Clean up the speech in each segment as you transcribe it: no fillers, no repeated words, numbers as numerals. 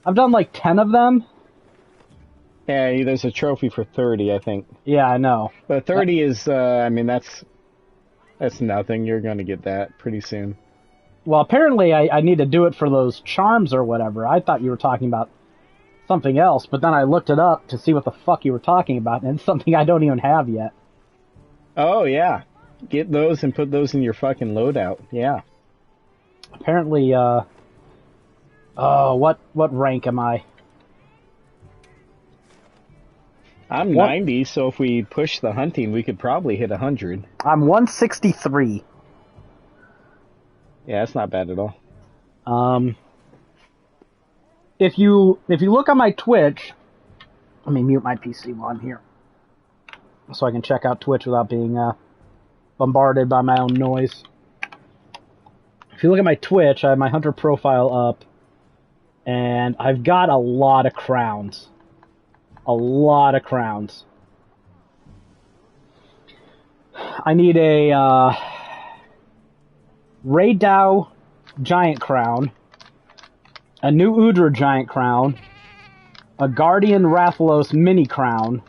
I've done like 10 of them. Yeah, there's a trophy for 30, I think. Yeah, I know. But 30 is, I mean, that's nothing. You're going to get that pretty soon. Well, apparently I need to do it for those charms or whatever. I thought you were talking about something else, but then I looked it up to see what the fuck you were talking about, and it's something I don't even have yet. Oh, yeah. Get those and put those in your fucking loadout. Yeah. Apparently, oh, what rank am I? I'm What? 90, so if we push the hunting, we could probably hit 100. I'm 163. Yeah, that's not bad at all. If you look on my Twitch, let me mute my PC while I'm here, so I can check out Twitch without being bombarded by my own noise. If you look at my Twitch, I have my hunter profile up, and I've got a lot of crowns. A lot of crowns. I need a Ray Dow giant crown, a new Udra giant crown, a Guardian Rathalos mini crown,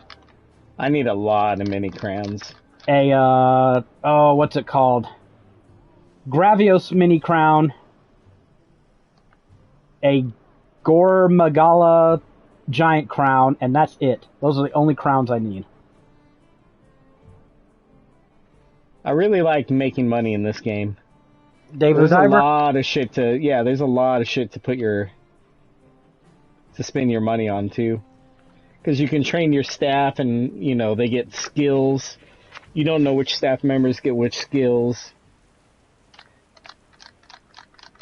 I need a lot of mini crowns. a what's it called? Gravios mini crown, a Gore Magala giant crown, and that's it. Those are the only crowns I need. I really like making money in this game. David There's a Diver? lot of shit to, yeah, there's a lot of shit to to spend your money on too. Because you can train your staff and, you know, they get skills. You don't know which staff members get which skills.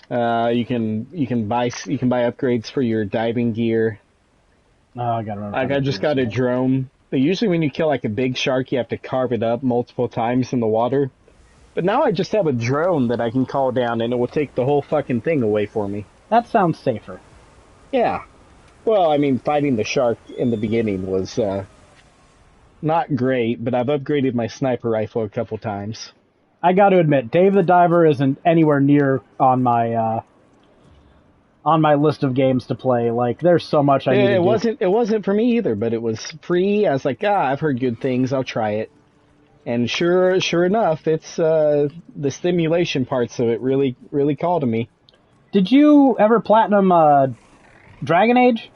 You can buy upgrades for your diving gear. Oh, I gotta remember. Like I just got a drone. But usually when you kill like a big shark, you have to carve it up multiple times in the water. But now I just have a drone that I can call down and it will take the whole fucking thing away for me. That sounds safer. Yeah. Well, I mean, fighting the shark in the beginning was not great, but I've upgraded my sniper rifle a couple times. I got to admit, Dave the Diver isn't anywhere near on my list of games to play. Like, there's so much I need to do. It wasn't for me either, but it was free. I was like, I've heard good things. I'll try it. And sure enough, it's the stimulation parts of it really called to me. Did you ever platinum Dragon Age?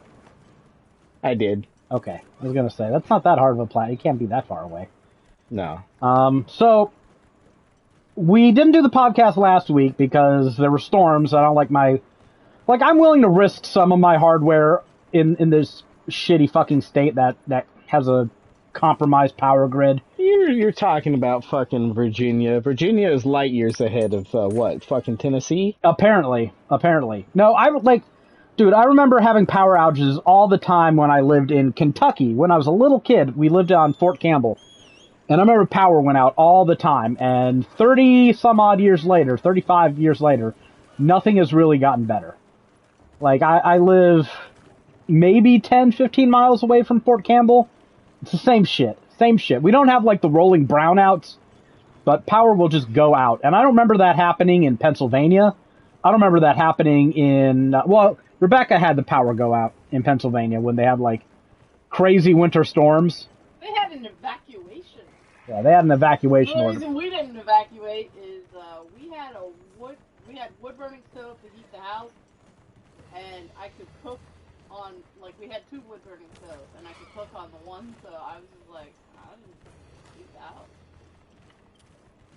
I did. Okay, I was gonna say that's not that hard of a plat. It can't be that far away. No. So we didn't do the podcast last week because there were storms. I don't like I'm willing to risk some of my hardware in this shitty fucking state that has a compromised power grid. You're talking about fucking Virginia. Virginia is light years ahead of what? Fucking Tennessee? Apparently. No, dude, I remember having power outages all the time when I lived in Kentucky. When I was a little kid, we lived on Fort Campbell. And I remember power went out all the time. And 35 years later, nothing has really gotten better. Like, I live maybe 10, 15 miles away from Fort Campbell. It's the same shit. We don't have, like, the rolling brownouts, but power will just go out. And I don't remember that happening in Pennsylvania. I don't remember that happening in... Rebecca had the power go out in Pennsylvania when they had, like, crazy winter storms. They had an evacuation. Yeah, they had an evacuation The order. reason we didn't evacuate is we had wood burning stove to heat the house, and I could cook on, like, we had 2 wood burning stoves, and I could cook on the one, so I was just like, I didn't heat the house.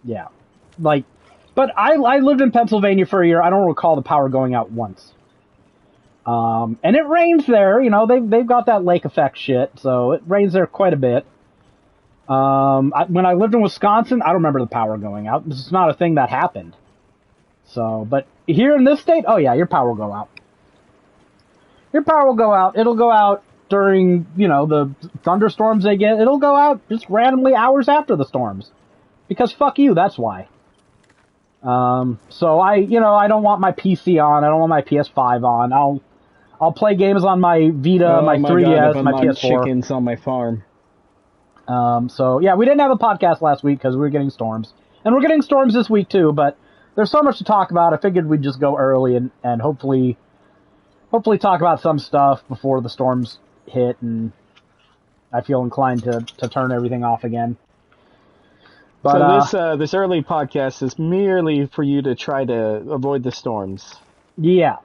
Yeah. Like, but I lived in Pennsylvania for a year. I don't recall the power going out once. And it rains there, you know, they've got that lake effect shit, so it rains there quite a bit. When I lived in Wisconsin, I don't remember the power going out. This is not a thing that happened. So, but here in this state, oh yeah, your power will go out. Your power will go out. It'll go out during, you know, the thunderstorms they get. It'll go out just randomly hours after the storms. Because fuck you, that's why. So I don't want my PC on. I don't want my PS5 on. I'll play games on my Vita, my 3DS, God, my I'm PS4. Chickens on my farm. So yeah, we didn't have a podcast last week because we were getting storms. And we're getting storms this week too, but there's so much to talk about. I figured we'd just go early and hopefully hopefully talk about some stuff before the storms hit and I feel inclined to turn everything off again. But, so this early podcast is merely for you to try to avoid the storms. Yeah.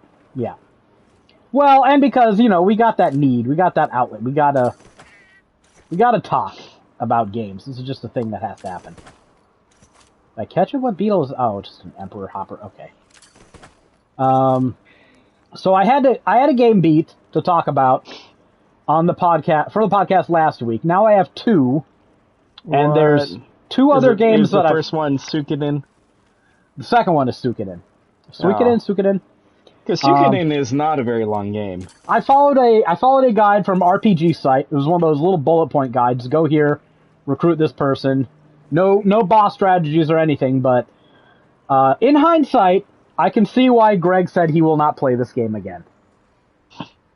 Well, and because, we got that need, we got that outlet, we gotta talk about games. This is just a thing that has to happen. Did I catch it? What beetle is? Oh, just an Emperor Hopper. Okay. So I had a game beat to talk about on the podcast for the podcast last week. Now I have two, and there's two other games that the first one Suikoden. The second one is Suikoden. Suikoden. Because Suikoden is not a very long game. I followed a guide from RPG site. It was one of those little bullet point guides. Go here, recruit this person. No boss strategies or anything, but in hindsight, I can see why Greg said he will not play this game again.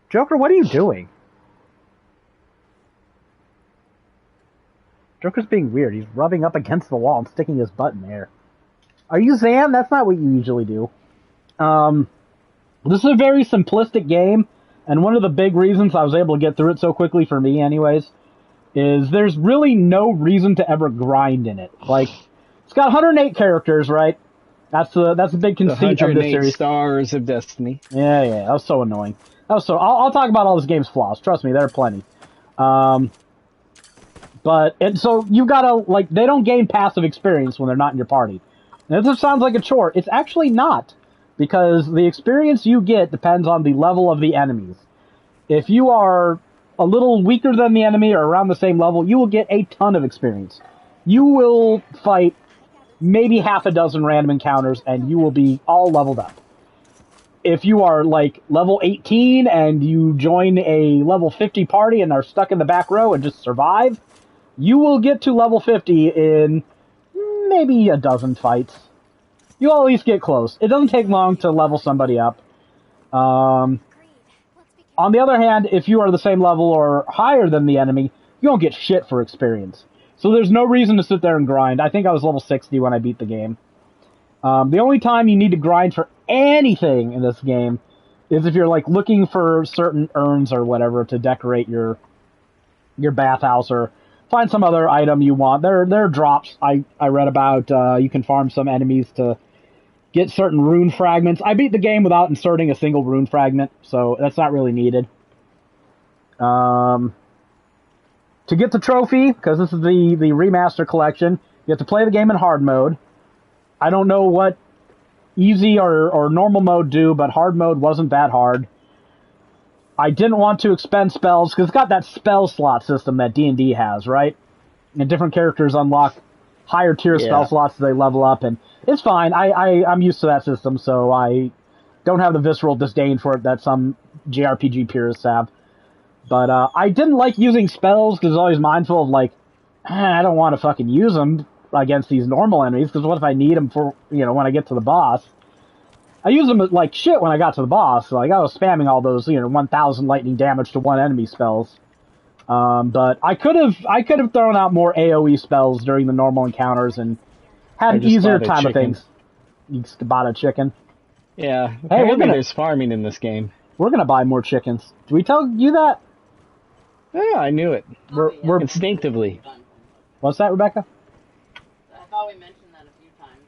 Joker, what are you doing? Joker's being weird. He's rubbing up against the wall and sticking his butt in there. Are you Zan? That's not what you usually do. This is a very simplistic game, and one of the big reasons I was able to get through it so quickly for me anyways, is there's really no reason to ever grind in it. Like, it's got 108 characters, right? That's a big conceit of this series. Stars of Destiny. Yeah, that was so annoying. I'll talk about all this game's flaws. Trust me, there are plenty. So you gotta, they don't gain passive experience when they're not in your party. And this sounds like a chore. It's actually not, because the experience you get depends on the level of the enemies. If you are a little weaker than the enemy or around the same level, you will get a ton of experience. You will fight maybe half a dozen random encounters, and you will be all leveled up. If you are, level 18 and you join a level 50 party and are stuck in the back row and just survive, you will get to level 50 in maybe a dozen fights. You'll at least get close. It doesn't take long to level somebody up. On the other hand, if you are the same level or higher than the enemy, you won't get shit for experience. So there's no reason to sit there and grind. I think I was level 60 when I beat the game. The only time you need to grind for anything in this game is if you're looking for certain urns or whatever to decorate your bathhouse or find some other item you want. There are drops I read about. You can farm some enemies to get certain rune fragments. I beat the game without inserting a single rune fragment, so that's not really needed. To get the trophy, because this is the remaster collection, you have to play the game in hard mode. I don't know what easy or normal mode do, but hard mode wasn't that hard. I didn't want to expend spells, because it's got that spell slot system that D&D has, right? And different characters unlock higher tier spell slots as they level up, and it's fine. I'm used to that system, so I don't have the visceral disdain for it that some JRPG purists have. But I didn't like using spells, because I was always mindful of, I don't want to fucking use them against these normal enemies, because what if I need them for, when I get to the boss? I used them like shit when I got to the boss. I was spamming all those, 1,000 lightning damage to one enemy spells. But I could have thrown out more AoE spells during the normal encounters and had an easier time of things. You just bought a chicken. Yeah. Hey, there's farming in this game. We're gonna buy more chickens. Did we tell you that? Yeah, I knew it. We're instinctively. What's that, Rebecca? I thought we mentioned that a few times.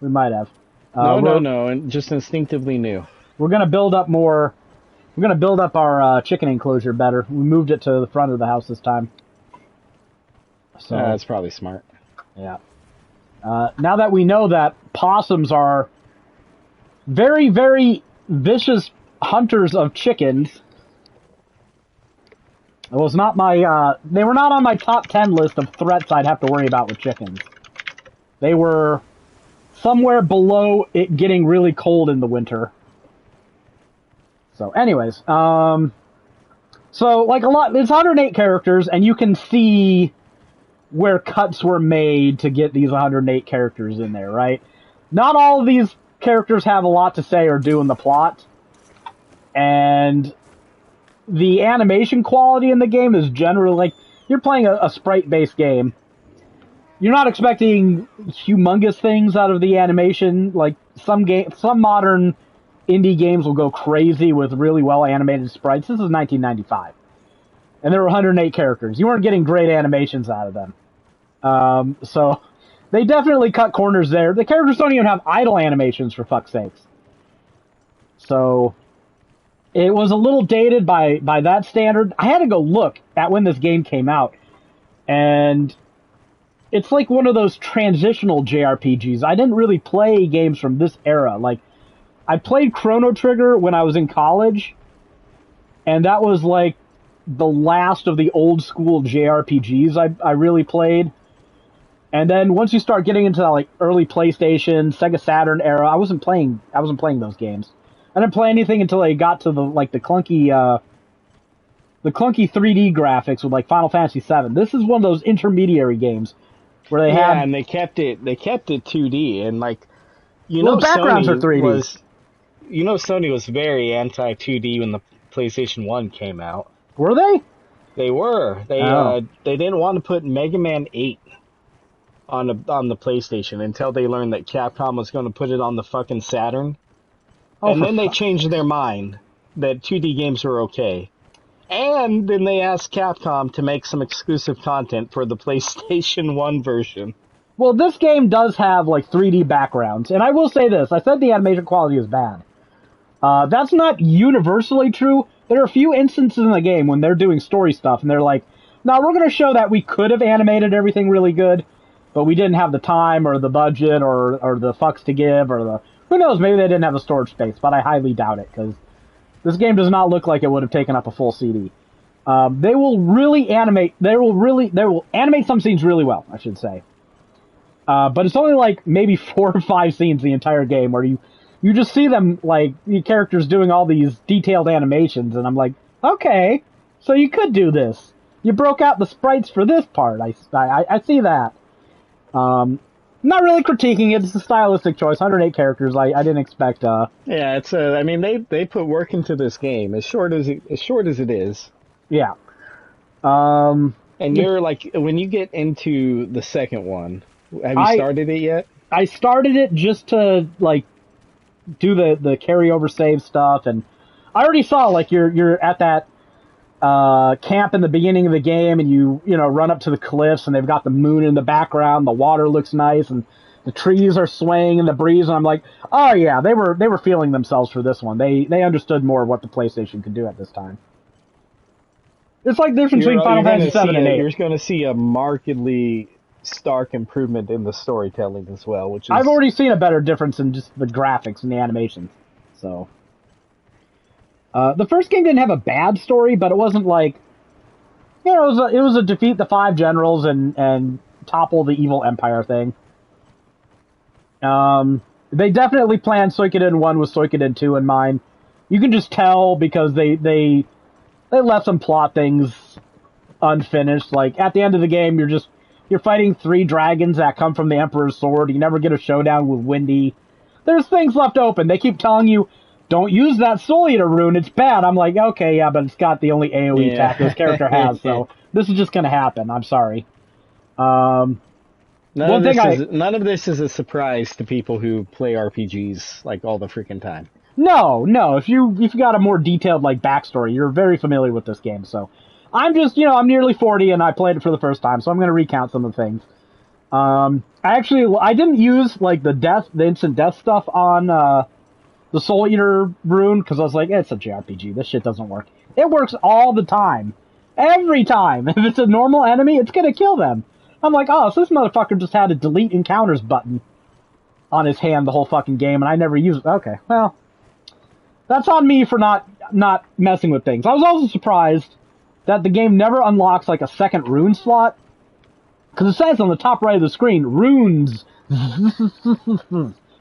We might have. No, and just instinctively knew. We're gonna build up more. We're gonna build up our chicken enclosure better. We moved it to the front of the house this time. So that's probably smart. Yeah. Now that we know that possums are very, very vicious hunters of chickens. It was not my, they were not on my top 10 list of threats I'd have to worry about with chickens. They were somewhere below it getting really cold in the winter. So anyways, so it's 108 characters, and you can see where cuts were made to get these 108 characters in there, right? Not all of these characters have a lot to say or do in the plot, and the animation quality in the game is generally, you're playing a sprite-based game. You're not expecting humongous things out of the animation. Some modern indie games will go crazy with really well animated sprites. This is 1995. And there were 108 characters. You weren't getting great animations out of them. So they definitely cut corners there. The characters don't even have idle animations, for fuck's sakes. So it was a little dated by that standard. I had to go look at when this game came out. And it's like one of those transitional JRPGs. I didn't really play games from this era. Like, I played Chrono Trigger when I was in college. And that was like the last of the old school JRPGs I really played. And then once you start getting into that, like, early PlayStation, Sega Saturn era, I wasn't playing those games. I didn't play anything until I got to the clunky 3D graphics with like Final Fantasy VII. This is one of those intermediary games where they had, and they kept it 2D, and like, the backgrounds are 3D. Sony was very anti 2D when the PlayStation 1 came out. Were they? They were. They didn't want to put Mega Man 8 on the PlayStation until they learned that Capcom was going to put it on the fucking Saturn. And then they changed their mind that 2D games were okay. And then they asked Capcom to make some exclusive content for the PlayStation 1 version. Well, this game does have, like, 3D backgrounds. And I will say this. I said the animation quality is bad. That's not universally true. There are a few instances in the game when they're doing story stuff, and they're like, no, we're going to show that we could have animated everything really good, but we didn't have the time or the budget or the fucks to give or the... Who knows, maybe they didn't have the storage space, but I highly doubt it, because this game does not look like it would have taken up a full CD. They will animate some scenes really well, I should say. But it's only like maybe 4 or 5 scenes the entire game where you just see them, like, the characters doing all these detailed animations, and I'm like, okay, so you could do this. You broke out the sprites for this part. I see that. Not really critiquing it. It's a stylistic choice. 108 characters. I didn't expect. Yeah, it's. I mean, they put work into this game. As short as it is. Yeah. And you're like, when you get into the second one, have you started it yet? I started it just to like do the carryover save stuff, and I already saw like you're at that camp in the beginning of the game, and you run up to the cliffs, and they've got the moon in the background. The water looks nice, and the trees are swaying in the breeze. And I'm like, oh yeah, they were feeling themselves for this one. They understood more of what the PlayStation could do at this time. It's like the difference between Final Fantasy 7 and 8. You're going to see a markedly stark improvement in the storytelling as well, which is... I've already seen a better difference in just the graphics and the animations. So, the first game didn't have a bad story, but it wasn't like, it was a defeat the 5 generals and topple the evil empire thing. They definitely planned Suikoden 1 with Suikoden 2 in mind. You can just tell because they left some plot things unfinished. Like, at the end of the game, you're fighting 3 dragons that come from the Emperor's Sword. You never get a showdown with Windy. There's things left open. They keep telling you, don't use that Soul Eater rune, it's bad. I'm like, okay, yeah, but it's got the only AoE attack this character has, so this is just gonna happen. I'm sorry. None of this is a surprise to people who play RPGs, like, all the freaking time. No. If you got a more detailed, like, backstory, you're very familiar with this game, so... I'm just, I'm nearly 40 and I played it for the first time, so I'm going to recount some of the things. I didn't use, like, the instant death stuff on, the Soul Eater rune, because I was like, it's a JRPG, this shit doesn't work. It works all the time. Every time. If it's a normal enemy, it's going to kill them. I'm like, oh, so this motherfucker just had a delete encounters button on his hand the whole fucking game, and I never used it. Okay, well, that's on me for not messing with things. I was also surprised that the game never unlocks, like, a second rune slot. Because it says on the top right of the screen, runes.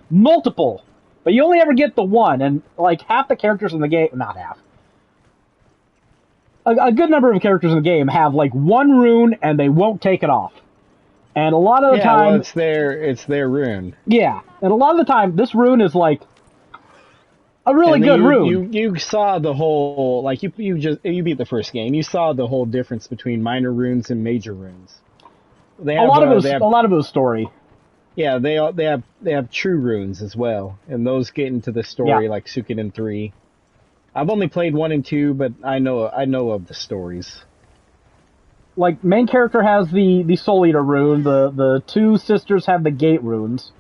Multiple. But you only ever get the one, and, like, half the characters in the game... Not half. A good number of characters in the game have, like, one rune, and they won't take it off. And a lot of the time... well, it's their rune. Yeah. And a lot of the time, this rune is, like... a really good rune. You saw the whole, like, you beat the first game. You saw the whole difference between minor runes and major runes. A lot of it was story. Yeah, they have true runes as well, and those get into the story like Suikoden 3. I've only played 1 and 2, but I know of the stories. Like, main character has the Soul Eater rune. The two sisters have the Gate runes.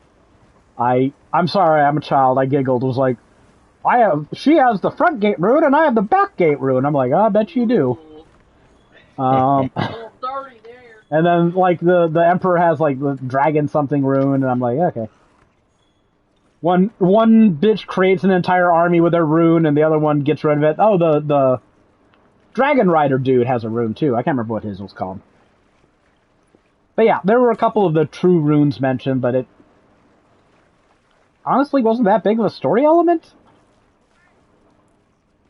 I'm sorry, I'm a child. I giggled. It was like, she has the front gate rune and I have the back gate rune. I'm like, I bet you do. A little 30 there. And then, like, the Emperor has, like, the dragon something rune, and I'm like, okay. One bitch creates an entire army with her rune, and the other one gets rid of it. Oh, the Dragon Rider dude has a rune, too. I can't remember what his was called. But yeah, there were a couple of the true runes mentioned, but it honestly wasn't that big of a story element.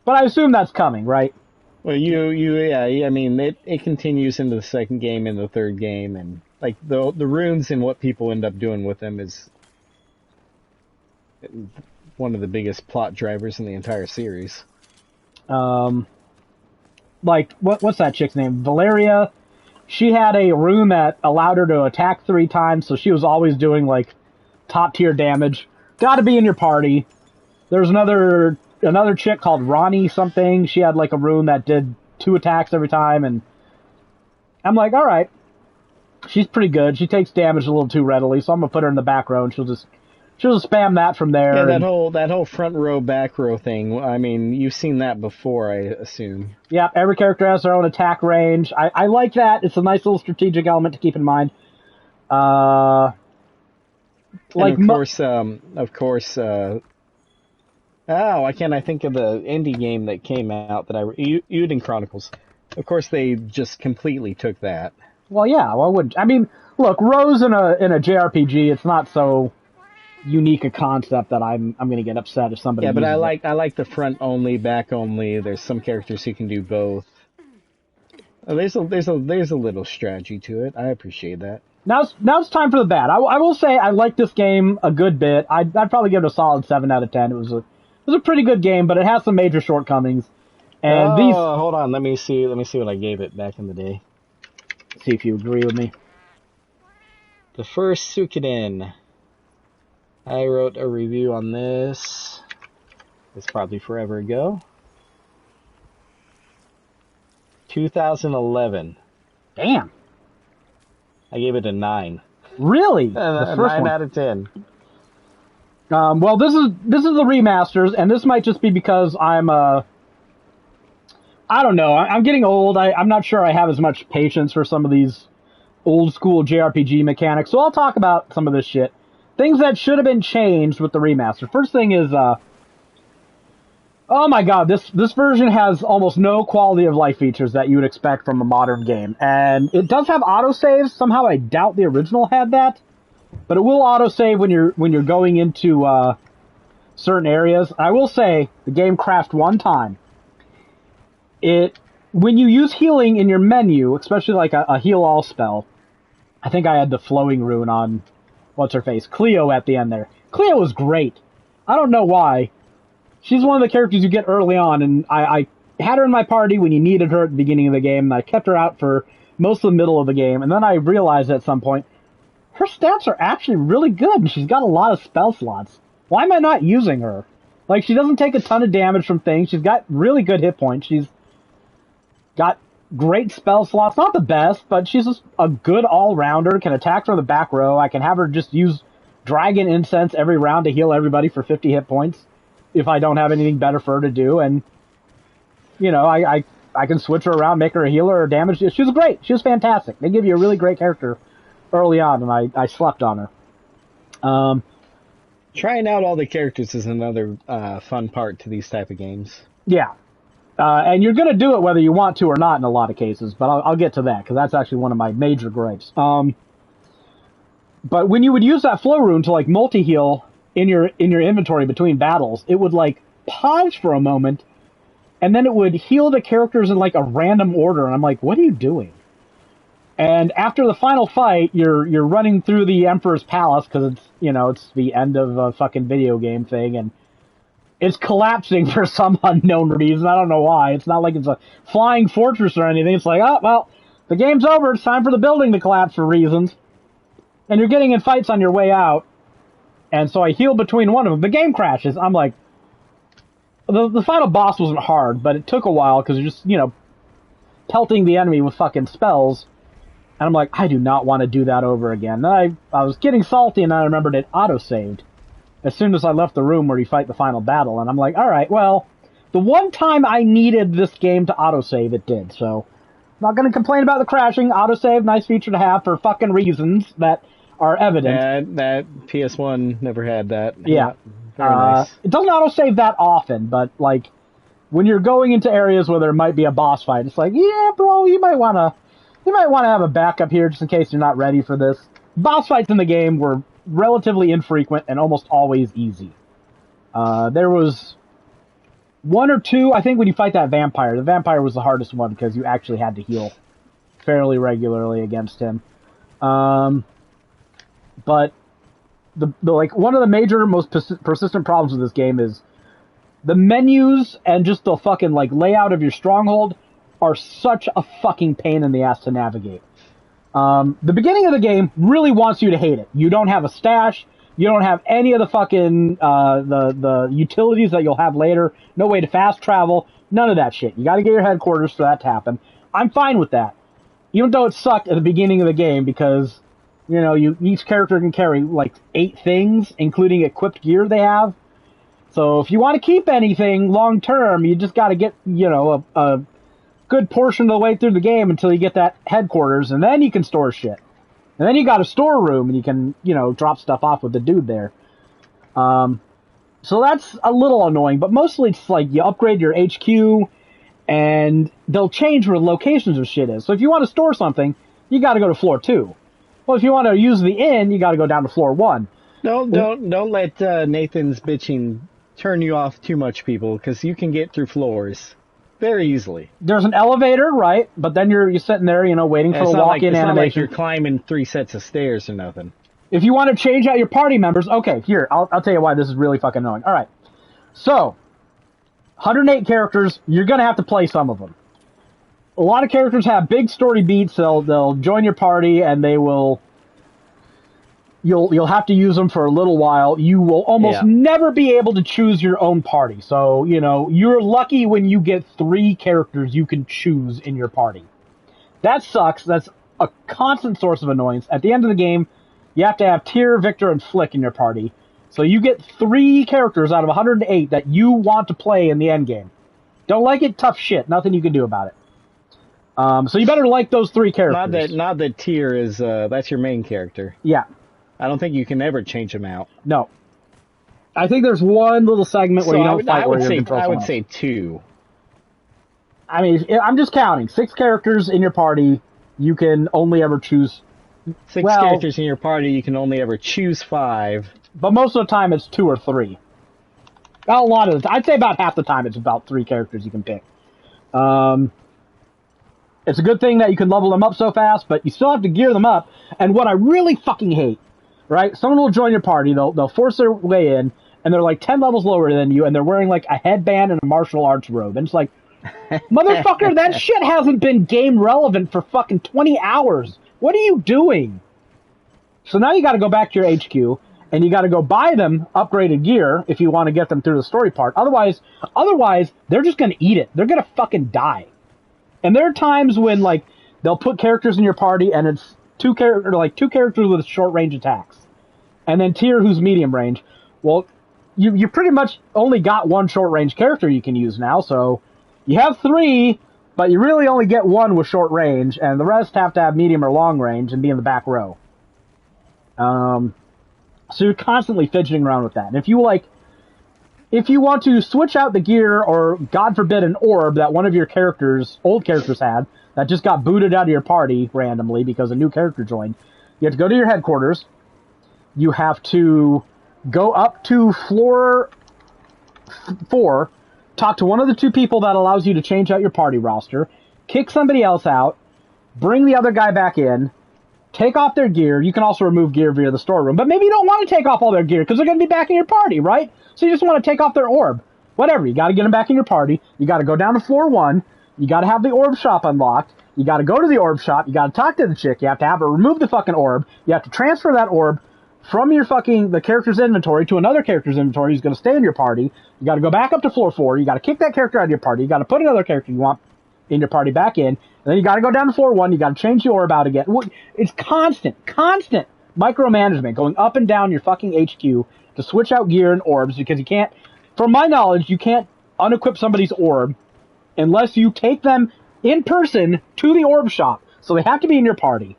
But I assume that's coming, right? Well, I mean, it continues into the second game and the third game, and like the runes and what people end up doing with them is one of the biggest plot drivers in the entire series. Like what's that chick's name? Valeria. She had a rune that allowed her to attack 3 times, so she was always doing like top tier damage. Got to be in your party. There's another chick called Ronnie something. She had like a rune that did 2 attacks every time, and I'm like, all right, she's pretty good. She takes damage a little too readily, so I'm gonna put her in the back row, and she'll just spam that from there. Yeah, that whole front row back row thing. I mean, you've seen that before, I assume. Yeah, every character has their own attack range. I like that. It's a nice little strategic element to keep in mind. Like of course. Why can't I think of the indie game that came out that Uden Chronicles? Of course, they just completely took that. Well, yeah. Well, I mean, look, rows in a JRPG, it's not so unique a concept that I'm going to get upset if somebody. Yeah, but I uses like the front only, back only. There's some characters who can do both. There's a little strategy to it. I appreciate that. Now it's time for the bad. I will say I like this game a good bit. I'd probably give it a solid 7 out of 10. It was a pretty good game, but it has some major shortcomings. And hold on, let me see what I gave it back in the day. See if you agree with me. The first Suikoden. I wrote a review on this. It's probably forever ago. 2011. Damn. I gave it a 9. Really? The first 9 out of 10. Well, this is the remasters, and this might just be because I'm I don't know. I'm getting old. I'm not sure I have as much patience for some of these old school JRPG mechanics. So I'll talk about some of this shit. Things that should have been changed with the remaster. First thing is, oh my god, this version has almost no quality of life features that you would expect from a modern game. And it does have autosaves. Somehow I doubt the original had that. But it will autosave when you're going into certain areas. I will say, the game crashed one time. When you use healing in your menu, especially like a heal all spell, I think I had the flowing rune on, what's her face, Cleo at the end there. Cleo was great. I don't know why. She's one of the characters you get early on, and I had her in my party when you needed her at the beginning of the game, and I kept her out for most of the middle of the game, and then I realized at some point, her stats are actually really good, and she's got a lot of spell slots. Why am I not using her? Like, she doesn't take a ton of damage from things, she's got really good hit points, she's got great spell slots, not the best, but she's just a good all-rounder, can attack from the back row. I can have her just use Dragon Incense every round to heal everybody for 50 hit points if I don't have anything better for her to do, and, you know, I can switch her around, make her a healer or damage. She was great. She was fantastic. They give you a really great character early on, and I slept on her. Trying out all the characters is another fun part to these type of games. Yeah. And you're going to do it whether you want to or not in a lot of cases, but I'll get to that, because that's actually one of my major gripes. But when you would use that flow rune to, like, multi-heal in your inventory between battles, it would, like, pause for a moment, and then it would heal the characters in, like, a random order, and I'm like, what are you doing? And after the final fight, you're running through the Emperor's Palace, because it's the end of a fucking video game thing, and it's collapsing for some unknown reason. I don't know why. It's not like it's a flying fortress or anything. It's like, oh, well, the game's over. It's time for the building to collapse for reasons. and you're getting in fights on your way out, and so I heal between one of them. The game crashes. I'm like, the final boss wasn't hard, but it took a while because you're just, pelting the enemy with fucking spells. And I'm like, I do not want to do that over again. And I was getting salty, and I remembered it auto-saved as soon as I left the room where you fight the final battle. And I'm like, all right, well, the one time I needed this game to autosave, it did. So, not going to complain about the crashing. Autosave, nice feature to have for fucking reasons that are evident. That PS1 never had that. Yeah. Very nice. It doesn't autosave that often, but, like, when you're going into areas where there might be a boss fight, it's like, yeah, bro, you might want to have a backup here just in case you're not ready for this. Boss fights in the game were relatively infrequent and almost always easy. There was one or two, I think, when you fight that vampire. The vampire was the hardest one because you actually had to heal fairly regularly against him. But the like one of the major, most persistent problems with this game is the menus and just the fucking like layout of your stronghold are such a fucking pain in the ass to navigate. The beginning of the game really wants you to hate it. You don't have a stash. You don't have any of the fucking, the utilities that you'll have later. No way to fast travel. None of that shit. You gotta get your headquarters for that to happen. I'm fine with that. Even though it sucked at the beginning of the game because, each character can carry like 8 things, including equipped gear they have. So if you want to keep anything long term, you just gotta get, a good portion of the way through the game until you get that headquarters, and then you can store shit. And then you got a storeroom, and you can, drop stuff off with the dude there. So that's a little annoying, but mostly it's like you upgrade your HQ, and they'll change where locations of shit is. So if you want to store something, you got to go to floor 2. Well, if you want to use the inn, you got to go down to floor 1. Don't let Nathan's bitching turn you off too much, people, because you can get through floors very easily. There's an elevator, right? But then you're sitting there, waiting for a walk-in animation. It's not like you're climbing 3 sets of stairs or nothing. If you want to change out your party members, okay, here, I'll tell you why this is really fucking annoying. All right. So, 108 characters, you're going to have to play some of them. A lot of characters have big story beats. They'll join your party, and they will... You'll have to use them for a little while. You will almost never be able to choose your own party. So, you're lucky when you get 3 characters you can choose in your party. That sucks. That's a constant source of annoyance. At the end of the game, you have to have Tyr, Victor, and Flick in your party. So you get 3 characters out of 108 that you want to play in the end game. Don't like it? Tough shit. Nothing you can do about it. So you better like those 3 characters. Not that Tyr is, that's your main character. Yeah. I don't think you can ever change them out. No. I think there's one little segment where you don't fight where you control someone else. I would say 2. I mean, I'm just counting. 6 characters in your party, you can only ever choose... 6 characters in your party, you can only ever choose 5. But most of the time, it's 2 or 3. A lot of the I'd say about half the time, it's about 3 characters you can pick. It's a good thing that you can level them up so fast, but you still have to gear them up. And what I really fucking hate, right? Someone will join your party, they'll force their way in, and they're like 10 levels lower than you, and they're wearing like a headband and a martial arts robe. And it's like, motherfucker, that shit hasn't been game relevant for fucking 20 hours. What are you doing? So now you gotta go back to your HQ, and you gotta go buy them upgraded gear if you want to get them through the story part. Otherwise, they're just gonna eat it. They're gonna fucking die. And there are times when, like, they'll put characters in your party, and it's 2 characters with short range attacks, and then Tyr who's medium range. Well, you pretty much only got 1 short range character you can use now, so you have 3, but you really only get 1 with short range, and the rest have to have medium or long range and be in the back row. So you're constantly fidgeting around with that. And if you want to switch out the gear, or God forbid an orb that one of your old characters had, that just got booted out of your party randomly because a new character joined, you have to go to your headquarters. You have to go up to floor 4, talk to one of the 2 people that allows you to change out your party roster, kick somebody else out, bring the other guy back in, take off their gear. You can also remove gear via the storeroom, but maybe you don't want to take off all their gear because they're going to be back in your party, right? So you just want to take off their orb. Whatever, you got to get them back in your party. You got to go down to floor 1. You got to have the orb shop unlocked. You got to go to the orb shop. You got to talk to the chick. You have to have her remove the fucking orb. You have to transfer that orb from your the character's inventory to another character's inventory who's going to stay in your party. You got to go back up to floor 4. You got to kick that character out of your party. You got to put another character you want in your party back in. And then you got to go down to floor 1. You got to change the orb out again. It's constant micromanagement going up and down your fucking HQ to switch out gear and orbs, because you can't, from my knowledge, you can't unequip somebody's orb unless you take them in person to the orb shop. So they have to be in your party.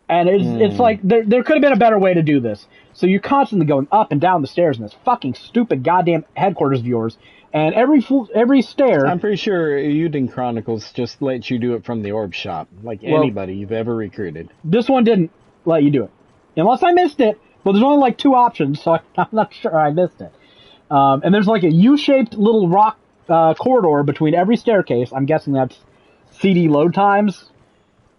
And it's like, there could have been a better way to do this. So you're constantly going up and down the stairs in this fucking stupid goddamn headquarters of yours. And every stair... I'm pretty sure Uden Chronicles just lets you do it from the orb shop, like anybody you've ever recruited. This one didn't let you do it. Unless I missed it, but there's only like 2 options, so I'm not sure I missed it. And there's like a U-shaped little rock corridor between every staircase. I'm guessing that's CD load times.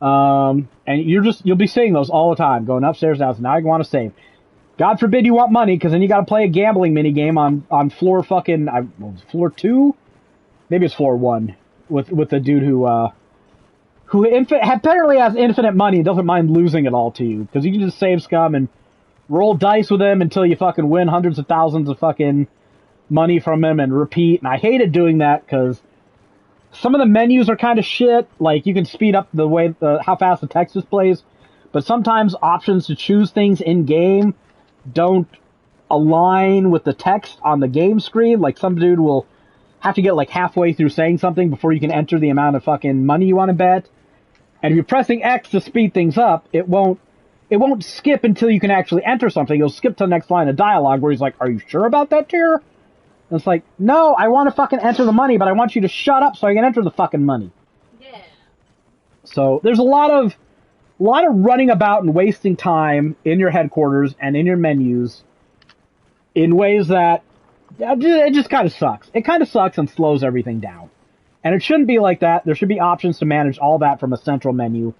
And you'll be seeing those all the time, going upstairs now. So now you want to save. God forbid you want money, because then you got to play a gambling minigame on floor floor 2? Maybe it's floor 1 with the dude who apparently has infinite money and doesn't mind losing it all to you, because you can just save scum and roll dice with him until you fucking win hundreds of thousands of fucking money from him and repeat. And I hated doing that because some of the menus are kind of shit. Like, you can speed up the way how fast the text displays, but sometimes options to choose things in game don't align with the text on the game screen. Like, some dude will have to get like halfway through saying something before you can enter the amount of fucking money you want to bet. And if you're pressing X to speed things up, it won't skip until you can actually enter something. You'll skip to the next line of dialogue where he's like, "Are you sure about that tier?" And it's like, "No, I want to fucking enter the money, but I want you to shut up so I can enter the fucking money." Yeah. So there's a lot of running about and wasting time in your headquarters and in your menus in ways that it just kind of sucks. It kind of sucks and slows everything down. And it shouldn't be like that. There should be options to manage all that from a central menu.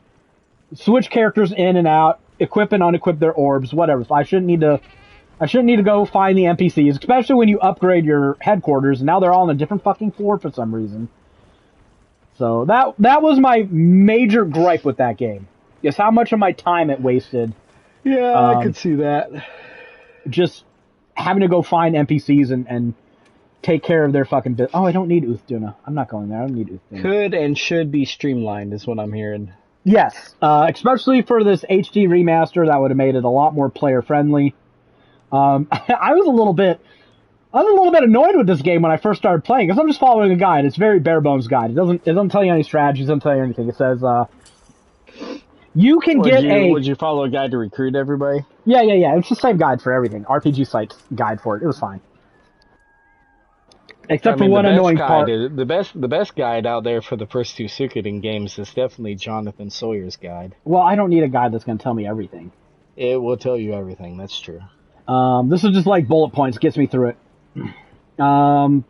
Switch characters in and out, equip and unequip their orbs, whatever. So I shouldn't need to go find the NPCs, especially when you upgrade your headquarters, and now they're all on a different fucking floor for some reason. So that was my major gripe with that game. Is how much of my time it wasted. Yeah, I could see that. Just having to go find NPCs and take care of their fucking business. Oh, I don't need Uthduna. I'm not going there. I don't need Uthduna. Could and should be streamlined is what I'm hearing. Yes, especially for this HD remaster, that would have made it a lot more player friendly. I was a little bit annoyed with this game when I first started playing, because I'm just following a guide. It's a very bare bones guide. It doesn't tell you any strategies. It doesn't tell you anything. It says you can Would you follow a guide to recruit everybody? Yeah. It's the same guide for everything. RPG Site's guide for it. It was fine. Except for one annoying part. The best guide out there for the first 2 Suikoden games is definitely Jonathan Sawyer's guide. Well, I don't need a guide that's going to tell me everything. It will tell you everything. That's true. This is just like bullet points, gets me through it. Like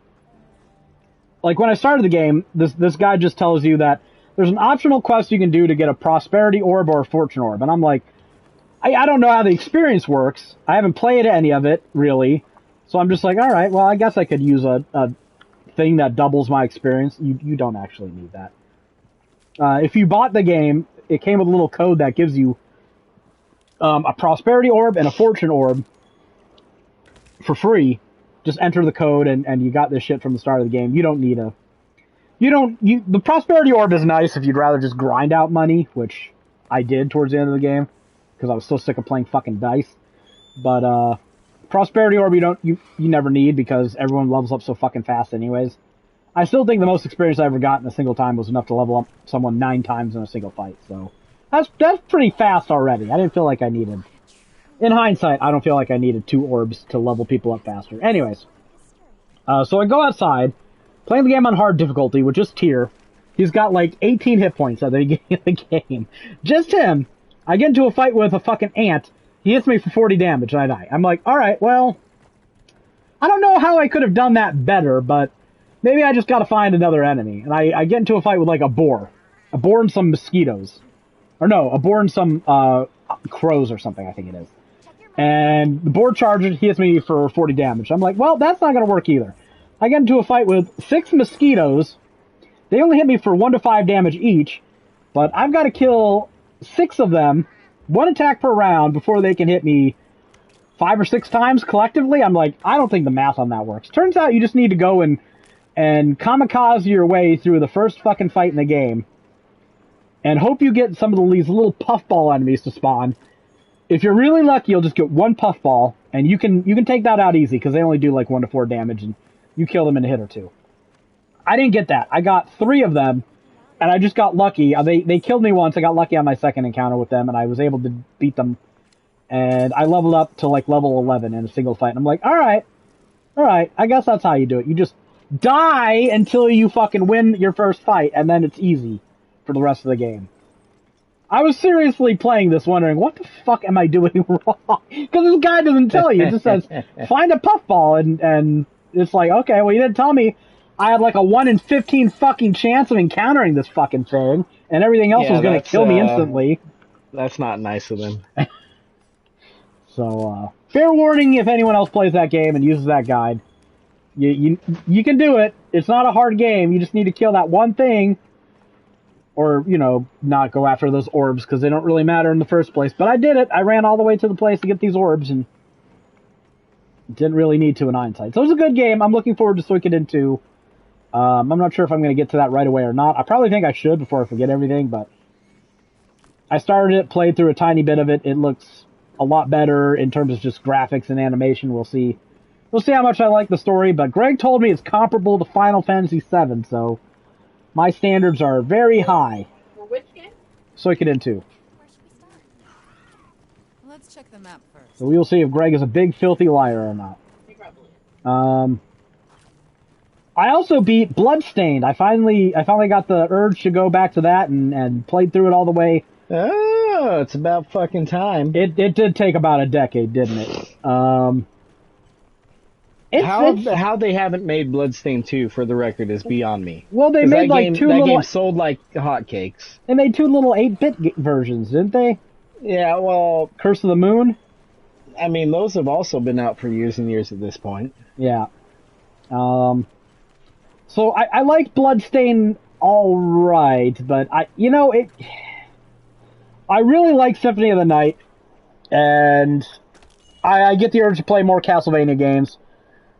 when I started the game, this guy just tells you that there's an optional quest you can do to get a prosperity orb or a fortune orb. And I'm like, I don't know how the experience works. I haven't played any of it, really. So I'm just like, all right, well, I guess I could use a thing that doubles my experience. You don't actually need that. If you bought the game, it came with a little code that gives you a prosperity orb and a fortune orb for free. Just enter the code and you got this shit from the start of the game. You don't need the prosperity orb is nice if you'd rather just grind out money, which I did towards the end of the game because I was so sick of playing fucking dice. But prosperity orb you never need because everyone levels up so fucking fast anyways. I still think the most experience I ever got in a single time was enough to level up someone 9 times in a single fight. So that's pretty fast already. I didn't feel like I needed. In hindsight, I don't feel like I needed 2 orbs to level people up faster. Anyways, so I go outside, playing the game on hard difficulty with just Tyr. He's got like 18 hit points at the beginning of the game. Just him. I get into a fight with a fucking ant. He hits me for 40 damage and I die. I'm like, alright, well, I don't know how I could have done that better, but maybe I just gotta find another enemy. And I get into a fight with like a boar. A boar and some mosquitoes. Or no, a boar and some crows or something, I think it is. And the boar charges, he hits me for 40 damage. I'm like, well, that's not going to work either. I get into a fight with 6 mosquitoes They only hit me for 1 to 5 damage each, but I've got to kill 6 of them, 1 attack per round, before they can hit me 5 or 6 times collectively. I'm like, I don't think the math on that works. Turns out you just need to go and kamikaze your way through the first fucking fight in the game, and hope you get some of these little puffball enemies to spawn. If you're really lucky, you'll just get 1 puffball, and you can take that out easy, because they only do like 1 to 4 damage, and you kill them in a hit or 2. I didn't get that. I got 3 of them, and I just got lucky. They killed me once. I got lucky on my second encounter with them, and I was able to beat them. And I leveled up to like level 11 in a single fight. And I'm like, all right, I guess that's how you do it. You just die until you fucking win your first fight, and then it's easy for the rest of the game. I was seriously playing this wondering, what the fuck am I doing wrong? Because this guy doesn't tell you. It just says, find a puffball, and it's like, okay, well, you didn't tell me I had like a 1 in 15 fucking chance of encountering this fucking thing, and everything else was going to kill me instantly. That's not nice of them. So, fair warning if anyone else plays that game and uses that guide. You can do it. It's not a hard game. You just need to kill that one thing, or, not go after those orbs, because they don't really matter in the first place. But I did it. I ran all the way to the place to get these orbs, and didn't really need to in hindsight. So it was a good game. I'm looking forward to Suikoden 2. I'm not sure if I'm going to get to that right away or not. I probably think I should before I forget everything, but I started it, played through a tiny bit of it. It looks a lot better in terms of just graphics and animation. We'll see how much I like the story, but Greg told me it's comparable to Final Fantasy VII, so my standards are very high. For which game? Suikoden 2. Where should we start? Let's check the map first. So we will see if Greg is a big filthy liar or not. He probably is. I also beat Bloodstained. I finally got the urge to go back to that and played through it all the way. Oh, it's about fucking time. It did take about a decade, didn't it? How they haven't made Bloodstained 2, for the record, is beyond me. Well, they made like that game sold like hotcakes. They made 2 little 8-bit versions, didn't they? Yeah, well, Curse of the Moon. I mean, those have also been out for years and years at this point. Yeah. So I like Bloodstained all right, but I really like Symphony of the Night, and I get the urge to play more Castlevania games.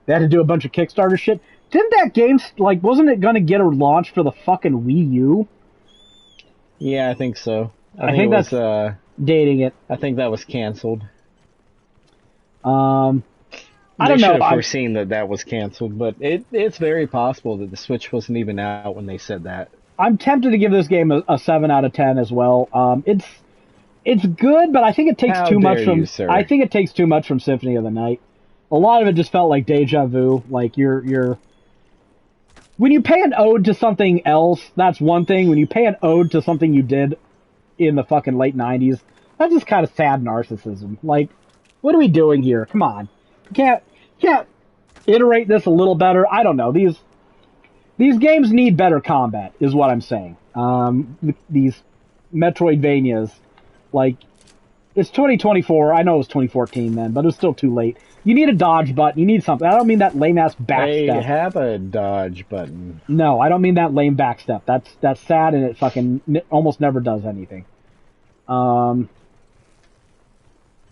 They had to do a bunch of Kickstarter shit. Didn't that game, wasn't it going to get a launch for the fucking Wii U? Yeah, I think so. I think that's dating it. I think that was canceled. I don't know. Should have foreseen that was canceled, but it's very possible that the Switch wasn't even out when they said that. I'm tempted to give this game a 7 out of 10 as well. It's good, but I think it takes too much from. I think it takes too much from Symphony of the Night. A lot of it just felt like deja vu. Like you're when you pay an ode to something else, that's one thing. When you pay an ode to something you did in the fucking late 90s, that's just kind of sad narcissism. Like, what are we doing here? Come on, can't iterate this a little better. I don't know. These games need better combat, is what I'm saying. These Metroidvanias, like, it's 2024. I know it was 2014 then, but it was still too late. You need a dodge button. You need something. I don't mean that lame-ass backstep. They have a dodge button. No, I don't mean that lame backstep. That's sad, and it fucking almost never does anything. I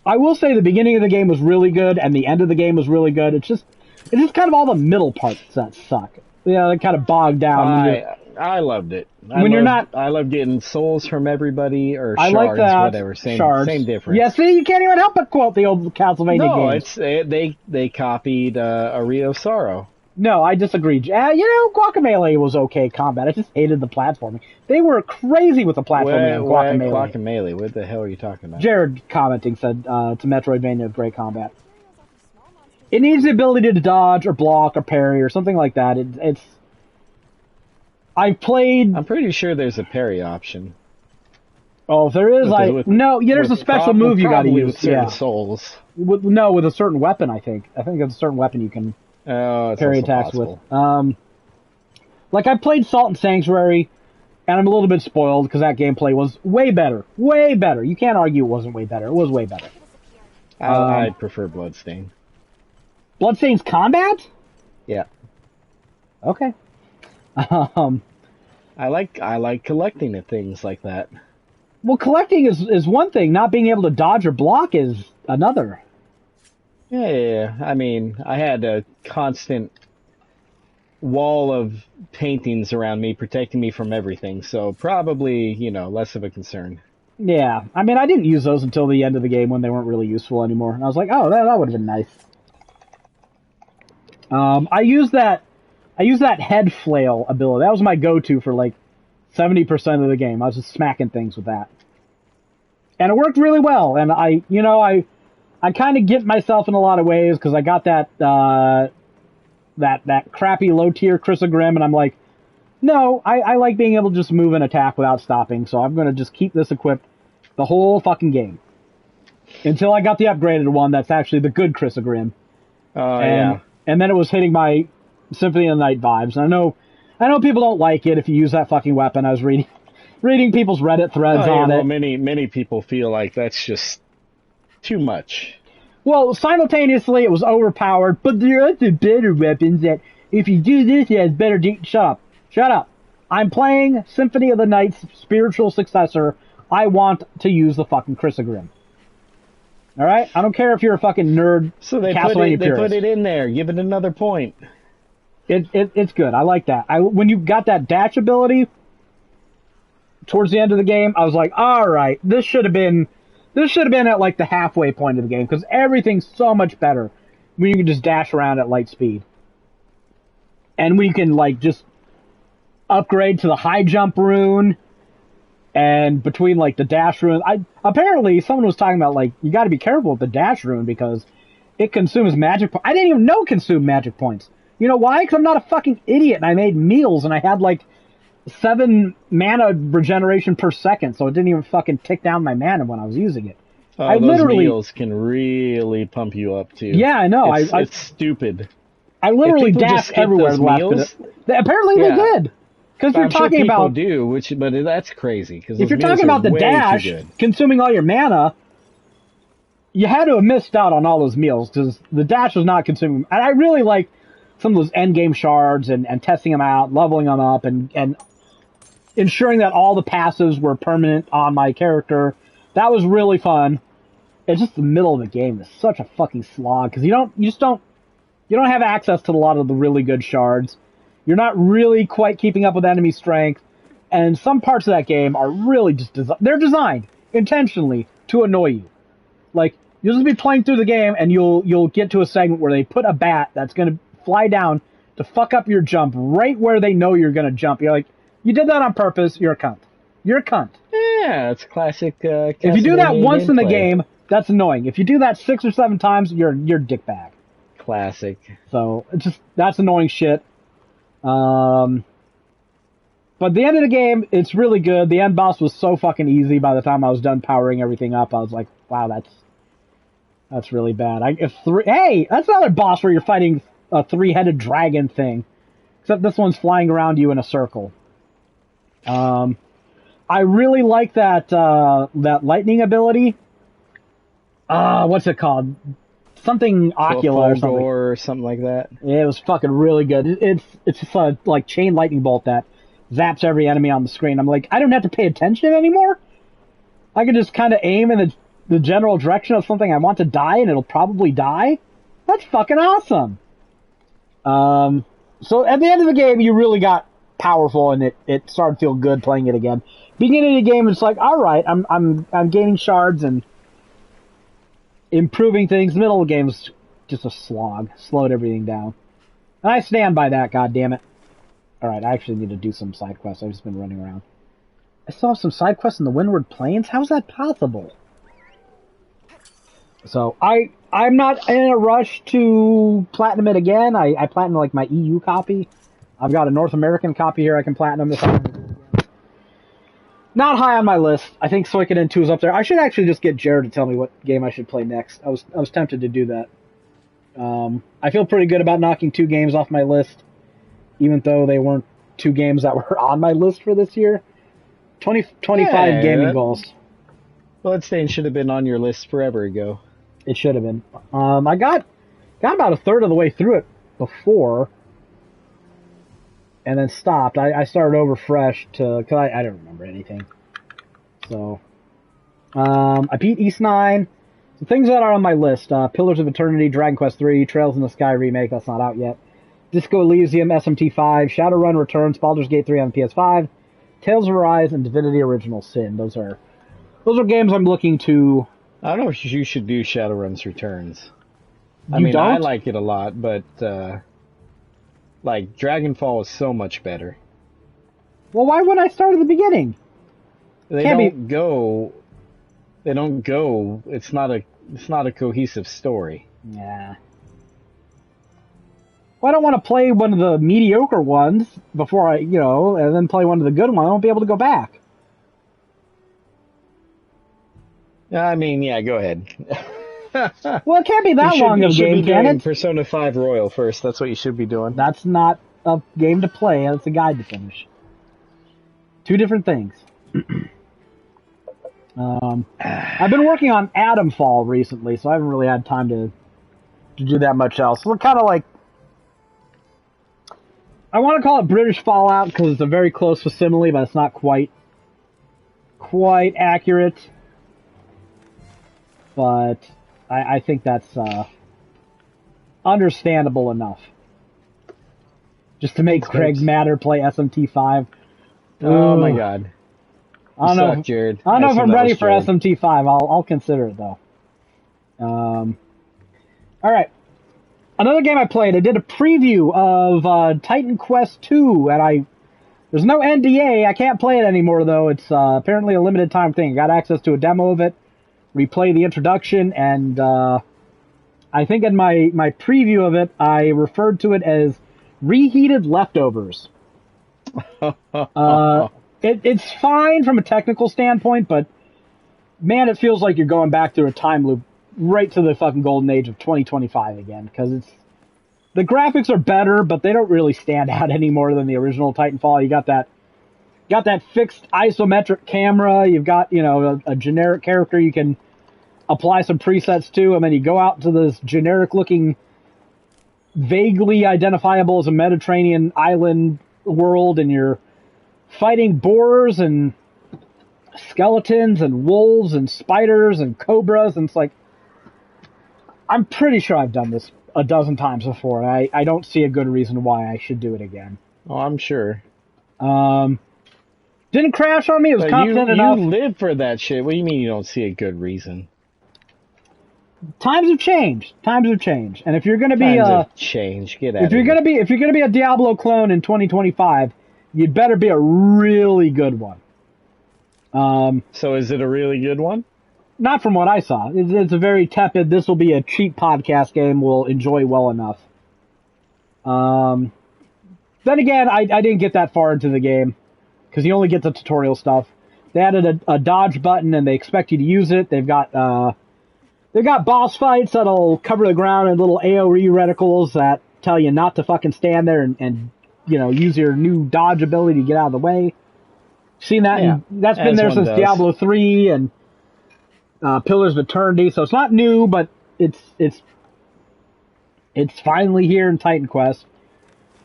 will say the beginning of the game was really good, and the end of the game was really good. It's just kind of all the middle parts that suck. They kind of bog down. I loved it. I love getting souls from everybody, or shards, like that. Whatever. Same difference. Yeah, see, you can't even help but quote the old Castlevania games. No, they copied a Rio Sorrow. No, I disagree. Guacamelee was okay combat. I just hated the platforming. They were crazy with the platforming in Guacamelee. Guacamelee? What the hell are you talking about? Jared commenting said, it's a Metroidvania with great combat. It needs the ability to dodge or block or parry or something like that. I'm pretty sure there's a parry option. Oh, if there is, there's a special move you got to use. With certain souls. With a certain weapon, I think. I think it's a certain weapon you can parry attacks possible. with. I played Salt and Sanctuary, and I'm a little bit spoiled because that gameplay was way better. Way better. You can't argue it wasn't way better. It was way better. I prefer Bloodstained. Bloodstained's combat? Yeah. Okay. I like collecting at things like that. Well, collecting is one thing. Not being able to dodge or block is another. Yeah. I mean, I had a constant wall of paintings around me protecting me from everything, so probably, less of a concern. Yeah, I mean, I didn't use those until the end of the game when they weren't really useful anymore. And I was like, oh, that would have been nice. I used that head flail ability. That was my go-to for like 70% of the game. I was just smacking things with that, and it worked really well. And I kind of get myself in a lot of ways because I got that crappy low tier Chrysogrim, and I'm like, no, I like being able to just move and attack without stopping, so I'm gonna just keep this equipped the whole fucking game until I got the upgraded one that's actually the good Chrysogrim. Yeah. And then it was hitting my Symphony of the Night vibes. And I know people don't like it if you use that fucking weapon. I was reading people's Reddit threads on it. Many people feel like that's just too much. Well, simultaneously it was overpowered, but there are other better weapons that if you do this, it has better. Shut up. I'm playing Symphony of the Night's spiritual successor. I want to use the fucking Chrysogrim. All right, I don't care if you're a fucking nerd. So they put it in there. Give it another point. It's good. I like that. When you got that dash ability towards the end of the game, I was like, all right, this should have been at like the halfway point of the game because everything's so much better when you can just dash around at light speed, and we can like just upgrade to the high jump rune. And between like the dash rune, apparently someone was talking about like you got to be careful with the dash rune because it consumes magic. I didn't even know it consumed magic points. You know why? Because I'm not a fucking idiot and I made meals and I had like 7 mana regeneration per second, so it didn't even fucking tick down my mana when I was using it. Those meals can really pump you up too. Yeah, I know. It's stupid. I literally dashed everywhere the last bit. Apparently they did. Because you're talking about but that's crazy. Because if you're talking about the dash consuming all your mana, you had to have missed out on all those meals because the dash was not consuming. And I really like some of those end game shards and testing them out, leveling them up, and ensuring that all the passives were permanent on my character. That was really fun. It's just the middle of the game is such a fucking slog because you don't have access to a lot of the really good shards. You're not really quite keeping up with enemy strength, and some parts of that game are really just they're designed intentionally to annoy you. Like you'll just be playing through the game, and you'll get to a segment where they put a bat that's going to fly down to fuck up your jump right where they know you're going to jump. You're like, you did that on purpose. You're a cunt. You're a cunt. Yeah, it's classic. If you do that once in the game, that's annoying. If you do that 6 or 7 times, you're a dickbag. Classic. So that's annoying shit. But the end of the game, it's really good. The end boss was so fucking easy by the time I was done powering everything up. I was like, wow, that's really bad. Hey, that's another boss where you're fighting a 3-headed dragon thing. Except this one's flying around you in a circle. I really like that lightning ability. What's it called? Something Ocula or something like that. Yeah, it was fucking really good. It's just a like chain lightning bolt that zaps every enemy on the screen. I'm like, I don't have to pay attention anymore. I can just kind of aim in the general direction of something I want to die, and it'll probably die. That's fucking awesome. So at the end of the game, you really got powerful, and it started to feel good playing it again. Beginning of the game, it's like, all right, I'm gaining shards and improving things. The middle of the game is just a slog. Slowed everything down. And I stand by that, goddammit. Alright, I actually need to do some side quests. I've just been running around. I still have some side quests in the Windward Plains? How's that possible? So, I'm not in a rush to platinum it again. I platinum like my EU copy. I've got a North American copy here I can platinum if I Not high on my list. I think Suikoden 2 is up there. I should actually just get Jared to tell me what game I should play next. I was tempted to do that. I feel pretty good about knocking 2 games off my list, even though they weren't 2 games that were on my list for this year. 25 gaming goals. Bloodstained should have been on your list forever ago. It should have been. I got about a third of the way through it before, and then stopped. I started over fresh because I don't remember anything. So, I beat East 9. The things that are on my list, Pillars of Eternity, Dragon Quest 3, Trails in the Sky remake, that's not out yet. Disco Elysium, SMT5, Shadowrun Returns, Baldur's Gate 3 on PS5, Tales of Arise, and Divinity Original Sin. Those are games I'm looking to... I don't know if you should do Shadowrun's Returns. I like it a lot, but like Dragonfall is so much better. Well, why would I start at the beginning? They don't go. It's not a cohesive story. Yeah. Well, I don't want to play one of the mediocre ones before and then play one of the good ones. I won't be able to go back. I mean, yeah, go ahead. Well, it can't be that long of a game, can it? Persona 5 Royal first. That's what you should be doing. That's not a game to play. That's a guide to finish. Two different things. I've been working on Atomfall recently, so I haven't really had time to do that much else. We're kind of like... I want to call it British Fallout because it's a very close facsimile, but it's not quite accurate. But I think that's understandable enough. Just to make Craig Matter play SMT5. Oh my god. I don't know, Jared. I don't know if I'm ready for SMT5. I'll consider it though. Alright. Another game I played, I did a preview of Titan Quest 2, and there's no NDA, I can't play it anymore though, it's apparently a limited time thing. I got access to a demo of it, replay the introduction, and I think in my preview of it, I referred to it as reheated leftovers. It's fine from a technical standpoint, but man, it feels like you're going back through a time loop right to the fucking golden age of 2025 again, because the graphics are better, but they don't really stand out any more than the original Titanfall. You got that fixed isometric camera, you've got, a generic character you can apply some presets to, and then you go out to this generic looking, vaguely identifiable as a Mediterranean island world, and you're fighting boars and skeletons and wolves and spiders and cobras, and it's like, I'm pretty sure I've done this a dozen times before, and I don't see a good reason why I should do it again. Oh, I'm sure. Didn't crash on me, it was confident enough. You live for that shit. What do you mean you don't see a good reason? Times have changed. And if you're gonna be if you're gonna be a Diablo clone in 2025, you'd better be a really good one. So is it a really good one? Not from what I saw. It's a very tepid, this will be a cheap podcast game we'll enjoy well enough. Then again, I didn't get that far into the game, because you only get the tutorial stuff. They added a dodge button, and they expect you to use it. They've got boss fights that'll cover the ground in little AoE reticles that tell you not to fucking stand there and use your new dodge ability to get out of the way. Seen that? Yeah, that's been there since Diablo 3 and Pillars of Eternity, so it's not new, but it's finally here in Titan Quest.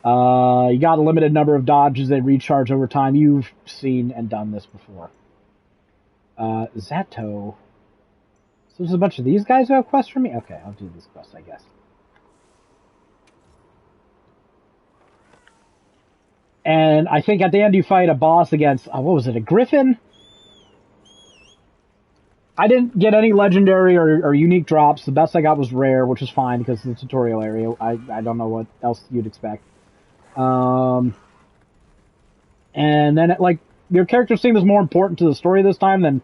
You got a limited number of dodges that recharge over time. You've seen and done this before. Zato. So there's a bunch of these guys who have quests for me? Okay, I'll do this quest, I guess. And I think at the end you fight a boss against, what was it, a griffin? I didn't get any legendary or unique drops. The best I got was rare, which is fine because it's the tutorial area. I don't know what else you'd expect. And then, your character seems more important to the story this time than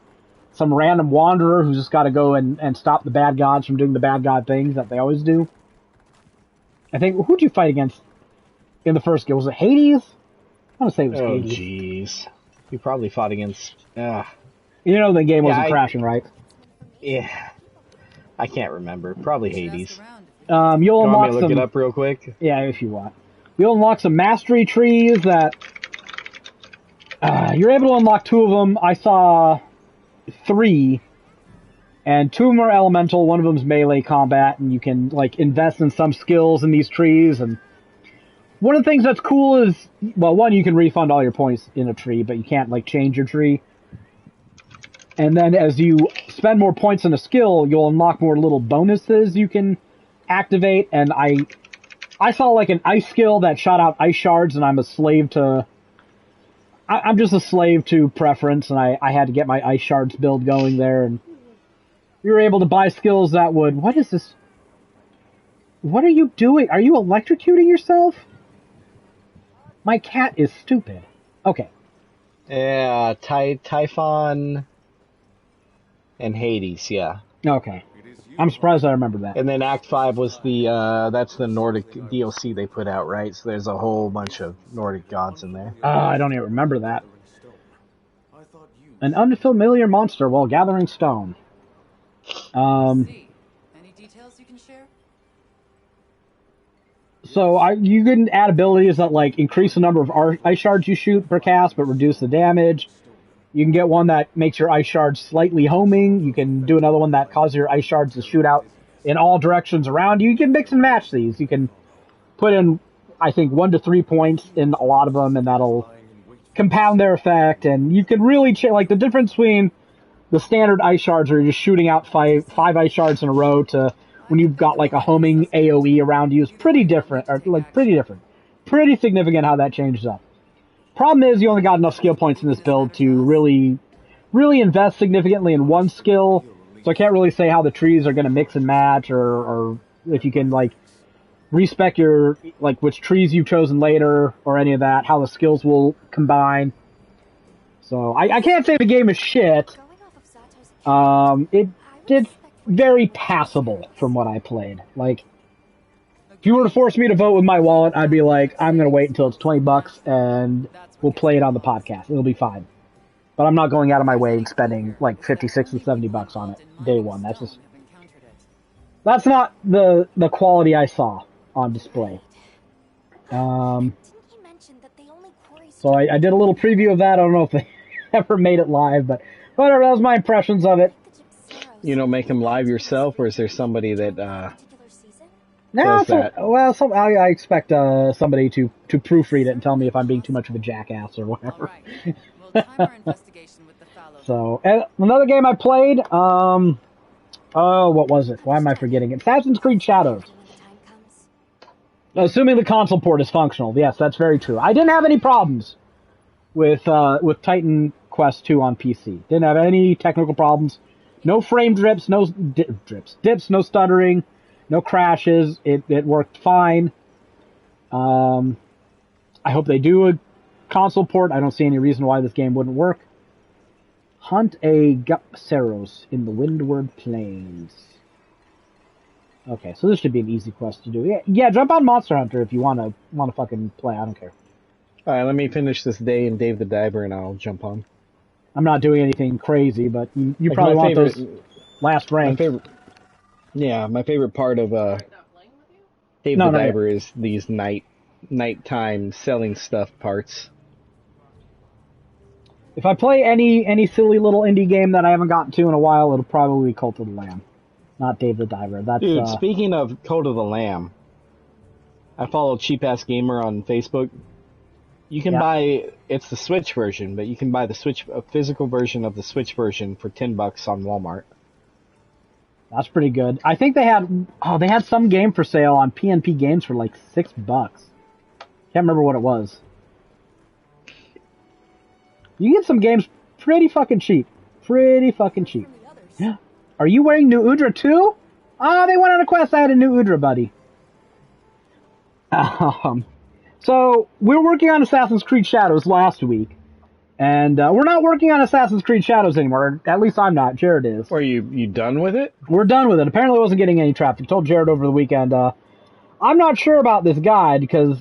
some random wanderer who's just got to go and stop the bad gods from doing the bad god things that they always do. I think, who'd you fight against in the first game? Was it Hades? I want to say it was Hades. Oh, jeez. You probably fought against... the game wasn't crashing, right? Yeah. I can't remember. Probably Hades. You'll unlock some... look it up real quick? Yeah, if you want. You'll unlock some mastery trees that... you're able to unlock 2 of them. I saw 3. And 2 of them are elemental. One of them's melee combat. And you can, invest in some skills in these trees. And One of the things that's cool is, well, one, you can refund all your points in a tree, but you can't, like, change your tree. And then as you spend more points in a skill, you'll unlock more little bonuses you can activate. And I saw, like, an ice skill that shot out ice shards, and I'm a slave to... I'm just a slave to preference, and I had to get my ice shards build going there, and we were able to buy skills that would... What is this? What are you doing? Are you electrocuting yourself? My cat is stupid. Okay. Yeah, Typhon and Hades, yeah. Okay. I'm surprised I remember that. And then Act 5 was that's the Nordic DLC they put out, right? So there's a whole bunch of Nordic gods in there. I don't even remember that. An unfamiliar monster while gathering stone. Any details you can share? So you can add abilities that like increase the number of ice shards you shoot per cast, but reduce the damage. You can get one that makes your ice shards slightly homing. You can do another one that causes your ice shards to shoot out in all directions around you. You can mix and match these. You can put in, I think, 1 to 3 points in a lot of them, and that'll compound their effect. And you can really like the difference between the standard ice shards where you're just shooting out five ice shards in a row to when you've got like a homing AoE around you is pretty different, pretty significant how that changes up. Problem is you only got enough skill points in this build to really invest significantly in one skill, so I can't really say how the trees are going to mix and match or if you can like respec your like which trees you've chosen later or any of that, how the skills will combine. So I can't say the game is shit. It's very passable from what I played. Like, if you were to force me to vote with my wallet, I'd be like, I'm going to wait until it's $20 and we'll play it on the podcast. It'll be fine. But I'm not going out of my way and spending like 50, 60, $70 on it day one. That's not the quality I saw on display. So I did a little preview of that. I don't know if they ever made it live, but whatever, that was my impressions of it. You don't make them live yourself, or is there somebody that No, does that? Well, I expect somebody to proofread it and tell me if I'm being too much of a jackass or whatever. Right. We'll time our investigation with the fallow. So, and another game I played, what was it? Why am I forgetting it? Assassin's Creed Shadows. Assuming the console port is functional. Yes, that's very true. I didn't have any problems with Titan Quest 2 on PC. Didn't have any technical problems. No frame dips, no stuttering, no crashes. It worked fine. I hope they do a console port. I don't see any reason why this game wouldn't work. Hunt a Gupseros in the Windward Plains. Okay, so this should be an easy quest to do. Yeah, jump on Monster Hunter if you want to fucking play. I don't care. All right, let me finish this day in Dave the Diver, and I'll jump on. I'm not doing anything crazy, but you Like, probably my want favorite- those last ranks. My favorite part of Dave No, the not yet. Diver is these nighttime selling stuff parts. If I play any silly little indie game that I haven't gotten to in a while, it'll probably be Cult of the Lamb, not Dave the Diver. That's Dude, speaking of Code of the Lamb, I follow Cheap Ass Gamer on Facebook. You can buy, it's the Switch version, but you can buy a physical version of the Switch version for $10 on Walmart. That's pretty good. I think they had some game for sale on PNP Games for like $6. Can't remember what it was. You get some games pretty fucking cheap. Yeah. Are you wearing New Udra too? Oh, they went on a quest. I had a New Udra buddy. So, we were working on Assassin's Creed Shadows last week, and we're not working on Assassin's Creed Shadows anymore. At least I'm not. Jared is. Are you done with it? We're done with it. Apparently I wasn't getting any traffic. I told Jared over the weekend, I'm not sure about this guide, because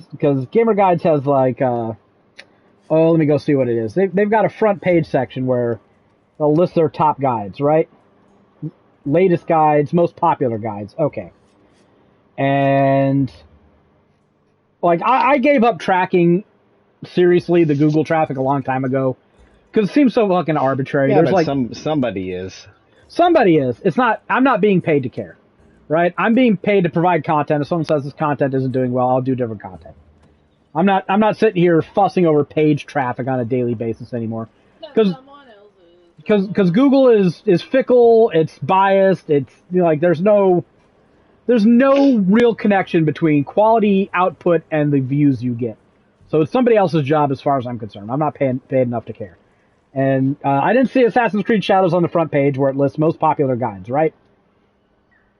Gamer Guides has like, let me go see what it is. They've got a front page section where they'll list their top guides, right? Latest guides, most popular guides. Okay. And like, I gave up tracking seriously the Google traffic a long time ago because it seems so fucking arbitrary. Yeah, There's but like somebody is. Somebody is. It's not. I'm not being paid to care, right? I'm being paid to provide content. If someone says this content isn't doing well, I'll do different content. I'm not sitting here fussing over page traffic on a daily basis anymore. Because Google is fickle, it's biased, it's like there's no real connection between quality output and the views you get. So it's somebody else's job as far as I'm concerned. I'm not paid enough to care. And I didn't see Assassin's Creed Shadows on the front page where it lists most popular guides, right?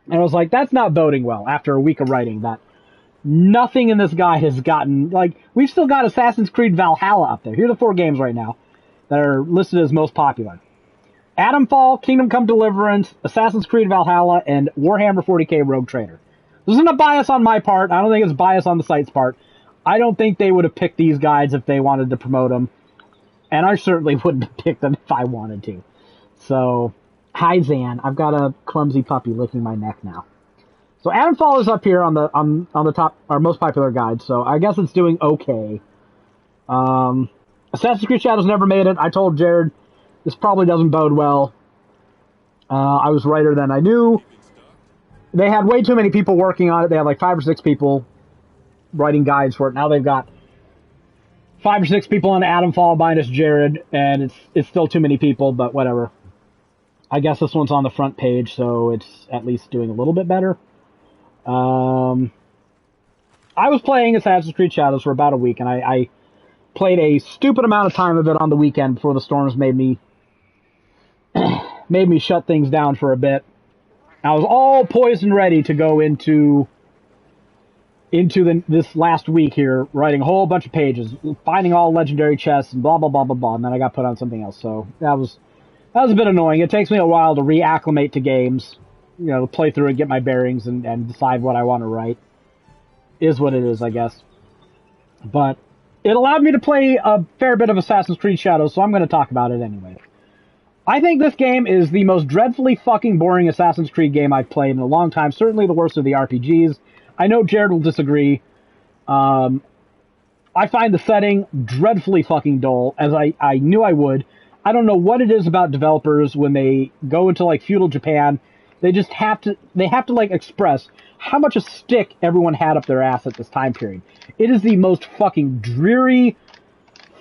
And I was like, that's not boding well after a week of writing that nothing in this guide has gotten, like, we've still got Assassin's Creed Valhalla up there. Here are the 4 games right now that are listed as most popular. Atomfall, Kingdom Come Deliverance, Assassin's Creed Valhalla, and Warhammer 40k Rogue Trader. This isn't a bias on my part. I don't think it's bias on the site's part. I don't think they would have picked these guides if they wanted to promote them. And I certainly wouldn't have picked them if I wanted to. So, hi Zan. I've got a clumsy puppy licking my neck now. So Atomfall is up here on the top, our most popular guide. So I guess it's doing okay. Assassin's Creed Shadows never made it. I told Jared this probably doesn't bode well. I was righter than I knew. They had way too many people working on it. They had like 5 or 6 people writing guides for it. Now they've got 5 or 6 people on Atomfall minus Jared, and it's still too many people, but whatever. I guess this one's on the front page, so it's at least doing a little bit better. I was playing Assassin's Creed Shadows for about a week, and I played a stupid amount of time of it on the weekend before the storms made me shut things down for a bit. I was all poised and ready to go into this last week here, writing a whole bunch of pages, finding all legendary chests, and blah, blah, blah, blah, blah, and then I got put on something else, so that was a bit annoying. It takes me a while to reacclimate to games, play through it, get my bearings, and decide what I want to write. Is what it is, I guess. But it allowed me to play a fair bit of Assassin's Creed Shadows, so I'm going to talk about it anyway. I think this game is the most dreadfully fucking boring Assassin's Creed game I've played in a long time, certainly the worst of the RPGs. I know Jared will disagree. I find the setting dreadfully fucking dull, as I knew I would. I don't know what it is about developers when they go into, like, feudal Japan. They just have to like, express how much a stick everyone had up their ass at this time period. It is the most fucking dreary,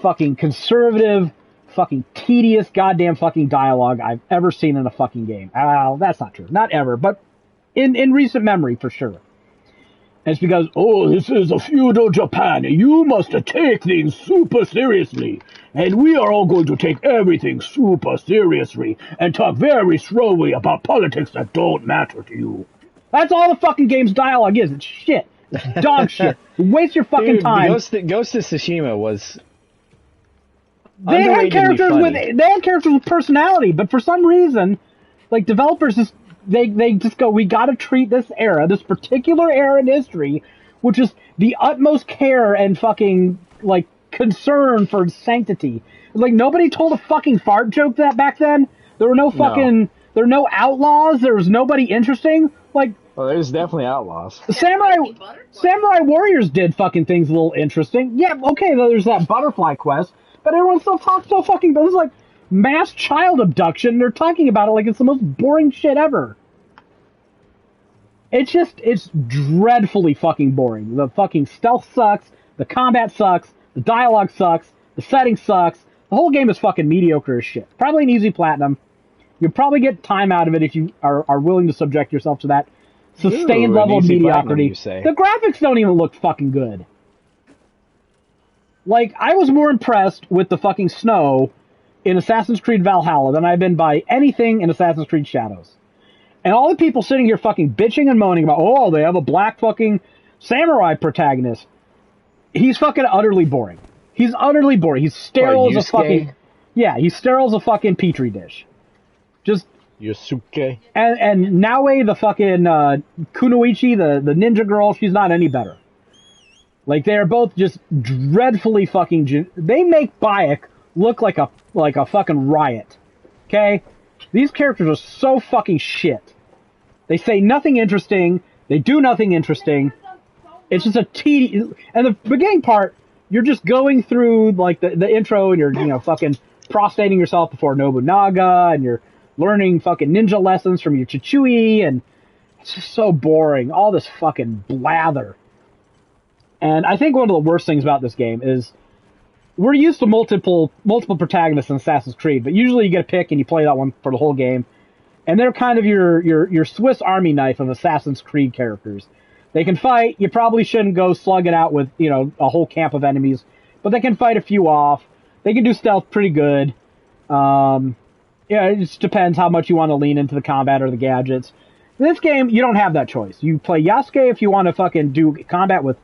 fucking conservative, fucking tedious goddamn fucking dialogue I've ever seen in a fucking game. That's not true. Not ever, but in recent memory, for sure. And it's because, this is a feudal Japan, and you must take things super seriously. And we are all going to take everything super seriously and talk very slowly about politics that don't matter to you. That's all the fucking game's dialogue is. It's shit. It's dog shit. Waste your fucking time. Ghost of Tsushima was They had characters with personality, but for some reason, like, developers just they just go, we got to treat this era, this particular era in history, which is the utmost care and fucking, like, concern for sanctity. Like, nobody told a fucking fart joke that back then. There were no fucking, there were no outlaws. There was nobody interesting. Like, well, there's definitely outlaws. Samurai Warriors did fucking things a little interesting. Yeah, okay, there's that butterfly quest, but everyone still talks so fucking. This is like mass child abduction. They're talking about it like it's the most boring shit ever. It's dreadfully fucking boring. The fucking stealth sucks. The combat sucks. The dialogue sucks. The setting sucks. The whole game is fucking mediocre as shit. Probably an easy platinum. You'll probably get time out of it if you are willing to subject yourself to that sustained level of mediocrity. The graphics don't even look fucking good. Like, I was more impressed with the fucking snow in Assassin's Creed Valhalla than I've been by anything in Assassin's Creed Shadows. And all the people sitting here fucking bitching and moaning about, they have a black fucking samurai protagonist. He's fucking utterly boring. He's utterly boring. He's sterile as a fucking... Yeah, he's sterile as a fucking petri dish. Just... Yosuke. And Naue, the fucking Kunoichi, the ninja girl, she's not any better. Like, they're both just dreadfully fucking... They make Bayek look like a fucking riot. Okay? These characters are so fucking shit. They say nothing interesting. They do nothing interesting. It's just a tedious... And the beginning part, you're just going through, like, the intro, and you're, fucking prostrating yourself before Nobunaga, and you're learning fucking ninja lessons from your Chichui, and it's just so boring. All this fucking blather. And I think one of the worst things about this game is we're used to multiple protagonists in Assassin's Creed, but usually you get a pick and you play that one for the whole game. And they're kind of your Swiss Army knife of Assassin's Creed characters. They can fight. You probably shouldn't go slug it out with, a whole camp of enemies, but they can fight a few off. They can do stealth pretty good. It just depends how much you want to lean into the combat or the gadgets. In this game, you don't have that choice. You play Yasuke if you want to fucking do combat with...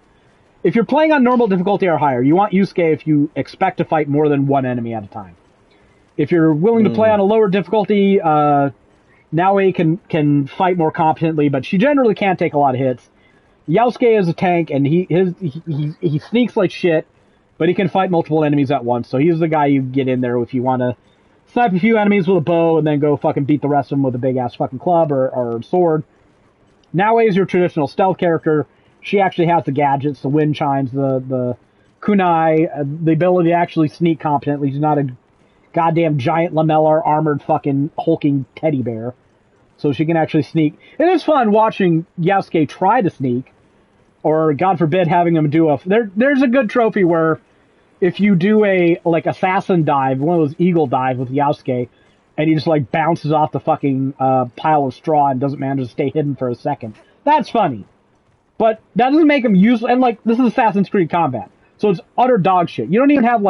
If you're playing on normal difficulty or higher, you want Yusuke if you expect to fight more than one enemy at a time. If you're willing to play on a lower difficulty, Naoe can fight more competently, but she generally can't take a lot of hits. Yasuke is a tank, and he sneaks like shit, but he can fight multiple enemies at once, so he's the guy you get in there if you want to snipe a few enemies with a bow and then go fucking beat the rest of them with a big-ass fucking club or sword. Naoe is your traditional stealth character. She actually has the gadgets, the wind chimes, the kunai, the ability to actually sneak competently. She's not a goddamn giant lamellar armored fucking hulking teddy bear. So she can actually sneak. It is fun watching Yasuke try to sneak, or God forbid having him do there's a good trophy where if you do a assassin dive, one of those eagle dive with Yasuke, and he just bounces off the fucking pile of straw and doesn't manage to stay hidden for a second. That's funny. But that doesn't make him useless. And this is Assassin's Creed combat. So it's utter dog shit. You don't even have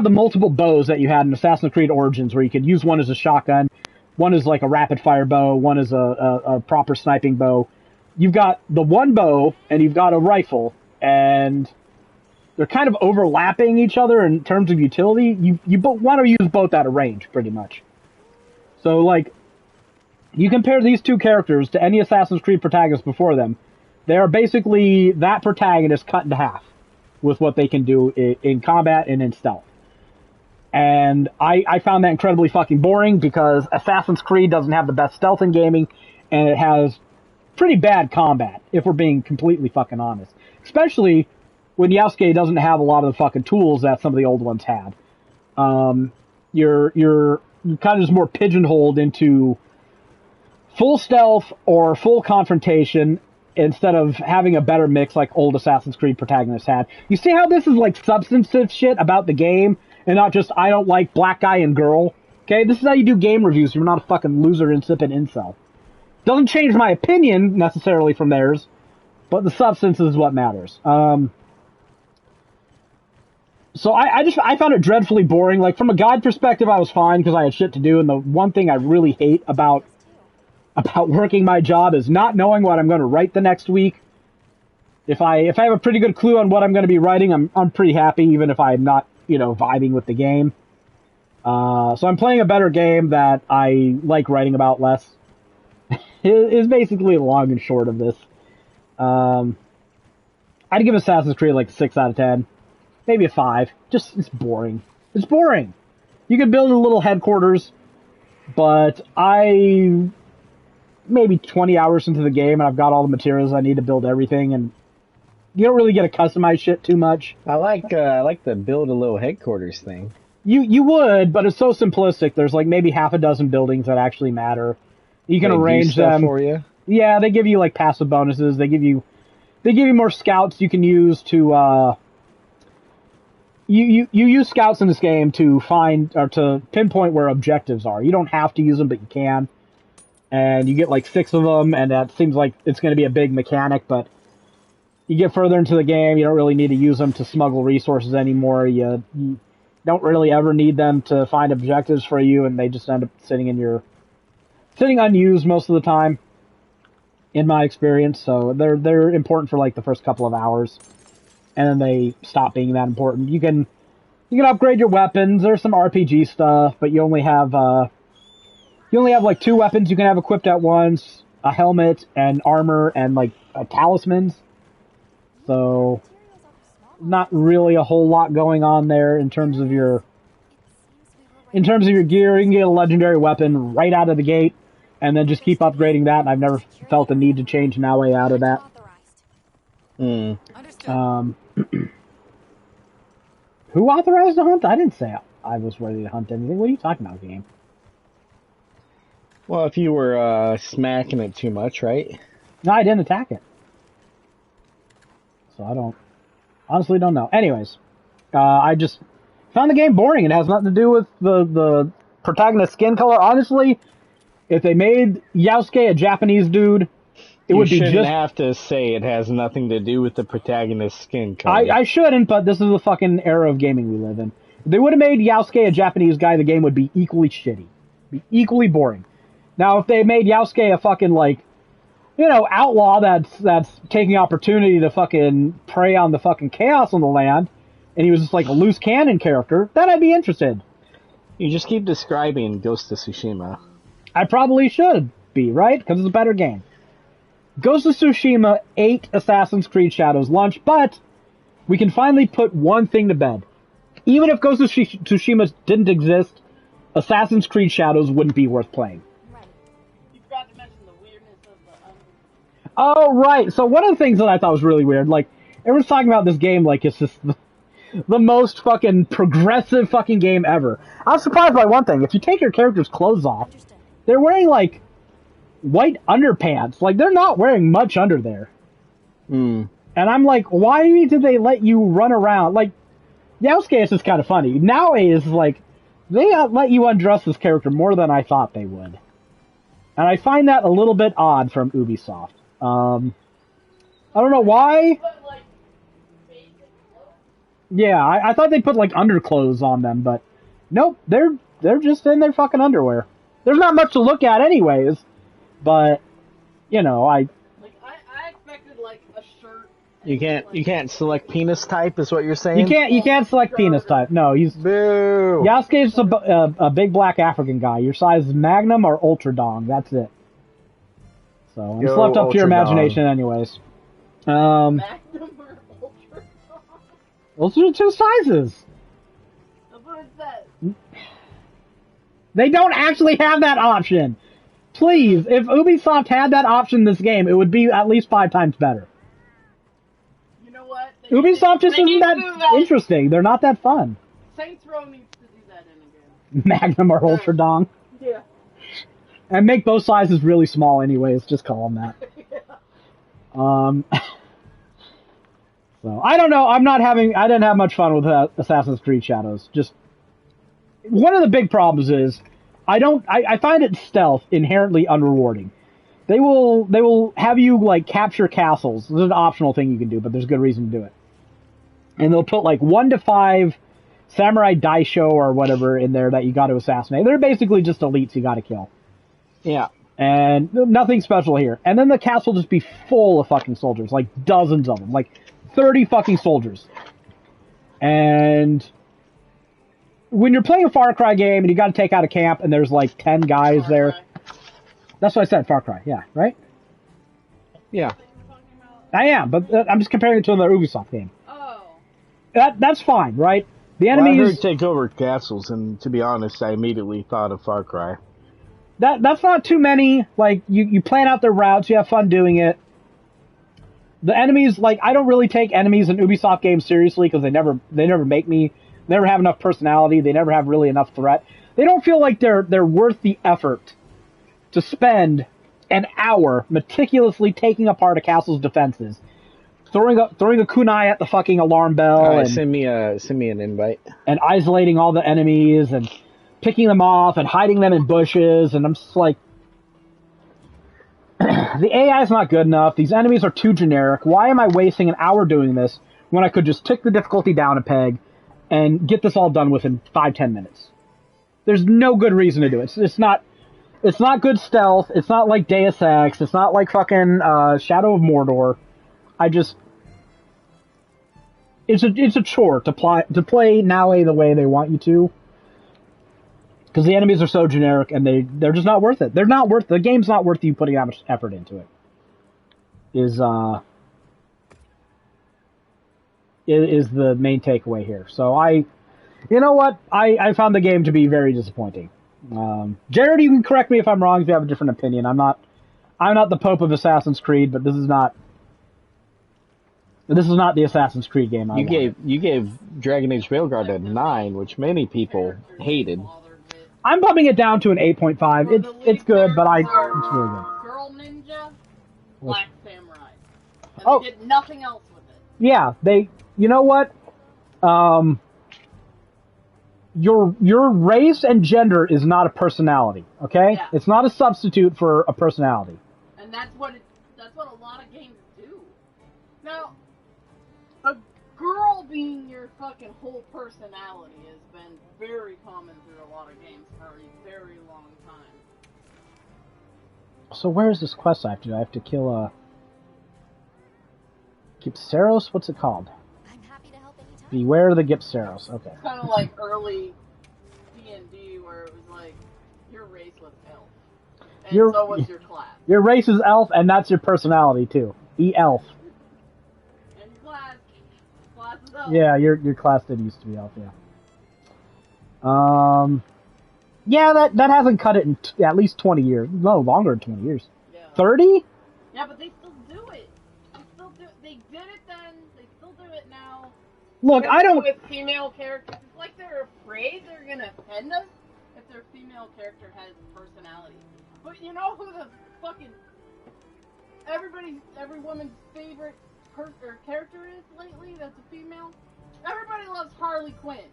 the multiple bows that you had in Assassin's Creed Origins, where you could use one as a shotgun, one is a rapid fire bow, one is a proper sniping bow. You've got the one bow, and you've got a rifle, and they're kind of overlapping each other in terms of utility. You want to use both at a range, pretty much. So, you compare these two characters to any Assassin's Creed protagonist before them, they are basically that protagonist cut into half with what they can do in combat and in stealth. And I found that incredibly fucking boring because Assassin's Creed doesn't have the best stealth in gaming, and it has pretty bad combat, if we're being completely fucking honest. Especially when Yasuke doesn't have a lot of the fucking tools that some of the old ones had. You're kind of just more pigeonholed into full stealth or full confrontation instead of having a better mix like old Assassin's Creed protagonists had. You see how this is substantive shit about the game and not just I don't like black guy and girl? Okay, this is how you do game reviews. You're not a fucking loser, insipid incel. Doesn't change my opinion necessarily from theirs, but the substance is what matters. So I found it dreadfully boring. From a guide perspective, I was fine because I had shit to do, and the one thing I really hate about working my job is not knowing what I'm going to write the next week. If I have a pretty good clue on what I'm going to be writing, I'm pretty happy, even if I'm not, vibing with the game. So I'm playing a better game that I like writing about less. Is basically the long and short of this. I'd give Assassin's Creed a 6 out of 10. Maybe a 5. It's boring. It's boring. You can build a little headquarters, but maybe 20 hours into the game, and I've got all the materials I need to build everything, and you don't really get to customize shit too much. I like the build a little headquarters thing. You would, but it's so simplistic. There's maybe half a dozen buildings that actually matter. You can arrange them for you. Yeah, they give you passive bonuses. They give you more scouts you can use to you use scouts in this game to find or to pinpoint where objectives are. You don't have to use them, but you can. And you get 6 of them, and that seems like it's going to be a big mechanic, but you get further into the game, you don't really need to use them to smuggle resources anymore. You don't really ever need them to find objectives for you, and they just end up sitting unused most of the time, in my experience. So they're important for the first couple of hours, and then they stop being that important. You can upgrade your weapons. There's some RPG stuff, but you only have 2 weapons you can have equipped at once: a helmet and armor and talismans. So not really a whole lot going on there in terms of your gear. You can get a legendary weapon right out of the gate, and then just keep upgrading that. And I've never felt the need to change Naoe out of that. Who authorized the hunt? I didn't say I was ready to hunt anything. What are you talking about, game? Well, if you were smacking it too much, right? No, I didn't attack it. so I honestly don't know. Anyways, I just found the game boring. It has nothing to do with the protagonist's skin color. Honestly, if they made Yasuke a Japanese dude, it would be just... You shouldn't have to say it has nothing to do with the protagonist's skin color. I shouldn't, but this is the fucking era of gaming we live in. If they would have made Yasuke a Japanese guy, the game would be equally shitty. Be equally boring. Now, if they made Yasuke a fucking, like, you know, outlaw that's taking opportunity to fucking prey on the fucking chaos on the land, and he was just like a loose cannon character, then I'd be interested. You just keep describing Ghost of Tsushima. I probably should be, right? Because it's a better game. Ghost of Tsushima ate Assassin's Creed Shadows lunch, but we can finally put one thing to bed. Even if Ghost of Tsushima didn't exist, Assassin's Creed Shadows wouldn't be worth playing. Right. You forgot to mention the weirdness of the... Oh, right. So one of the things that I thought was really weird, like, everyone's talking about this game like it's just the most fucking progressive fucking game ever. I was surprised by one thing. If you take your character's clothes off, they're wearing, like, white underpants. Like, they're not wearing much under there. Hmm. And I'm like, why did they let you run around? Like, Yasuke is just kind of funny. Nowadays, like, they let you undress this character more than I thought they would. And I find that a little bit odd from Ubisoft. I don't know why. But, like, basic clothes? Yeah, I thought they put, like, underclothes on them, but nope, they're just in their fucking underwear. There's not much to look at anyways, but, you know, I expected, like, a shirt. You can't select penis type, is what you're saying? You can't select penis type. No, Boo! Yasuke's a big black African guy. Your size is Magnum or Ultra Dong. That's it. So it's left up to your imagination, anyways. Magnum or Ultra Dong? Those are the two sizes. That's what it says. They don't actually have that option. Please, if Ubisoft had that option in this game, it would be at least 5 times better. You know what? Ubisoft just isn't that interesting. They're not that fun. Saints Row needs to do that in a game. Magnum or Ultra Dong. Yeah. And make both sizes really small anyways. Just call them that. Yeah. So, I don't know. I didn't have much fun with Assassin's Creed Shadows. Just, one of the big problems is, I find it stealth inherently unrewarding. They will have you, like, capture castles. This is an optional thing you can do, but there's good reason to do it. And they'll put, like, 1 to 5 samurai daisho or whatever in there that you got to assassinate. They're basically just elites you got to kill. Yeah. And nothing special here. And then the castle just be full of fucking soldiers, like dozens of them, like 30 fucking soldiers. And when you're playing a Far Cry game and you got to take out a camp and there's like 10 guys there. That's what I said, Far Cry. Yeah, right? Yeah. I am, but I'm just comparing it to another Ubisoft game. Oh. That's fine, right? The Well, I enemies... heard take over castles, and to be honest, I immediately thought of Far Cry. That's not too many. Like, you plan out their routes, you have fun doing it. The enemies, like, I don't really take enemies in Ubisoft games seriously because they never have enough personality, they never have really enough threat. They don't feel like they're worth the effort to spend an hour meticulously taking apart a castle's defenses, throwing a kunai at the fucking alarm bell, and send me an invite, and isolating all the enemies and picking them off and hiding them in bushes. And I'm just like, the AI is not good enough. These enemies are too generic. Why am I wasting an hour doing this when I could just tick the difficulty down a peg and get this all done within 5-10 minutes? There's no good reason to do it. It's not good stealth. It's not like Deus Ex. It's not like fucking Shadow of Mordor. It's a chore to play Naue the way they want you to, because the enemies are so generic and they're just not worth it. The game's not worth you putting that much effort into it. Is the main takeaway here. So you know what? I found the game to be very disappointing. Jared, you can correct me if I'm wrong if you have a different opinion. I'm not the Pope of Assassin's Creed, but this is not the Assassin's Creed game I wanted. You gave Dragon Age Veilguard a 9, which many people hated. I'm bumping it down to an 8.5. It's good, but it's really good. Girl Ninja, Black Samurai. And Oh. they did nothing else with it. Yeah, you know what? Your race and gender is not a personality, okay? Yeah. It's not a substitute for a personality. And that's what a lot of games do. Now, a girl being your fucking whole personality has been very common through a lot of games for a very long time. So where is this quest I have to do? I have to kill Gipsaros? What's it called? I'm happy to help anytime. Beware the Gipsaros. Okay. It's kind of like early D&D where it was like, your race was elf. And so was your class. Your race is elf, and that's your personality, too. E-elf. And your class is elf. Yeah, your class did used to be elf, yeah. Yeah, that hasn't cut it in at least 20 years. No, longer than 20 years. Yeah. 30? Yeah, but they still do it. They did it then. They still do it now. Look, I don't... With female characters, it's like they're afraid they're gonna offend us if their female character has personality. But you know who the fucking every woman's favorite character is lately? That's a female. Everybody loves Harley Quinn.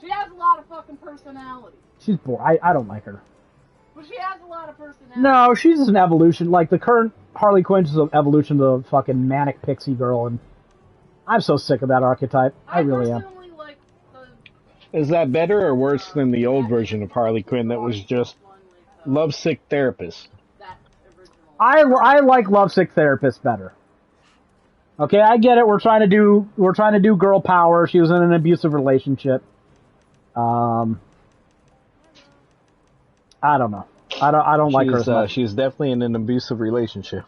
She has a lot of fucking personality. She's boring. I don't like her. But she has a lot of personality. No, she's just an evolution. Like, the current Harley Quinn is an evolution of the fucking manic pixie girl, and I'm so sick of that archetype. I really am. personally like Is that better or worse than the old version of Harley Quinn that was just lovesick therapist? that original. I like Lovesick Therapist better. Okay, I get it. We're trying to do girl power. She was in an abusive relationship. I don't know. I don't like her as much. She's definitely in an abusive relationship.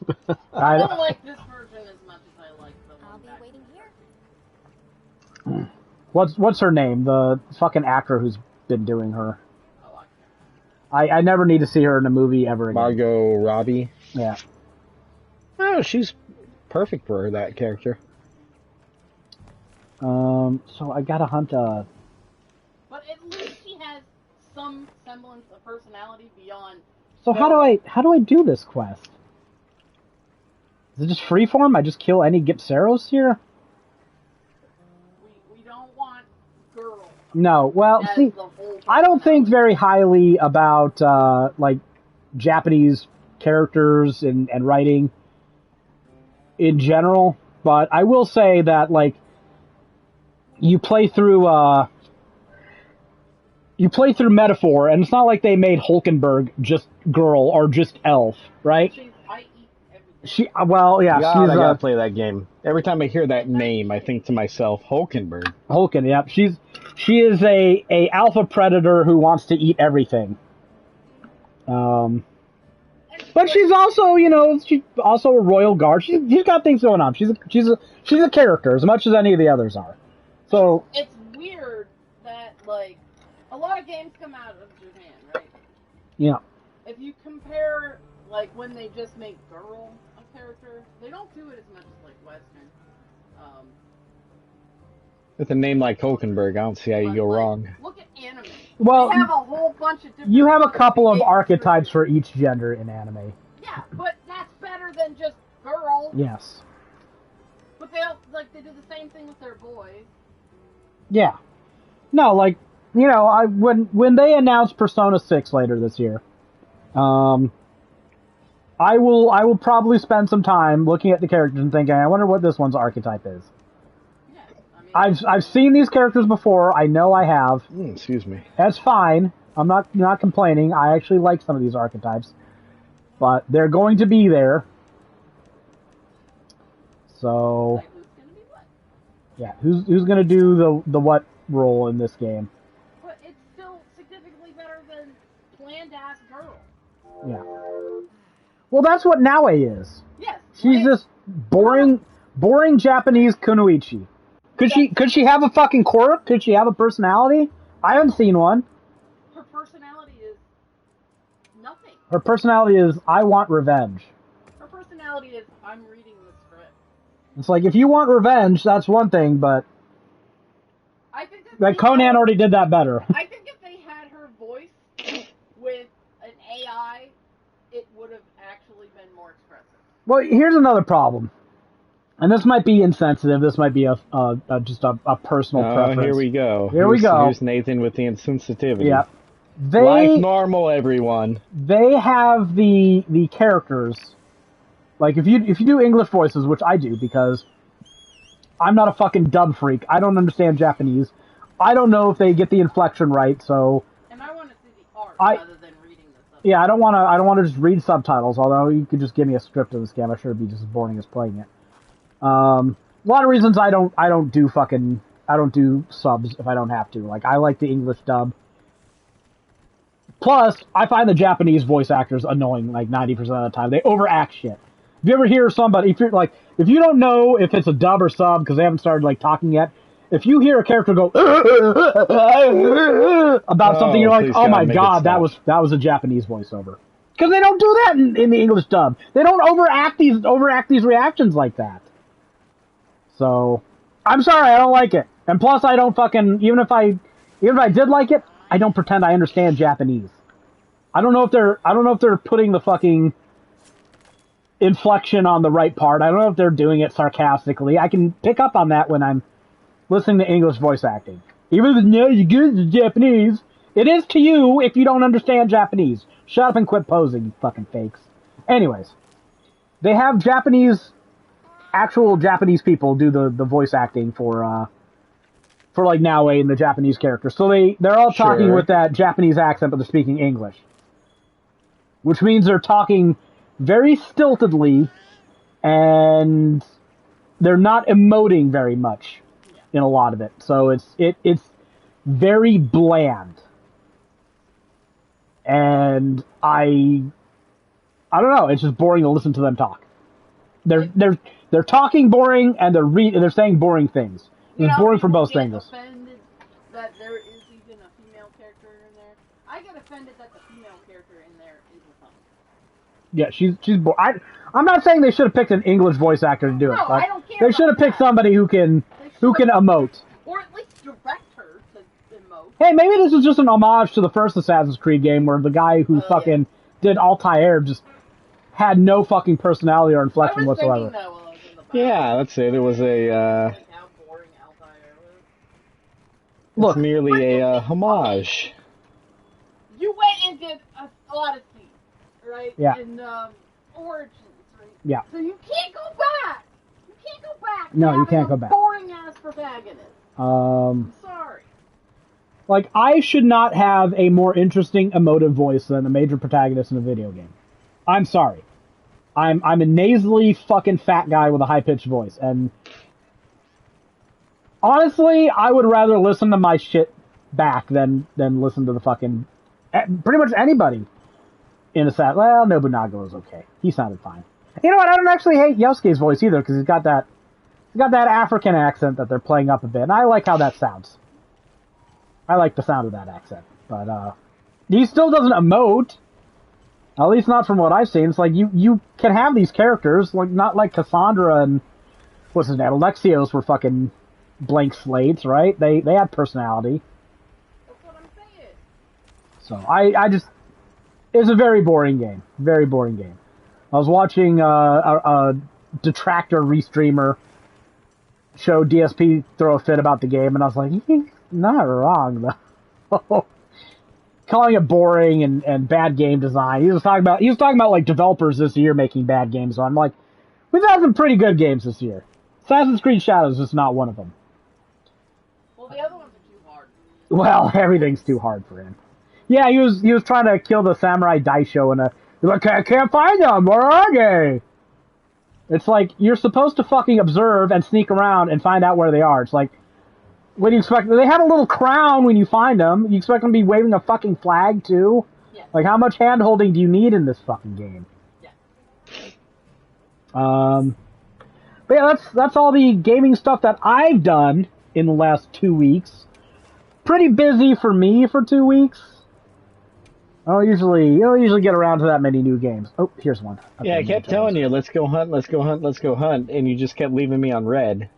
I don't like this version as much as I like the I'll one be back. waiting here. What's her name? The fucking actor who's been doing her. Oh, I I never need to see her in a movie ever again. Margot Robbie. Yeah. Oh, she's perfect for that character. So I gotta hunt But at least she has some semblance of personality beyond. So how do I do this quest? Is it just freeform? I just kill any Gipsaros here? We don't want girls. No. Well, as see, the whole I don't think personality. very highly about like Japanese characters and writing in general, but I will say that like you play through Metaphor, and it's not like they made Hulkenberg just girl or just elf, right? I eat everything. She well, yeah, God, she's I gotta play that game. Every time I hear that name, I think to myself, Hulkenberg. Hulken. Yep, she is a alpha predator who wants to eat everything. But she's also, she's also a royal guard. She's got things going on. She's a character as much as any of the others are. So It's weird that like a lot of games come out of Japan, right? yeah, If you compare like when they just make girl a character, they don't do it as much as like Western. With a name like Hulkenberg, I don't see how you But, go like, wrong. Look at anime. well, They have a whole bunch of different. you have a couple of behaviors. archetypes for each gender in anime. Yeah, but that's better than just girl. Yes. But they do the same thing with their boys. Yeah. No, like, when they announce Persona 6 later this year, I will probably spend some time looking at the characters and thinking, I wonder what this one's archetype is. Yeah, I mean, I've seen these characters before. I know I have. Excuse me. That's fine. I'm not complaining. I actually like some of these archetypes, but they're going to be there. So like, who's gonna be what? yeah, who's gonna do the what role in this game? But it's still significantly better than bland ass girl. Yeah. Well, that's what Naue is. Yes. She's like, just boring Japanese kunoichi. Could she have a fucking quirk? Could she have a personality? I haven't seen one. her personality is nothing. Her personality is I want revenge. Her personality is I'm reading the script. It's like if you want revenge, that's one thing, but I think that like they Conan had- already did that better. I think if they had her voice with an AI, it would have actually been more expressive. Well, here's another problem. And this might be insensitive. This might be just a personal preference. Here we go. Here we go. Here's Nathan with the insensitivity. Yeah. Life normal, everyone. They have the characters. Like if you do English voices, which I do because I'm not a fucking dub freak. I don't understand Japanese. I don't know if they get the inflection right, so. And I want to see the art rather than reading the subtitles. Yeah, I don't want to just read subtitles. Although you could just give me a script of this game, I'm sure it'd be just as boring as playing it. A lot of reasons I don't do subs if I don't have to. Like I like the English dub. Plus, I find the Japanese voice actors annoying like 90% of the time. They overact shit. If you ever hear somebody, if you don't know if it's a dub or sub because they haven't started like talking yet, if you hear a character go about something, you're like, oh my god, that was a Japanese voiceover. Because they don't do that in the English dub. They don't overact these reactions like that. So, I'm sorry, I don't like it. And plus, I don't fucking even if I did like it, I don't pretend I understand Japanese. I don't know if they're putting the fucking inflection on the right part. I don't know if they're doing it sarcastically. I can pick up on that when I'm listening to English voice acting. Even if you're good at Japanese, it is to you if you don't understand Japanese. Shut up and quit posing, you fucking fakes. Anyways, they have actual Japanese people do the voice acting for like Naoe and the Japanese characters. So they're all talking with that Japanese accent, but they're speaking English. Which means they're talking very stiltedly, and they're not emoting very much in a lot of it. So it's very bland. And I don't know, it's just boring to listen to them talk. They're talking boring, and they're saying boring things. It's boring from both angles. Offended that there is even a female character in there. I get offended that the female character in there is a woman. Yeah, she's boring. I'm not saying they should have picked an English voice actor to do it. But I don't care. They should have picked somebody who can emote. Or at least direct her to emote. Hey, maybe this is just an homage to the first Assassin's Creed game where the guy who did Altair just had no fucking personality or inflection whatsoever. Yeah, that's it. It was a look, it's merely a homage. You went and did Odyssey, right? Yeah. And Origins, right? Yeah. So you can't go back. You can't go back. No, you can't go back. Boring ass protagonist. I'm sorry. Like, I should not have a more interesting emotive voice than a major protagonist in a video game. I'm sorry. I'm a nasally fucking fat guy with a high-pitched voice, and honestly, I would rather listen to my shit back than listen to the fucking pretty much anybody in a set. Well, Nobunaga was okay. He sounded fine. You know what? I don't actually hate Yosuke's voice either because he's got that African accent that they're playing up a bit, and I like how that sounds. I like the sound of that accent, but he still doesn't emote. At least not from what I've seen. It's like you can have these characters, like not like Cassandra and what's his name, Alexios were fucking blank slates, right? They had personality. That's what I'm saying. So I just it's a very boring game. Very boring game. I was watching a detractor restreamer show DSP throw a fit about the game, and I was like, he's not wrong though. Calling it boring and bad game design. He was talking about like developers this year making bad games. So I'm like, we've had some pretty good games this year. Assassin's Creed Shadows is not one of them. Well, the other ones are too hard. Well, everything's too hard for him. Yeah, he was trying to kill the Samurai Daisho and he's like, I can't find them. Where are they? It's like you're supposed to fucking observe and sneak around and find out where they are. It's like, what do you expect? They have a little crown when you find them. You expect them to be waving a fucking flag, too? Yeah. Like, how much hand-holding do you need in this fucking game? Yeah. But yeah, that's all the gaming stuff that I've done in the last 2 weeks. Pretty busy for me for 2 weeks. I don't usually get around to that many new games. Oh, here's one. Okay, yeah, I kept telling you, let's go hunt, and you just kept leaving me on red.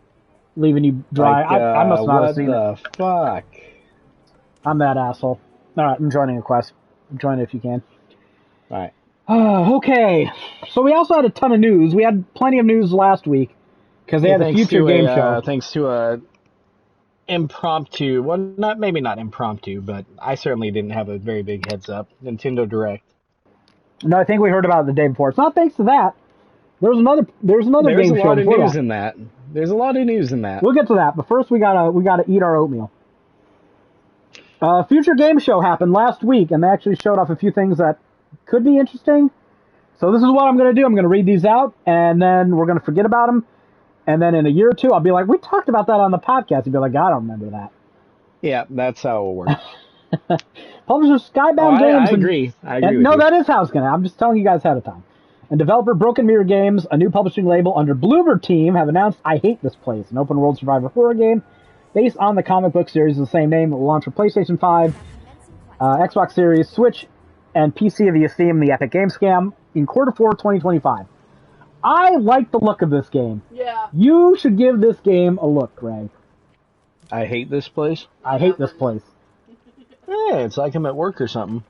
Leaving you dry. Like, I must not have seen it. What the fuck? I'm that asshole. Alright, I'm joining a quest. Join it if you can. Alright. Okay. So we also had a ton of news. We had plenty of news last week. Because they had a future game show. Thanks to a impromptu, well, maybe not impromptu, but I certainly didn't have a very big heads up. Nintendo Direct. No, I think we heard about it the day before. It's not thanks to that. There's another game show. There's a lot of news that. in that. There's a lot of news in that. We'll get to that, but first we gotta eat our oatmeal. Future game show happened last week, and they actually showed off a few things that could be interesting. So this is what I'm gonna do. I'm gonna read these out, and then we're gonna forget about them. And then in a year or two, I'll be like, we talked about that on the podcast. You'll be like, I don't remember that. Yeah, that's how it will work. Publisher Skybound Games. I agree. No, that is how it's going to. I'm just telling you guys ahead of time. And developer Broken Mirror Games, a new publishing label under Bloober Team, have announced I Hate This Place, an open-world survivor horror game based on the comic book series of the same name that will launch for PlayStation 5, Xbox Series, Switch, and PC via Steam, the Epic Game Scam, in Q4 2025. I like the look of this game. Yeah. You should give this game a look, Greg. I hate this place. I hate this place. Yeah, it's like I'm at work or something.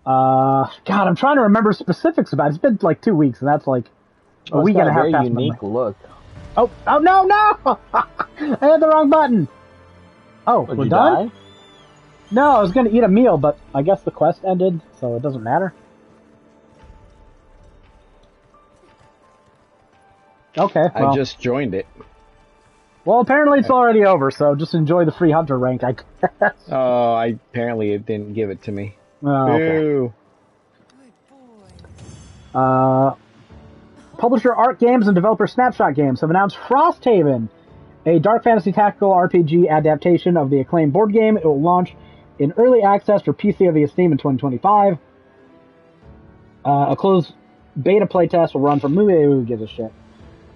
God, I'm trying to remember specifics about it. It's been like 2 weeks, and that's like a week and a half past. It's got a very unique look. Oh, no! I had the wrong button. Oh, we're done? Die? No, I was going to eat a meal, but I guess the quest ended, so it doesn't matter. Okay, well. I just joined it. Well, apparently it's already over, so just enjoy the free hunter rank, I guess. Oh, apparently it didn't give it to me. Oh, okay. Publisher Arc Games and developer Snapshot Games have announced Frosthaven, a dark fantasy tactical RPG adaptation of the acclaimed board game. It will launch in early access for PC via Steam in 2025. A closed beta playtest will run for who gives a shit.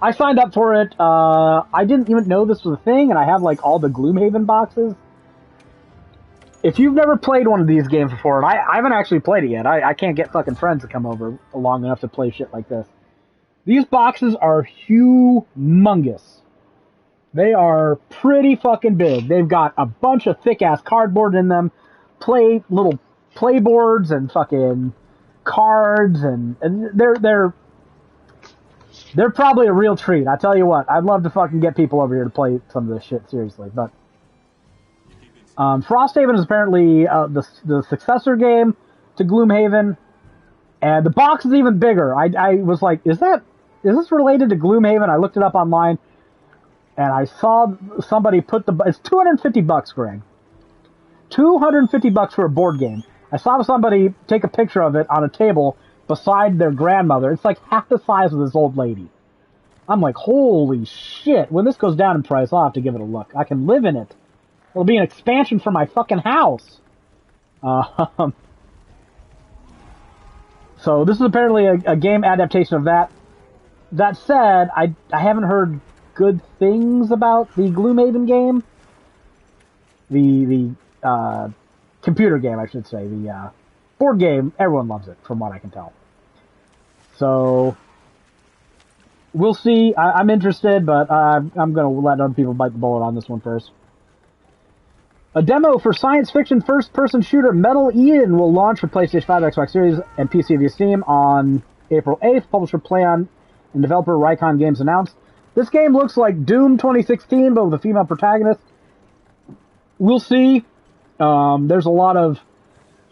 I signed up for it. I didn't even know this was a thing, and I have like all the Gloomhaven boxes. If you've never played one of these games before, and I haven't actually played it yet, I can't get fucking friends to come over long enough to play shit like this. These boxes are humongous. They are pretty fucking big. They've got a bunch of thick-ass cardboard in them, little playboards and fucking cards, and they're probably a real treat. I tell you what, I'd love to fucking get people over here to play some of this shit seriously. But Frosthaven is apparently the successor game to Gloomhaven, and the box is even bigger. I was like, is this related to Gloomhaven? I looked it up online, and I saw somebody put it's $250, Greg. $250 for a board game. I saw somebody take a picture of it on a table beside their grandmother. It's like half the size of this old lady. I'm like, holy shit. When this goes down in price, I'll have to give it a look. I can live in it. It'll be an expansion for my fucking house. So this is apparently a game adaptation of that. That said, I haven't heard good things about the Gloomhaven game. The computer game, I should say. The board game, everyone loves it, from what I can tell. So, we'll see. I'm interested, but I'm going to let other people bite the bullet on this one first. A demo for science fiction first-person shooter Metal Eden will launch for PlayStation 5, Xbox Series, and PC via Steam on April 8th. Publisher PlayOn and developer Rycon Games announced. This game looks like Doom 2016, but with a female protagonist. We'll see. There's a lot of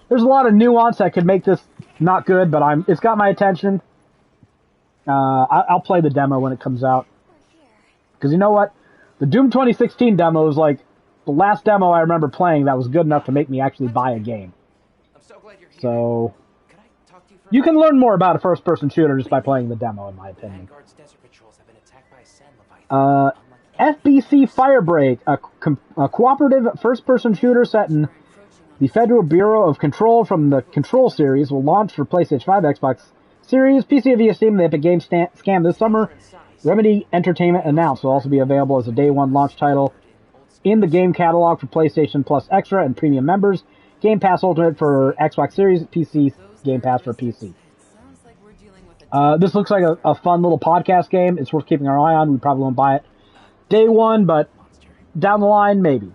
nuance that could make this not good, but it's got my attention. I'll play the demo when it comes out. Because you know what? The Doom 2016 demo is like the last demo I remember playing that was good enough to make me actually buy a game. I'm so glad you're here. So, Can I talk to you you can learn more about a first-person shooter just by playing the demo, in my opinion. Vanguard's desert patrols have been attacked by a sand leviathan. FBC Firebreak, a cooperative first-person shooter set in the Federal Bureau of Control from the Control series, will launch for PlayStation 5, Xbox Series, PC via Steam, and the Epic Games Scam this summer. Remedy Entertainment announced will also be available as a day one launch title in the game catalog for PlayStation Plus Extra and Premium members. Game Pass Ultimate for Xbox Series, PC Game Pass for PC. This looks like a fun little podcast game. It's worth keeping our eye on. We probably won't buy it day one, but down the line, maybe.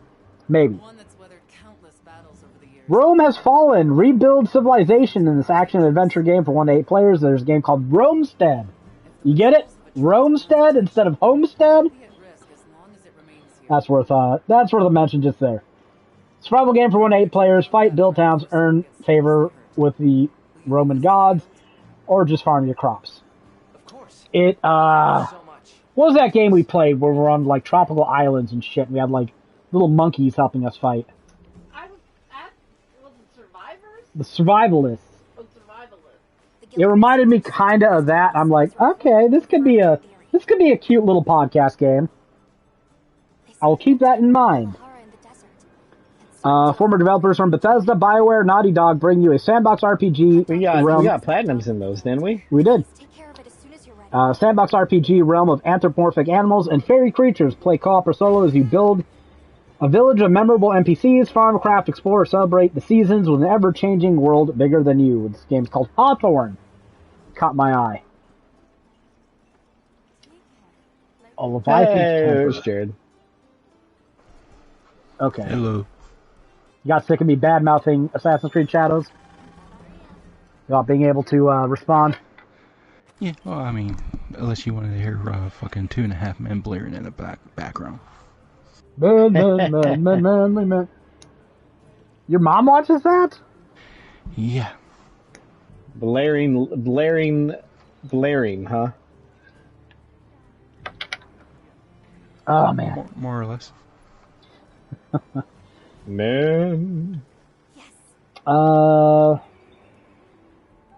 Rome Has Fallen. Rebuild civilization in this action and adventure game for 1 to 8 players. There's a game called Romestead. You get it? Roamstead instead of homestead? That's worth a mention just there. Survival game for 1 to 8 players. Fight, build towns, earn favor with the Roman gods, or just farm your crops. Of course. It, So much. what was that game we played where we're on, like, tropical islands and shit? And we had, like, little monkeys helping us fight. Was it Survivors? The Survivalists. Oh, Survivalists. It reminded me kinda of that. I'm like, okay, this could be a cute little podcast game. I will keep that in mind. Former developers from Bethesda, BioWare, Naughty Dog bring you a sandbox RPG. We got platinums in those, didn't we? We did. Sandbox RPG realm of anthropomorphic animals and fairy creatures. Play co-op or solo as you build a village of memorable NPCs, farm, craft, explore, celebrate the seasons with an ever-changing world bigger than you. This game's called Hawthorne. Caught my eye. Oh, Leviathan's Hey, temper. there's Jared. Okay. Hello. You got sick of me bad-mouthing Assassin's Creed Shadows? Without being able to respond? Yeah, well, I mean, unless you wanted to hear fucking 2.5 men blaring in the background. Man. Your mom watches that? Yeah. Blaring, huh? Oh, man. More or less. Man.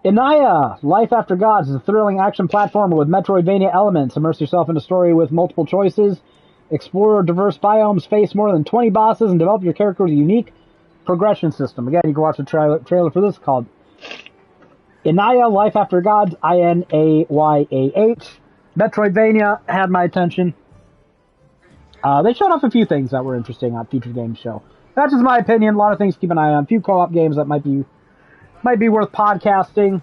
Inaya, Life After Gods is a thrilling action platformer with Metroidvania elements. Immerse yourself in a story with multiple choices. Explore diverse biomes, face more than 20 bosses, and develop your character with a unique progression system. Again, you can watch the trailer for this called Inaya, Life After Gods, Inayah. Metroidvania had my attention. They showed off a few things that were interesting on Future Games Show. That's just my opinion. A lot of things to keep an eye on. A few co-op games that might be worth podcasting.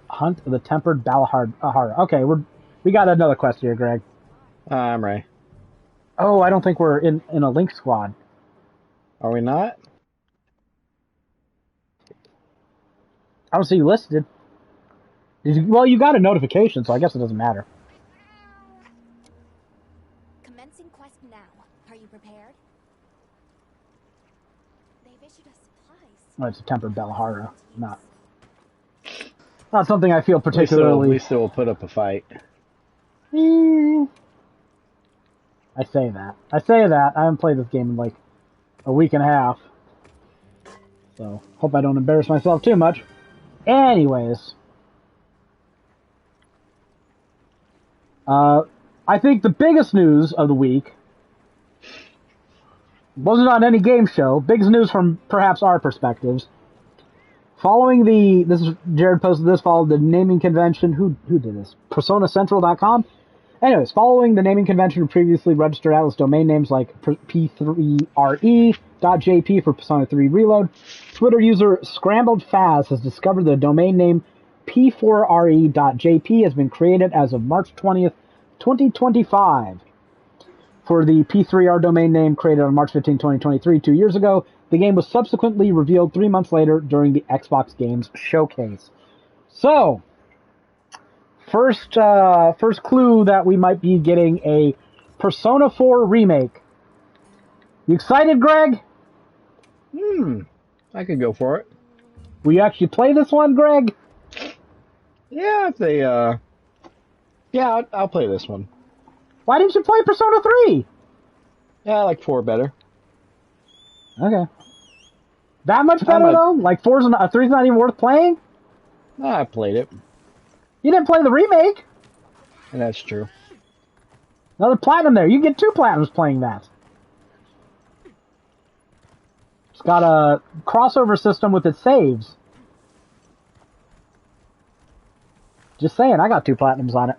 Hunt of the Tempered Balahara. Okay, we got another quest here, Greg. I'm right. Oh, I don't think we're in a Link squad. Are we not? I don't see you listed. Well, you got a notification, so I guess it doesn't matter. Commencing quest now. Are you prepared? They've issued us supplies. Oh, it's a Tempered Balahara. Not something I feel At particularly... least it will put up a fight. I say that. I haven't played this game in like a week and a half. So, hope I don't embarrass myself too much. Anyways. I think the biggest news of the week wasn't on any game show. Biggest news from perhaps our perspectives. Following Jared posted this, followed the naming convention. Who did this? PersonaCentral.com? Anyways, following the naming convention of previously registered Atlas domain names like P3RE.jp for Persona 3 Reload, Twitter user Scrambled Faz has discovered the domain name P4RE.jp has been created as of March 20th, 2025. For the P3R domain name created on March 15, 2023, 2 years ago, the game was subsequently revealed 3 months later during the Xbox Games Showcase. So, first clue that we might be getting a Persona 4 remake. You excited, Greg? I could go for it. Will you actually play this one, Greg? Yeah, if they, yeah, I'll play this one. Why didn't you play Persona 3? Yeah, I like 4 better. Okay. That much better, though? Like 3's not even worth playing? Nah, I played it. You didn't play the remake. And that's true. Another platinum there. You get 2 platinums playing that. It's got a crossover system with its saves. Just saying, I got 2 platinums on it.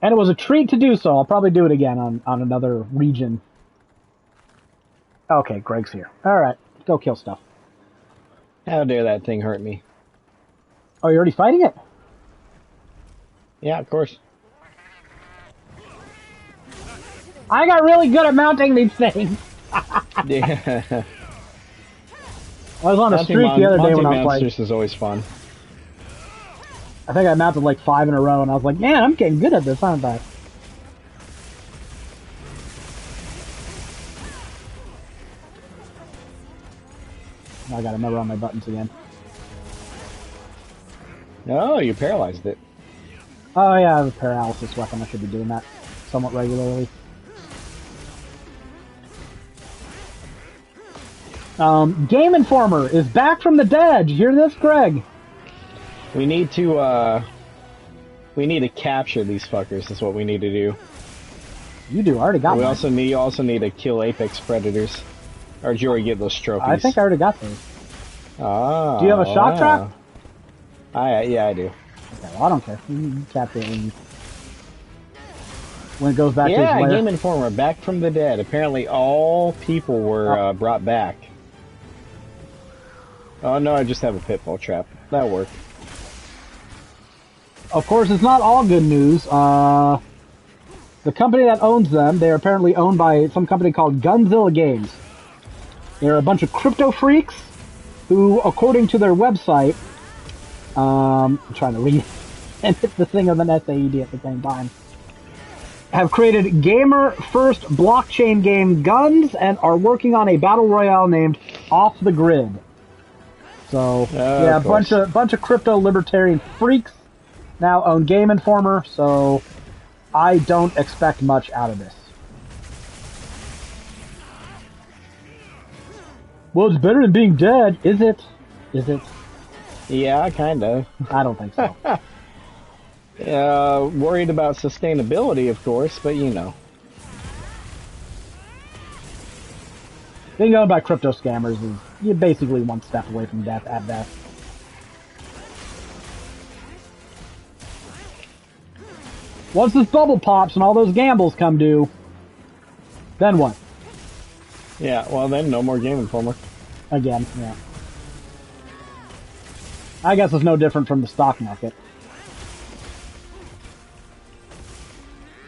And it was a treat to do so. I'll probably do it again on another region. Okay, Greg's here. Alright, go kill stuff. How dare that thing hurt me? Oh, you're already fighting it? Yeah, of course. I got really good at mounting these things. Yeah. I was on a streak the other day when I was playing. Monsters is always fun. I think I mounted like 5 in a row, and I was like, man, I'm getting good at this, aren't I? Now I gotta remember all my buttons again. Oh, you paralyzed it. Oh yeah, I have a paralysis weapon. I should be doing that somewhat regularly. Game Informer is back from the dead. Did you hear this, Greg? We need to capture these fuckers. That's what we need to do. You do. I already got We mine. also need to kill apex predators. Or did you already get those trophies? I think I already got those. Ah. Do you have a shock trap? Yeah, I do. Okay, well, I don't care. You can capture it when it goes back to its Yeah, lair. Game Informer, back from the dead. Apparently all people were brought back. Oh no, I just have a pitfall trap. That'll work. Of course, it's not all good news. The company that owns them, they're apparently owned by some company called Gunzilla Games. They're a bunch of crypto freaks who, according to their website, I'm trying to read and hit the thing of an SAED at the same time, have created gamer-first blockchain game Guns and are working on a battle royale named Off the Grid. So, yeah, a bunch of crypto libertarian freaks now own Game Informer, so I don't expect much out of this. Well, it's better than being dead. Is it? Is it? Yeah, kind of. I don't think so. Worried about sustainability, of course, but you know. Being owned by crypto scammers is you're basically one step away from death at best. Once this bubble pops and all those gambles come due, then what? Yeah, well then, no more Game Informer. Again, yeah. I guess it's no different from the stock market.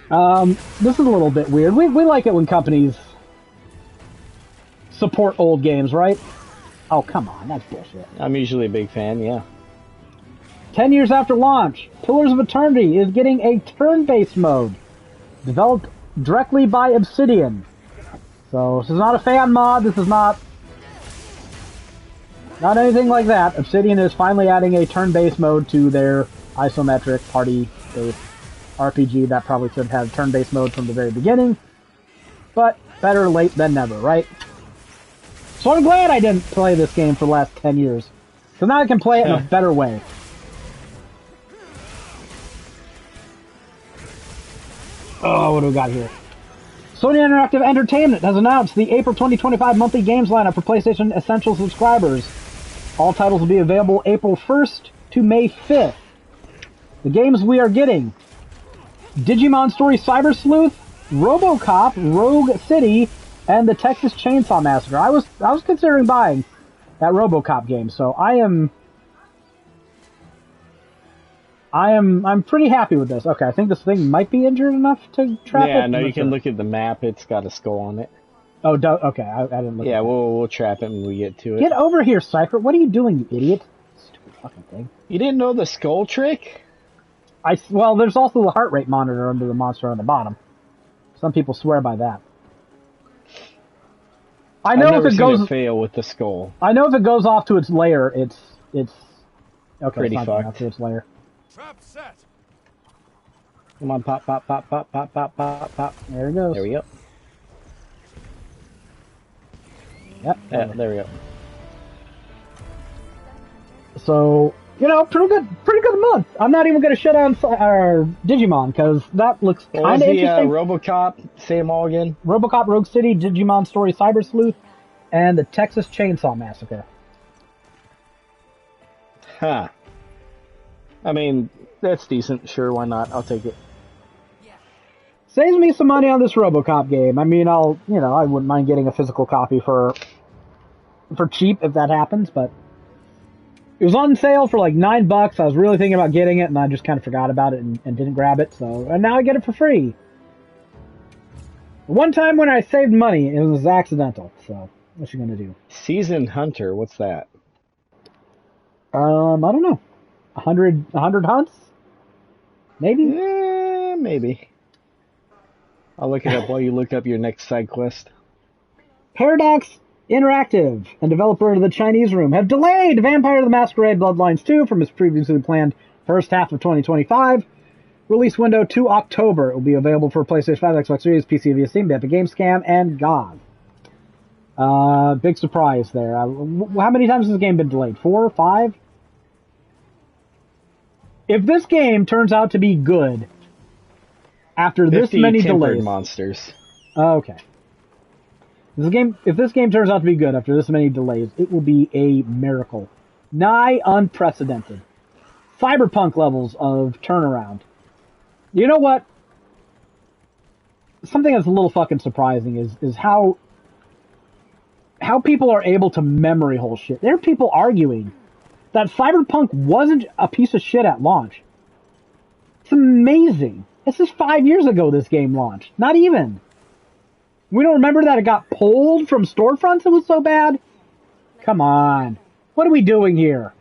This is a little bit weird. We like it when companies support old games, right? Oh, come on, that's bullshit. I'm usually a big fan, yeah. 10 years after launch, Pillars of Eternity is getting a turn-based mode, developed directly by Obsidian. So, this is not a fan mod, this is not anything like that. Obsidian is finally adding a turn-based mode to their isometric party-based RPG that probably should have turn-based mode from the very beginning. But, better late than never, right? So I'm glad I didn't play this game for the last 10 years. So now I can play it in a better way. Oh, what do we got here? Sony Interactive Entertainment has announced the April 2025 monthly games lineup for PlayStation Essential subscribers. All titles will be available April 1st to May 5th. The games we are getting: Digimon Story Cyber Sleuth, RoboCop, Rogue City, and the Texas Chainsaw Massacre. I was considering buying that RoboCop game, so I'm pretty happy with this. Okay, I think this thing might be injured enough to trap it. Yeah, no, you can look at the map. It's got a skull on it. Oh, okay, I didn't look. Yeah, at we'll trap it when we get to it. Get over here, Cypher. What are you doing, you idiot? Stupid fucking thing. You didn't know the skull trick? Well, there's also the heart rate monitor under the monster on the bottom. Some people swear by that. I know I've never if it seen goes it fail with the skull. I know if it goes off to its lair, it's okay. Pretty it's not going fucked. off to its lair. Trap set. Come on, pop, pop, pop, pop, pop, pop, pop, pop. There it goes. There we go. Yep. Yeah, there we go. So, pretty good month. I'm not even going to shut on Digimon, because that looks What was kind of the interesting. RoboCop? Say them all again. RoboCop, Rogue City, Digimon Story Cyber Sleuth, and the Texas Chainsaw Massacre. Huh. I mean, that's decent. Sure, why not? I'll take it. Saves me some money on this RoboCop game. I mean, I wouldn't mind getting a physical copy for cheap if that happens, but it was on sale for like $9. I was really thinking about getting it, and I just kind of forgot about it and didn't grab it. And now I get it for free. One time when I saved money, it was accidental. So what you gonna do? Seasoned Hunter, what's that? I don't know. 100 hunts? Maybe? Maybe. I'll look it up while you look up your next side quest. Paradox Interactive and developer of the Chinese Room have delayed Vampire the Masquerade Bloodlines 2 from its previously planned first half of 2025. Release window to October. It will be available for PlayStation 5, Xbox Series, PC via Steam, Epic Games Scam, and GOG. Big surprise there. How many times has this game been delayed? 4 or 5? If this game turns out to be good after this many delays, monsters. Okay. If this game turns out to be good after this many delays, it will be a miracle, nigh unprecedented. Cyberpunk levels of turnaround. You know what? Something that's a little fucking surprising is how people are able to memory hole shit. There are people arguing that Cyberpunk wasn't a piece of shit at launch. It's amazing. This is 5 years ago this game launched. Not even. We don't remember that it got pulled from storefronts, it was so bad? Come on. What are we doing here?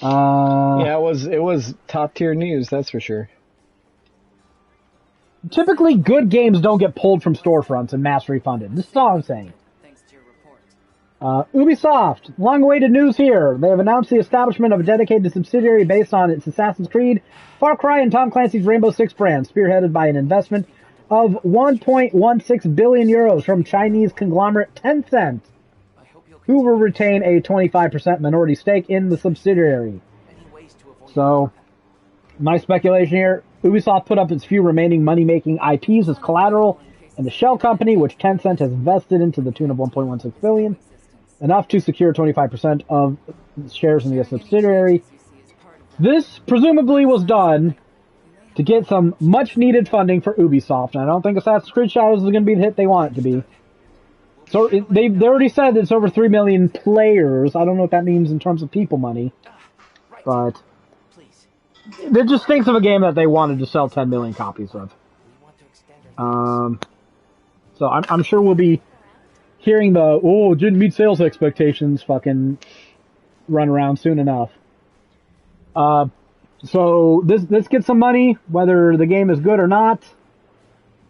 Yeah, it was top tier news, that's for sure. Typically, good games don't get pulled from storefronts and mass refunded. This is all I'm saying. Thanks to your report. Ubisoft, long-awaited news here. They have announced the establishment of a dedicated subsidiary based on its Assassin's Creed, Far Cry, and Tom Clancy's Rainbow Six brand, spearheaded by an investment of 1.16 billion euros from Chinese conglomerate Tencent, who will retain a 25% minority stake in the subsidiary. So, my speculation here, Ubisoft put up its few remaining money-making IPs as collateral in the shell company, which Tencent has invested into the tune of 1.16 billion, enough to secure 25% of shares in the subsidiary. This presumably was done to get some much-needed funding for Ubisoft, and I don't think Assassin's Creed Shadows is going to be the hit they want it to be. So they already said it's over 3 million players. I don't know what that means in terms of people money, but it just thinks of a game that they wanted to sell 10 million copies of. So I'm sure we'll be hearing the, it didn't meet sales expectations fucking run around soon enough. So this gets some money, whether the game is good or not.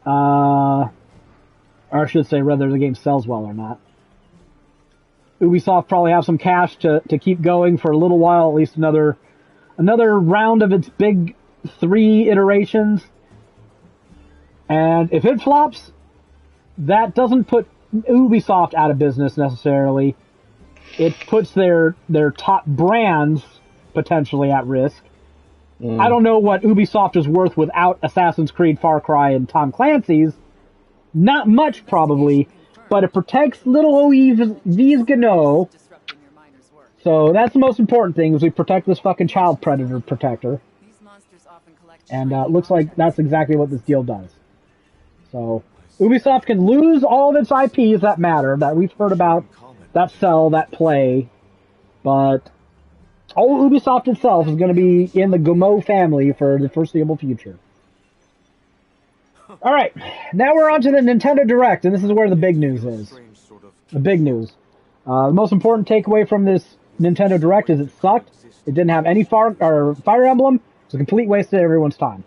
Or I should say, whether the game sells well or not. Ubisoft probably have some cash to keep going for a little while, at least another round of its big 3 iterations. And if it flops, that doesn't put Ubisoft out of business necessarily. It puts their top brands potentially at risk. I don't know what Ubisoft is worth without Assassin's Creed, Far Cry, and Tom Clancy's. Not much, probably, but it protects little OE Vizgano. So that's the most important thing, is we protect this fucking child predator protector. And looks like that's exactly what this deal does. So Ubisoft can lose all of its IPs that matter, that we've heard about, that sell, that play, but all Ubisoft itself is going to be in the Guillemot family for the foreseeable future. Alright, now we're on to the Nintendo Direct, and this is where the big news is. The big news. The most important takeaway from this Nintendo Direct is it sucked. It didn't have any Fire Emblem. It's a complete waste of everyone's time.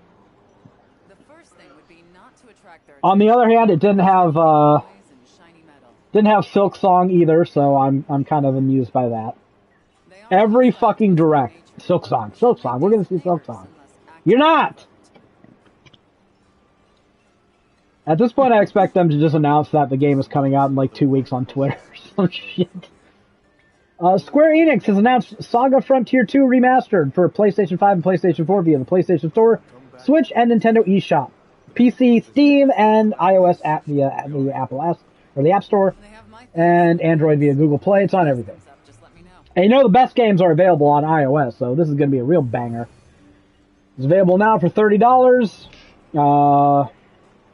On the other hand, it didn't have Silk Song either, so I'm kind of amused by that. Every fucking Direct, Silk Song. We're gonna see Silk Song. You're not! At this point, I expect them to just announce that the game is coming out in like 2 weeks on Twitter or some shit. Square Enix has announced Saga Frontier 2 Remastered for PlayStation 5 and PlayStation 4 via the PlayStation Store, Switch, and Nintendo eShop. PC, Steam, and iOS app via the the App Store, and Android via Google Play. It's on everything. And you know the best games are available on iOS, so this is going to be a real banger. It's available now for $30.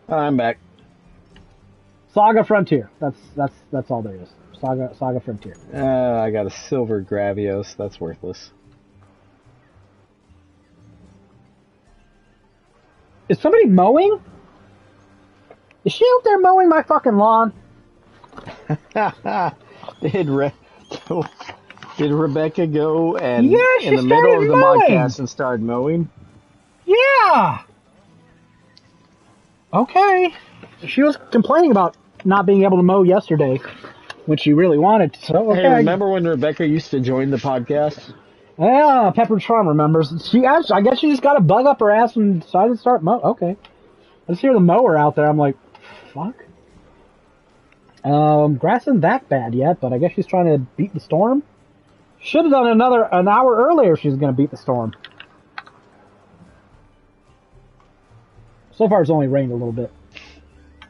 I'm back. Saga Frontier. That's all there is. Saga Frontier. I got a silver Gravios. That's worthless. Is somebody mowing? Is she out there mowing my fucking lawn? Did Rebecca go and Yeah, in she the middle started of the mowing. podcast and started mowing? Yeah. Okay. She was complaining about not being able to mow yesterday when she really wanted to. So, okay. Hey, remember when Rebecca used to join the podcast? Yeah, Pepperidge Farm remembers. I guess she just got a bug up her ass and decided to start mow. Okay. I just hear the mower out there. I'm like, fuck. Grass isn't that bad yet, but I guess she's trying to beat the storm. Should have done an hour earlier if she was going to beat the storm. So far, it's only rained a little bit.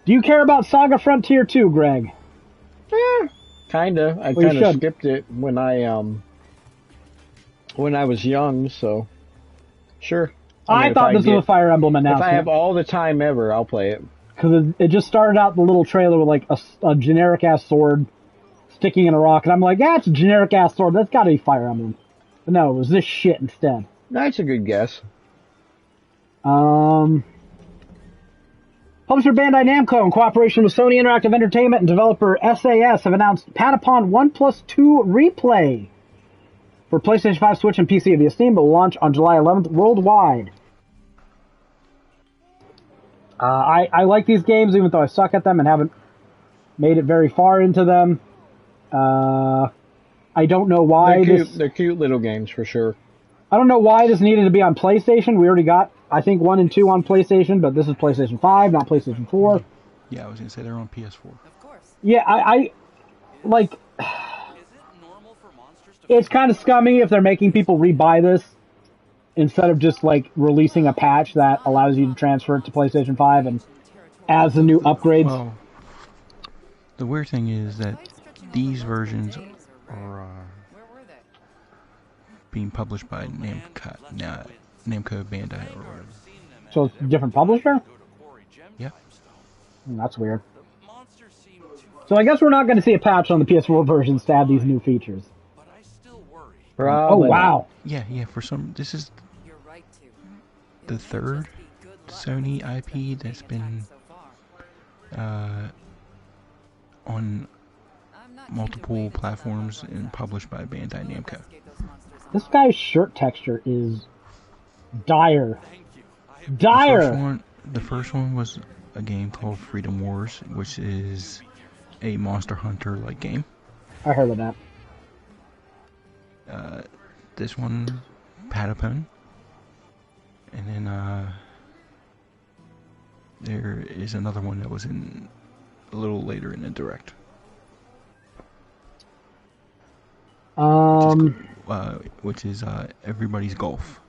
Do you care about Saga Frontier 2, Greg? Kinda. I Well, you kind of should. skipped it when I was young, so sure. I mean, thought this was a Fire Emblem If announcement. I have all the time ever, I'll play it. Because it just started out the little trailer with like a generic ass sword sticking in a rock, and I'm like, yeah, it's a generic ass sword. That's got to be Fire Emblem. But no, it was this shit instead. That's a good guess. Publisher Bandai Namco, in cooperation with Sony Interactive Entertainment and developer SAS, have announced Patapon 1+2 Replay for PlayStation 5, Switch, and PC via Steam, but will launch on July 11th worldwide. I like these games, even though I suck at them and haven't made it very far into them. I don't know why They're cute little games for sure. I don't know why this needed to be on PlayStation. We already got, I think, 1 and 2 on PlayStation, but this is PlayStation 5, not PlayStation 4. Yeah, I was gonna say they're on PS4. Of course. Yeah, I like. Is it normal for monsters to It's kind of scummy if they're making people rebuy this instead of just like releasing a patch that allows you to transfer it to PlayStation 5 and as the new upgrades. Well, the weird thing is that these versions are Where were they? being published by Namco Bandai or whatever. So it's a different publisher? Yeah. That's weird. So I guess we're not going to see a patch on the PS4 versions to add these new features. But I still worry. Oh, Probably. wow. Yeah. For some, this is You're right to. the third Sony IP that's been on multiple platforms and published by Bandai Namco. This guy's shirt texture is dire. The Dire! first one was a game called Freedom Wars, which is a Monster Hunter-like game. I heard of that. This one, Patapon. And then there is another one that was in a little later in the direct. Which is Everybody's Golf.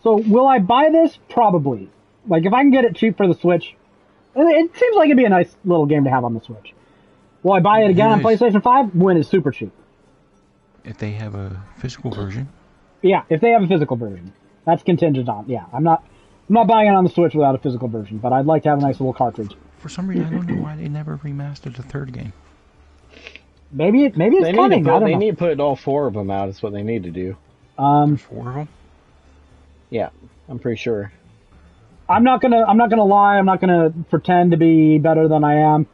So will I buy this? Probably. Like if I can get it cheap for the Switch, it seems like it'd be a nice little game to have on the Switch. Will I buy it again on PlayStation 5 when it's super cheap? If they have a physical version. Yeah, if they have a physical version. That's contingent on. Yeah, I'm not buying it on the Switch without a physical version, but I'd like to have a nice little cartridge. For some reason, I don't know why they never remastered the third game. Maybe it's coming. They need to put all 4 of them out. Is what they need to do. 4 of them? Yeah, I'm pretty sure. I'm not gonna lie. I'm not gonna pretend to be better than I am.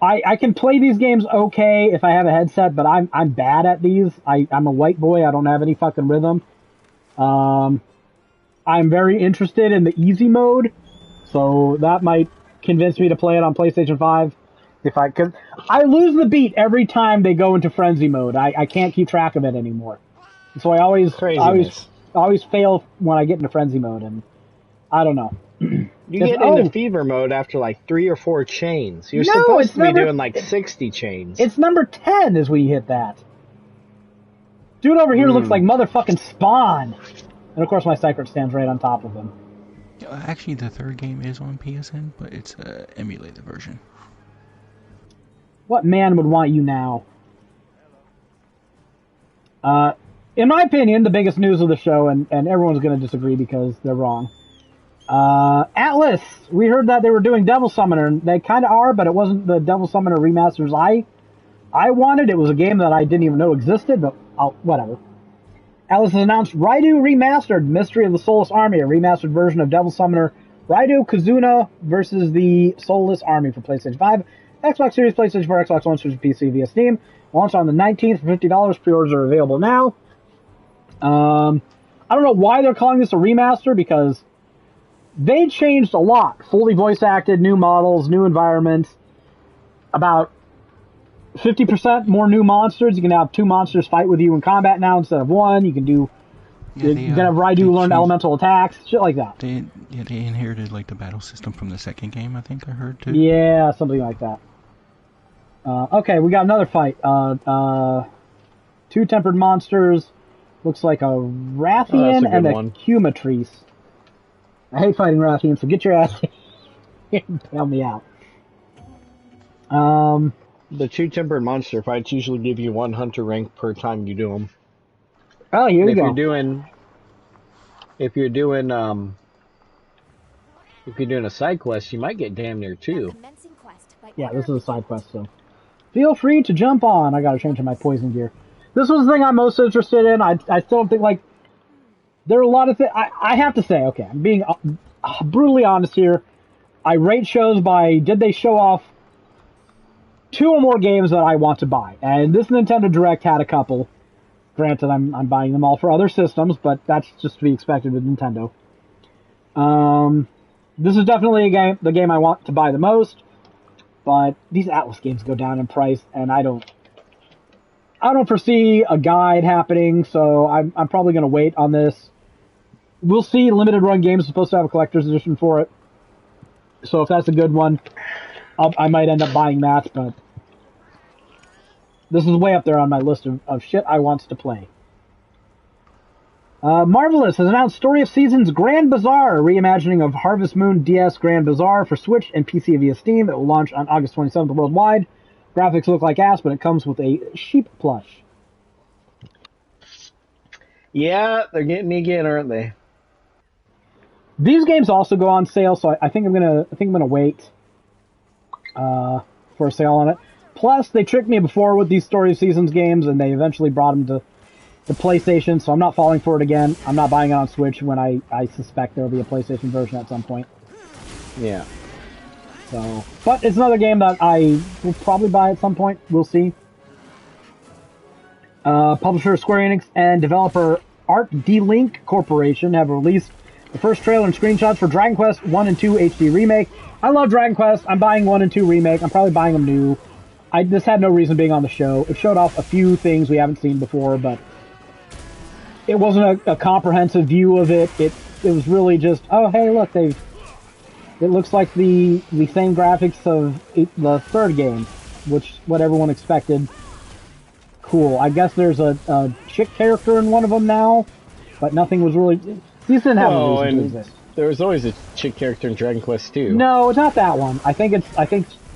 I can play these games okay if I have a headset, but I'm bad at these. I'm a white boy. I don't have any fucking rhythm. I'm very interested in the easy mode, so that might convince me to play it on PlayStation 5. Cause I lose the beat every time they go into frenzy mode. I can't keep track of it anymore. So I always fail when I get into frenzy mode, and I don't know. You get into fever mode after like 3 or 4 chains. You're supposed to be doing like 60 chains. It's number 10 is when you hit that. Dude over here looks like motherfucking Spawn. And of course my Cycrit stands right on top of him. Actually, the third game is on PSN, but it's an emulated version. What man would want you now? In my opinion, the biggest news of the show, and everyone's going to disagree because they're wrong. Atlas, we heard that they were doing Devil Summoner, and they kind of are, but it wasn't the Devil Summoner remasters I wanted. It was a game that I didn't even know existed, but whatever. Atlas has announced Raidu Remastered, Mystery of the Soulless Army, a remastered version of Devil Summoner Raidu Kazuna versus the Soulless Army for PlayStation 5 Xbox Series, PlayStation 4, Xbox One, Switch, and PC via Steam. Launched on the 19th for $50. Pre-orders are available now. I don't know why they're calling this a remaster, because they changed a lot. Fully voice acted, new models, new environments, about 50% more new monsters. You can have 2 monsters fight with you in combat now instead of 1. You can do... You're gonna have Raidu learn elemental attacks, shit like that. They inherited like the battle system from the second game, I think I heard too. Yeah, something like that. Okay, we got another fight. 2 tempered monsters. Looks like a Rathian and a Humatrice. I hate fighting Rathians, so get your ass here and help me out. The 2 tempered monster fights usually give you 1 hunter rank per time you do them. Oh, here we go. If you're doing a side quest, you might get damn near 2. Yeah, this is a side quest, so feel free to jump on. I gotta change my poison gear. This was the thing I'm most interested in. I still don't think, like, there are a lot of things. I have to say, okay, I'm being brutally honest here. I rate shows by, did they show off 2 or more games that I want to buy? And this Nintendo Direct had a couple. Granted, I'm buying them all for other systems, but that's just to be expected with Nintendo. This is definitely the game I want to buy the most, but these Atlas games go down in price, and I don't foresee a guide happening, so I'm probably going to wait on this. We'll see. Limited Run Games is supposed to have a collector's edition for it, so if that's a good one, I might end up buying that, but this is way up there on my list of shit I want to play. Marvelous has announced Story of Seasons Grand Bazaar, a reimagining of Harvest Moon DS Grand Bazaar for Switch and PC via Steam. It will launch on August 27th worldwide. Graphics look like ass, but it comes with a sheep plush. Yeah, they're getting me again, aren't they? These games also go on sale, so I think I'm gonna wait for a sale on it. Plus, they tricked me before with these Story of Seasons games, and they eventually brought them to the PlayStation, so I'm not falling for it again. I'm not buying it on Switch when I suspect there will be a PlayStation version at some point. Yeah. So, but it's another game that I will probably buy at some point. We'll see. Publisher Square Enix and developer Art D-Link Corporation have released the first trailer and screenshots for Dragon Quest 1 and 2 HD Remake. I love Dragon Quest. I'm buying 1 and 2 Remake. I'm probably buying them new. This had no reason being on the show. It showed off a few things we haven't seen before, but it wasn't a comprehensive view of it. It was really just, oh, hey, look, it looks like the same graphics of the third game, which what everyone expected. Cool. I guess there's a chick character in one of them now, but nothing was really... These didn't have a reason to exist. There was always a chick character in Dragon Quest 2. No, it's not that one. I think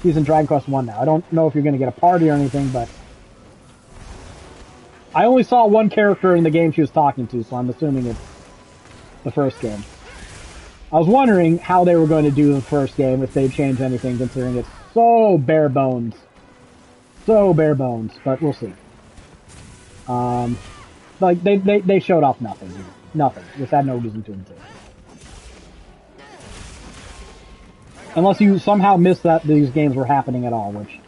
she's in Dragon Quest 1 now. I don't know if you're going to get a party or anything, but I only saw one character in the game she was talking to, so I'm assuming it's the first game. I was wondering how they were going to do the first game, if they'd change anything, considering it's so bare bones. So bare bones, but we'll see. Like, they showed off nothing here. Nothing. Just had no reason to exist. Unless you somehow missed that these games were happening at all, which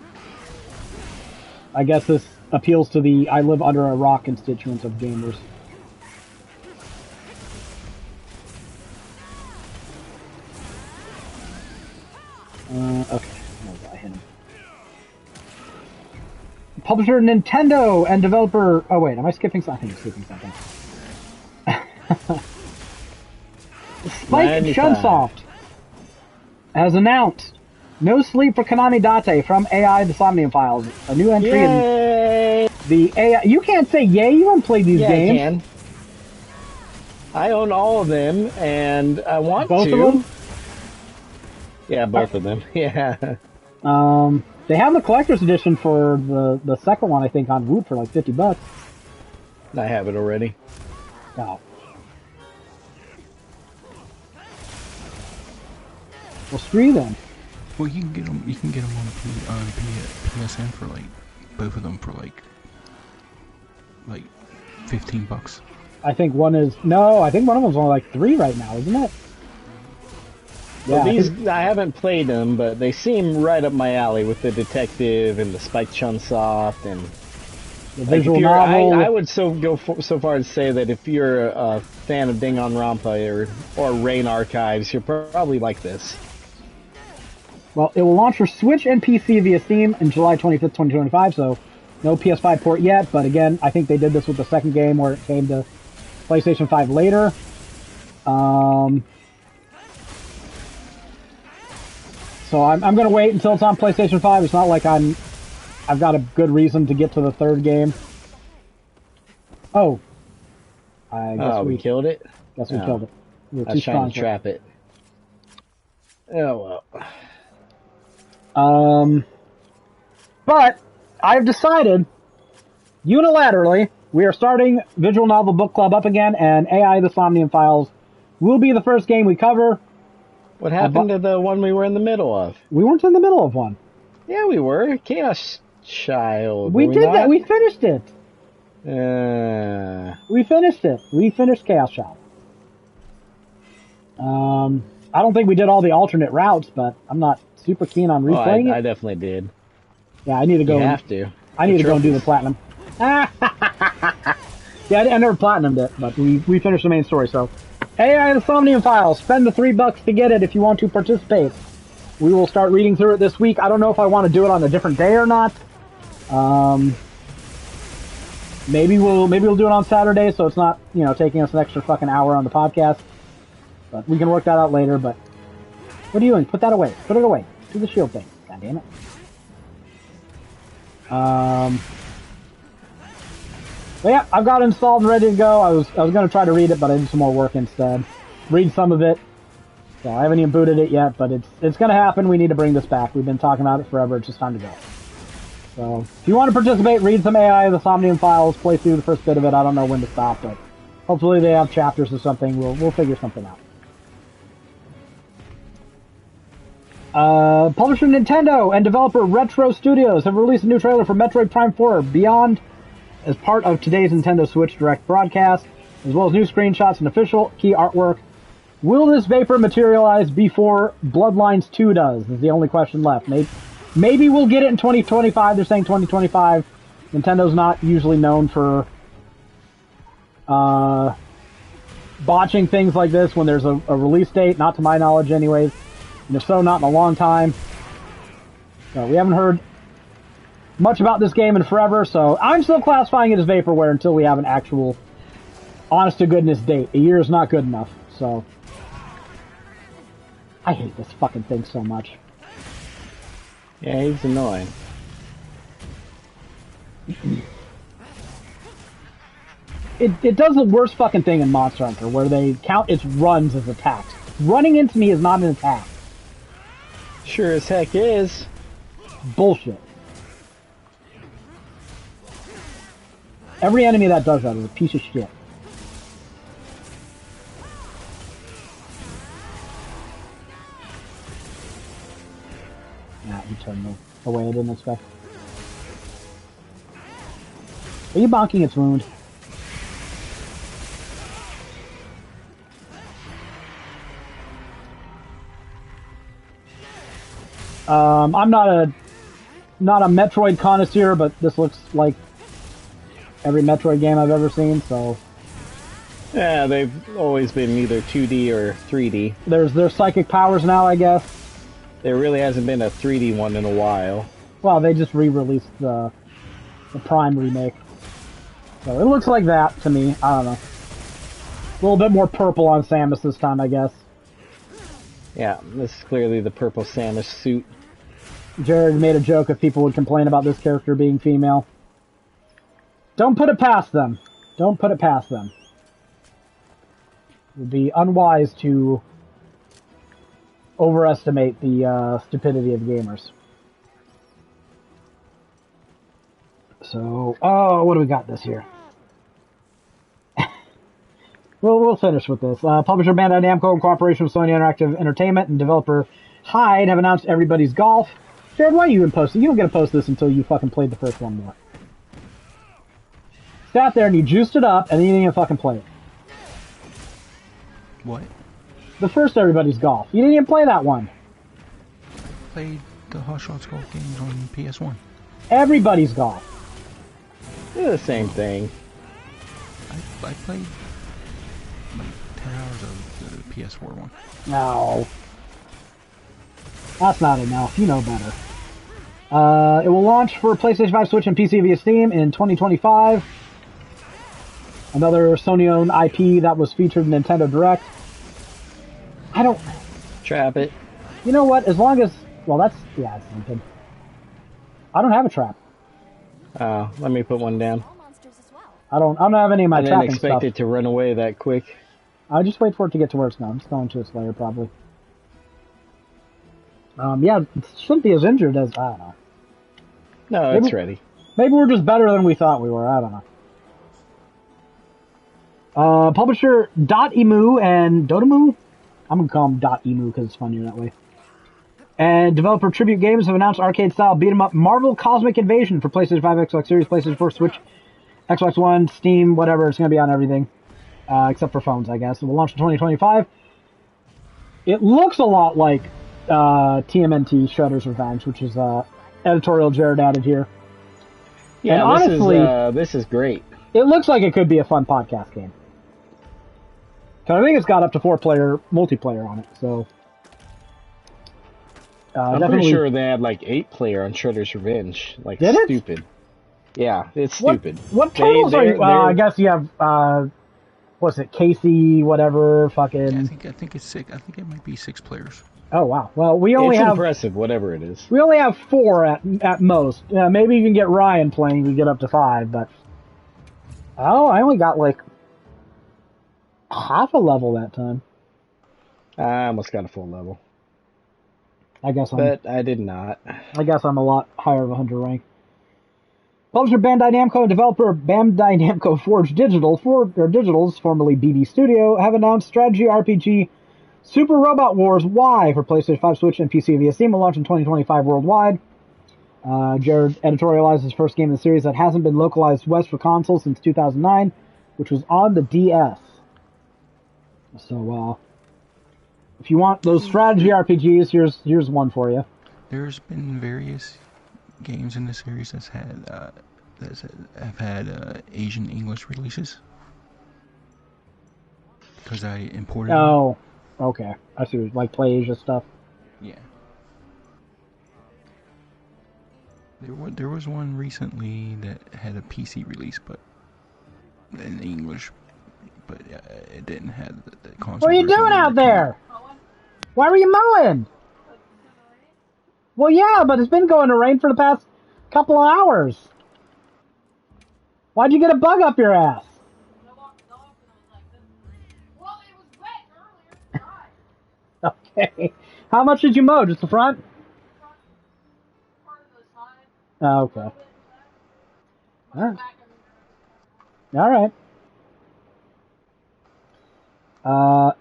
I guess this appeals to the I live under a rock constituents of gamers. Okay. I hit him. Publisher Nintendo and developer... Oh wait, am I skipping something? I think I'm skipping something. Spike Chunsoft has announced No Sleep for Konami Date from AI The Somnium Files. A new entry Yay! in the AI... You can't say yay, you haven't played these games. I can. I own all of them, and I want both to. Both of them? Yeah, both of them. Yeah. They have the collector's edition for the second one, I think, on Woot for like $50. I have it already. Oh. Well, screw you then. Well, you can get them. You can get them on PSN for like both of them for like $15. I think one is I think one of them's only like $3 right now, isn't it? Yeah, I haven't played them, but they seem right up my alley with the detective and the Spike Chunsoft and the like visual novel. I would so far as say that if you're a fan of Danganronpa or Rain Archives, you're probably like this. Well, it will launch for Switch and PC via Steam in July 25th, 2025, so no PS5 port yet, but again, I think they did this with the second game where it came to PlayStation 5 later. So I'm going to wait until it's on PlayStation 5. It's not like I've got a good reason to get to the third game. Oh. I guess we killed it? Guess we killed it. We were I too was trying strong to trap it. Oh, well. But I've decided, unilaterally, we are starting Visual Novel Book Club up again, and AI the Somnium Files will be the first game we cover. What happened to the one we were in the middle of? We weren't in the middle of one. Yeah, we were. Chaos Child. We did that. We finished it. We finished it. We finished Chaos Child. I don't think we did all the alternate routes, but I'm not super keen on replaying it. I definitely did. Yeah, I need to go. You have to. I need to go and do the platinum. Yeah, I never platinumed it, but we finished the main story, so. AI the Somnium Files. Spend the $3 to get it if you want to participate. We will start reading through it this week. I don't know if I want to do it on a different day or not. Maybe we'll do it on Saturday, so it's not, taking us an extra fucking hour on the podcast. But we can work that out later. But what are you doing? Put that away. Put it away. Do the shield thing. God damn it. But yeah, I've got it installed and ready to go. I was going to try to read it, but I did some more work instead. Read some of it. So I haven't even booted it yet, but it's going to happen. We need to bring this back. We've been talking about it forever. It's just time to go. So if you want to participate, read some AI, the Somnium Files, play through the first bit of it. I don't know when to stop, but hopefully they have chapters or something. We'll figure something out. Publisher Nintendo and developer Retro Studios have released a new trailer for Metroid Prime 4 Beyond as part of today's Nintendo Switch Direct broadcast, as well as new screenshots and official key artwork. Will this vapor materialize before Bloodlines 2 does? Is the only question left. Maybe we'll get it in 2025. They're saying 2025. Nintendo's not usually known for botching things like this when there's a release date, not to my knowledge anyways. And if so, not in a long time. So we haven't heard much about this game in forever, so I'm still classifying it as vaporware until we have an actual honest-to-goodness date. A year is not good enough, so. I hate this fucking thing so much. Yeah, he's annoying. It does the worst fucking thing in Monster Hunter, where they count its runs as attacks. Running into me is not an attack. Sure as heck is. Bullshit. Every enemy that does that is a piece of shit. Nah, he turned away. I didn't expect. Are you bonking its wound? I'm not a Metroid connoisseur, but this looks like every Metroid game I've ever seen, so. Yeah, they've always been either 2D or 3D. There's psychic powers now, I guess. There really hasn't been a 3D one in a while. Well, they just re-released the Prime remake. So it looks like that to me. I don't know. A little bit more purple on Samus this time, I guess. Yeah, this is clearly the purple Samus suit. Jared made a joke if people would complain about this character being female. Don't put it past them. Don't put it past them. It would be unwise to overestimate the stupidity of gamers. So, what do we got this year? We'll finish with this. Publisher Bandai Namco in cooperation with Sony Interactive Entertainment and developer Hyde have announced Everybody's Golf. Jared, why are you even posting? You don't get to post this until you fucking played the first one more. Sat there and you juiced it up and then you didn't even fucking play it. What? The first Everybody's Golf. You didn't even play that one. Played the Hot Shots Golf games on PS1. Everybody's Golf. They're the same thing. I played like 10 hours of the PS4 one. No. That's not enough. You know better. It will launch for PlayStation 5, Switch, and PC via Steam in 2025. Another Sony-owned IP that was featured in Nintendo Direct. I don't... Trap it. You know what? As long as... Well, that's... Yeah, it's something. I don't have a trap. Let me put one down. All monsters as well. I don't have any of my I didn't trapping expect stuff. it to run away that quick. I'll just wait for it to get to where it's going. It's going to its lair, probably. Yeah, it shouldn't be as injured as... I don't know. No, Maybe- it's ready. Maybe we're just better than we thought we were. I don't know. Publisher Dotemu and Dotemu? I'm going to call them Dotemu because it's funnier that way. And developer Tribute Games have announced arcade-style beat-em-up Marvel Cosmic Invasion for PlayStation 5, Xbox Series, PlayStation 4, Switch, Xbox One, Steam, whatever. It's going to be on everything. Except for phones, I guess. It will launch in 2025. It looks a lot like TMNT Shredder's Revenge, which is editorial Jared added here. Yeah, And honestly, this is great. it looks like it could be a fun podcast game. Because I think it's got up to 4-player multiplayer on it, so... I'm definitely... pretty sure they had like 8-player on Shredder's Revenge. Like, Did it? stupid. Yeah, it's What, stupid. what totals are you... they're- I guess you have, what's it, Casey, whatever, fucking... I think it's 6. I think it might be 6 players. Oh, wow. Well, we only It's have... impressive, whatever it is. We only have 4 at most. Maybe you can get Ryan playing, we get up to 5, but... Oh, I only got, like, half a level that time. I almost got a full level. I guess But I did not. I'm a lot higher of a 100 rank. Publisher Bandai Namco and developer Bandai Namco Forge Digitals, formerly BB Studio, have announced strategy RPG Super Robot Wars Y for PlayStation 5, Switch, and PC via Steam will launch in 2025 worldwide. Jared editorialized his first game in the series that hasn't been localized west for consoles since 2009, which was on the DS. So, if you want those strategy RPGs, here's one for you. There's been various games in the series that have had Asian English releases. Because I imported them. Oh, okay. I see. Like Play Asia stuff. Yeah. There was one recently that had a PC release, but in English, but it didn't have the console. What are you version doing that out came there? Why were you mowing? Well, yeah, but it's been going to rain for the past couple of hours. Why'd you get a bug up your ass? Well, it was wet earlier. Dry. Okay. How much did you mow? Just the front? Part of the side. Oh, okay. Alright. Back Alright.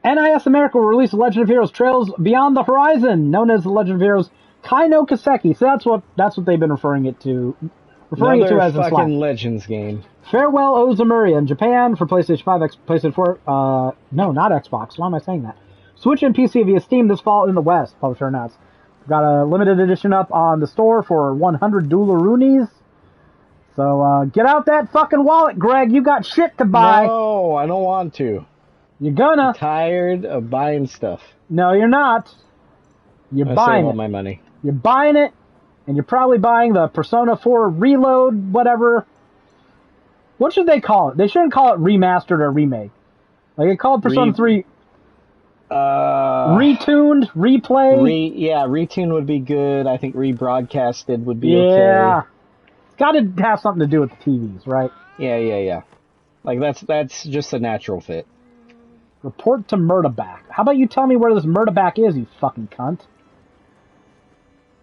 NIS America will release the Legend of Heroes Trails Beyond the Horizon, known as the Legend of Heroes Kai no Kaseki. So that's what they've been referring it to. Referring it to as a fucking Slack. Legends game. Farewell Ozamuria in Japan for PlayStation 5, PlayStation 4, no, not Xbox. Why am I saying that? Switch and PC via Steam this fall in the West, publisher announced. Got a limited edition up on the store for 100 Doolaroonies. So, get out that fucking wallet, Greg. You got shit to buy. No, I don't want to. You're gonna. I'm tired of buying stuff. No, you're not. You're I buying save all it. my money. You're buying it, and you're probably buying the Persona 4 Reload, whatever. What should they call it? They shouldn't call it remastered or remake. Like, they call it Persona 3 retuned, replay. Retune would be good. I think rebroadcasted would be Yeah. okay. It's got to have something to do with the TVs, right? Yeah. Like, that's just a natural fit. Report to Murderback. How about you tell me where this Murderback is, you fucking cunt?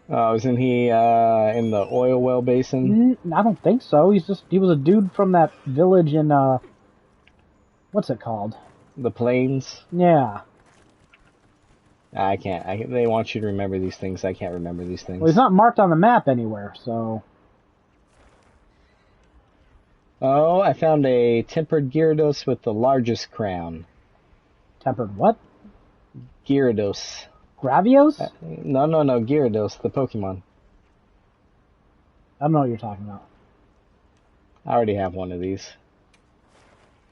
Isn't he in the oil well basin? I don't think so. He was a dude from that village in, what's it called? The plains? Yeah. I can't. They want you to remember these things. I can't remember these things. Well, he's not marked on the map anywhere, so... Oh, I found a tempered Gyarados with the largest crown. Tempered what? Gyarados. Gravios? No, Gyarados, the Pokemon. I don't know what you're talking about. I already have one of these.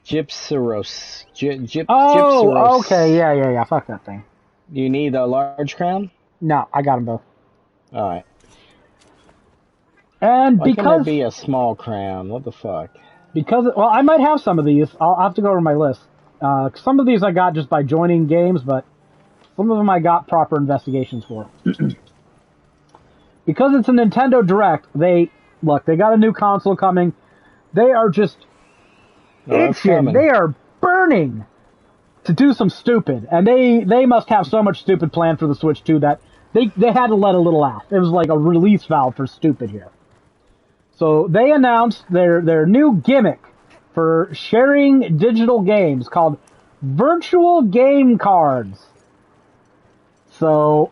Gypsyros. Gypsyros. Oh, okay, yeah. Fuck that thing. You need a large crown? No, I got them both. Alright. And Why can't there because be a small crown? What the fuck? well, I might have some of these. I'll have to go over my list. Some of these I got just by joining games, but some of them I got proper investigations for. Because it's a Nintendo Direct, they got a new console coming. They are just itching. They are burning to do some stupid. And they must have so much stupid planned for the Switch 2 that they had to let a little out. It was like a release valve for stupid here. So they announced their new gimmick for sharing digital games called virtual game cards. So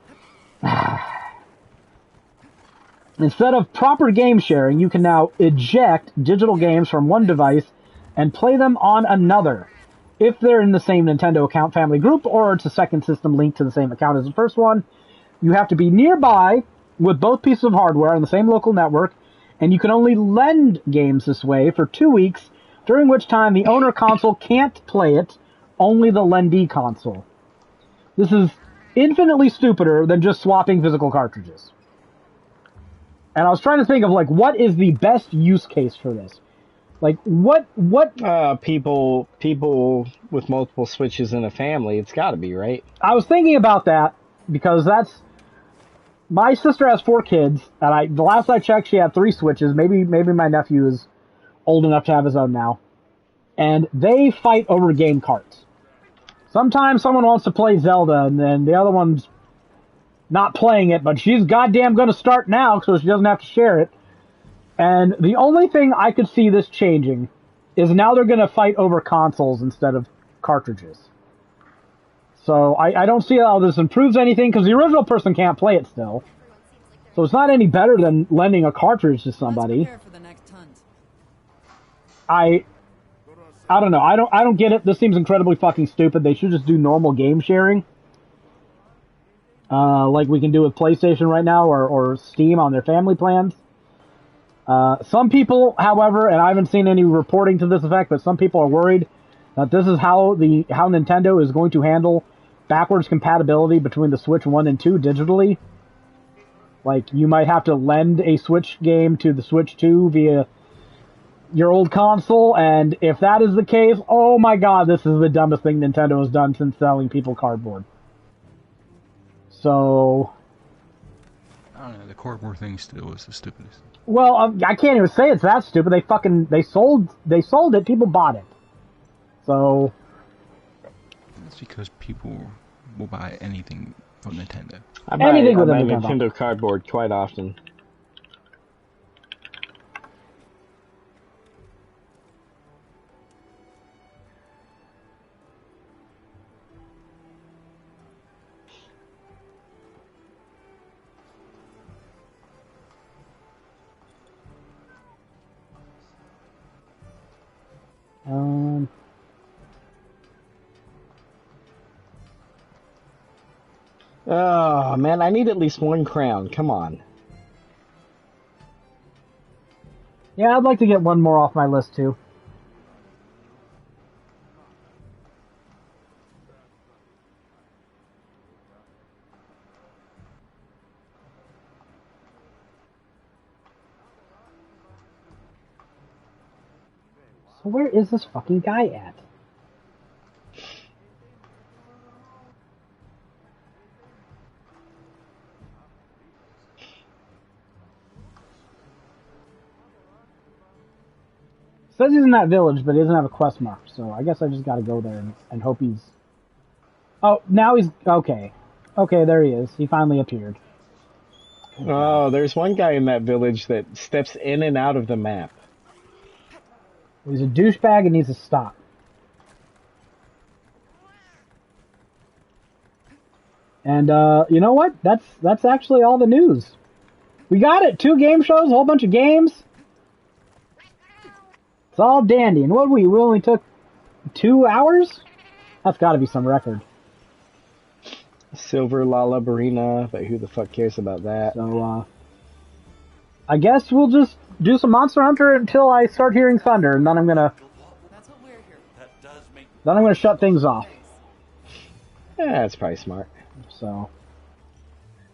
instead of proper game sharing, you can now eject digital games from one device and play them on another. If they're in the same Nintendo account family group or it's a second system linked to the same account as the first one, you have to be nearby with both pieces of hardware on the same local network, and you can only lend games this way for 2 weeks, during which time the owner console can't play it, only the lendee console. This is infinitely stupider than just swapping physical cartridges. And I was trying to think of, like, what is the best use case for this? Like, what... People with multiple Switches in a family, it's gotta be, right? I was thinking about that, because that's... My sister has 4 kids, and the last I checked, she had 3 Switches. Maybe my nephew is old enough to have his own now. And they fight over game carts. Sometimes someone wants to play Zelda, and then the other one's not playing it, but she's goddamn gonna start now, so she doesn't have to share it. And the only thing I could see this changing is now they're gonna fight over consoles instead of cartridges. So I don't see how this improves anything, because the original person can't play it still. So it's not any better than lending a cartridge to somebody. Let's prepare for the next hunt. I don't know. I don't get it. This seems incredibly fucking stupid. They should just do normal game sharing. Like we can do with PlayStation right now or Steam on their family plans. Some people, however, and I haven't seen any reporting to this effect, but some people are worried that this is how Nintendo is going to handle backwards compatibility between the Switch 1 and 2 digitally. Like, you might have to lend a Switch game to the Switch 2 via your old console, and if that is the case, oh my god, this is the dumbest thing Nintendo has done since selling people cardboard. So... I don't know, the cardboard thing still is the stupidest. Well, I can't even say it's that stupid. They sold it, people bought it. So... That's because people will buy anything from Nintendo. I buy Anything with a Nintendo cardboard quite often. Oh, man, I need at least 1 crown. Come on. Yeah, I'd like to get one more off my list, too. So where is this fucking guy at? Says he's in that village, but he doesn't have a quest mark, so I guess I just gotta go there and hope he's... Oh, now he's... Okay. Okay, there he is. He finally appeared. Oh, there's one guy in that village that steps in and out of the map. He's a douchebag and needs to stop. And, you know what? That's actually all the news. We got it! 2 game shows, a whole bunch of games. It's all dandy. And what we only took 2 hours? That's gotta be some record. Silver Lalabarina, but who the fuck cares about that? So, I guess we'll just do some Monster Hunter until I start hearing thunder, and then I'm gonna That's what we're here for. then I'm gonna shut things off. Yeah, that's probably smart. So,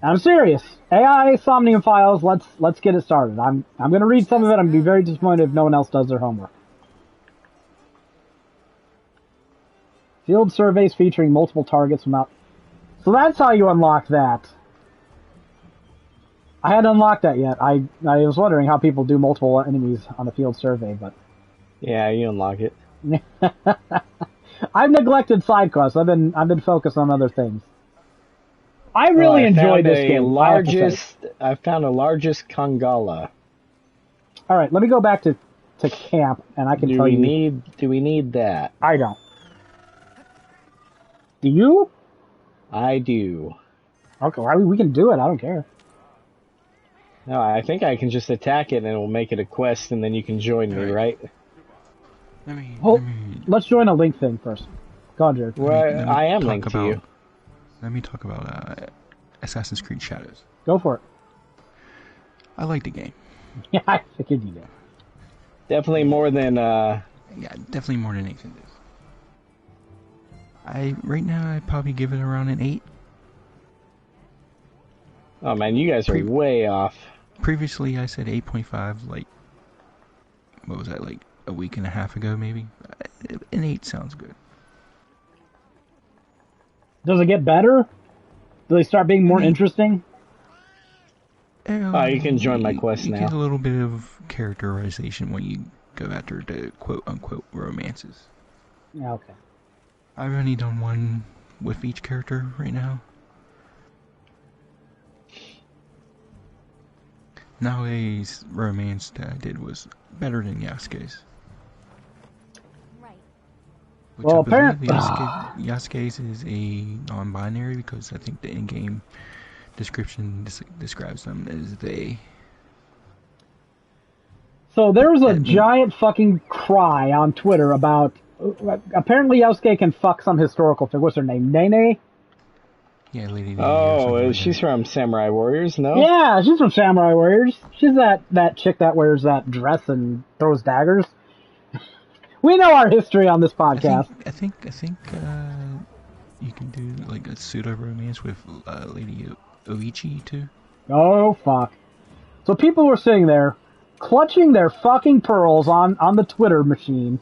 I'm serious. AI Somnium Files. Let's get it started. I'm gonna read some of it. I'm gonna be very disappointed if no one else does their homework. Field surveys featuring multiple targets from out. So that's how you unlock that. I hadn't unlocked that yet. I was wondering how people do multiple enemies on the field survey, but Yeah, you unlock it. I've neglected side quests. I've been focused on other things. I really enjoyed this game. I found a largest Kangala. All right, let me go back to camp, and I can tell you. Do we need that? I don't. Do you? I do. Okay, well, we can do it. I don't care. No, I think I can just attack it and it will make it a quest, and then you can join me, right? Let's join a link thing first. Go on, Jared. Well, I am linked to you. Let me talk about Assassin's Creed Shadows. Go for it. I like the game. Yeah, I figured you did. Definitely more than Yeah, definitely more than Nathan did. Right now I'd probably give it around an 8. Oh man, you guys are way off. Previously I said 8.5, like, what was that, like a week and a half ago maybe? An 8 sounds good. Does it get better? Do they start being more interesting? Oh, you can join my quest you now. You get a little bit of characterization when you go after the quote-unquote romances. Yeah, okay. I've only done one with each character right now. Nowadays, romance that I did was better than Yasuke's. Right. Which Well, I believe apparently... Yasuke's is a non-binary because I think the in-game description describes them as they. So there's a giant fucking cry on Twitter about... apparently Yasuke can fuck some historical figure. What's her name? Nene? Yeah, Lady Nene. Oh, she's from Samurai Warriors, no? Yeah, she's from Samurai Warriors. She's that chick that wears that dress and throws daggers. We know our history on this podcast. I think you can do like a pseudo romance with Lady Oichi too. Oh fuck! So people were sitting there, clutching their fucking pearls on the Twitter machine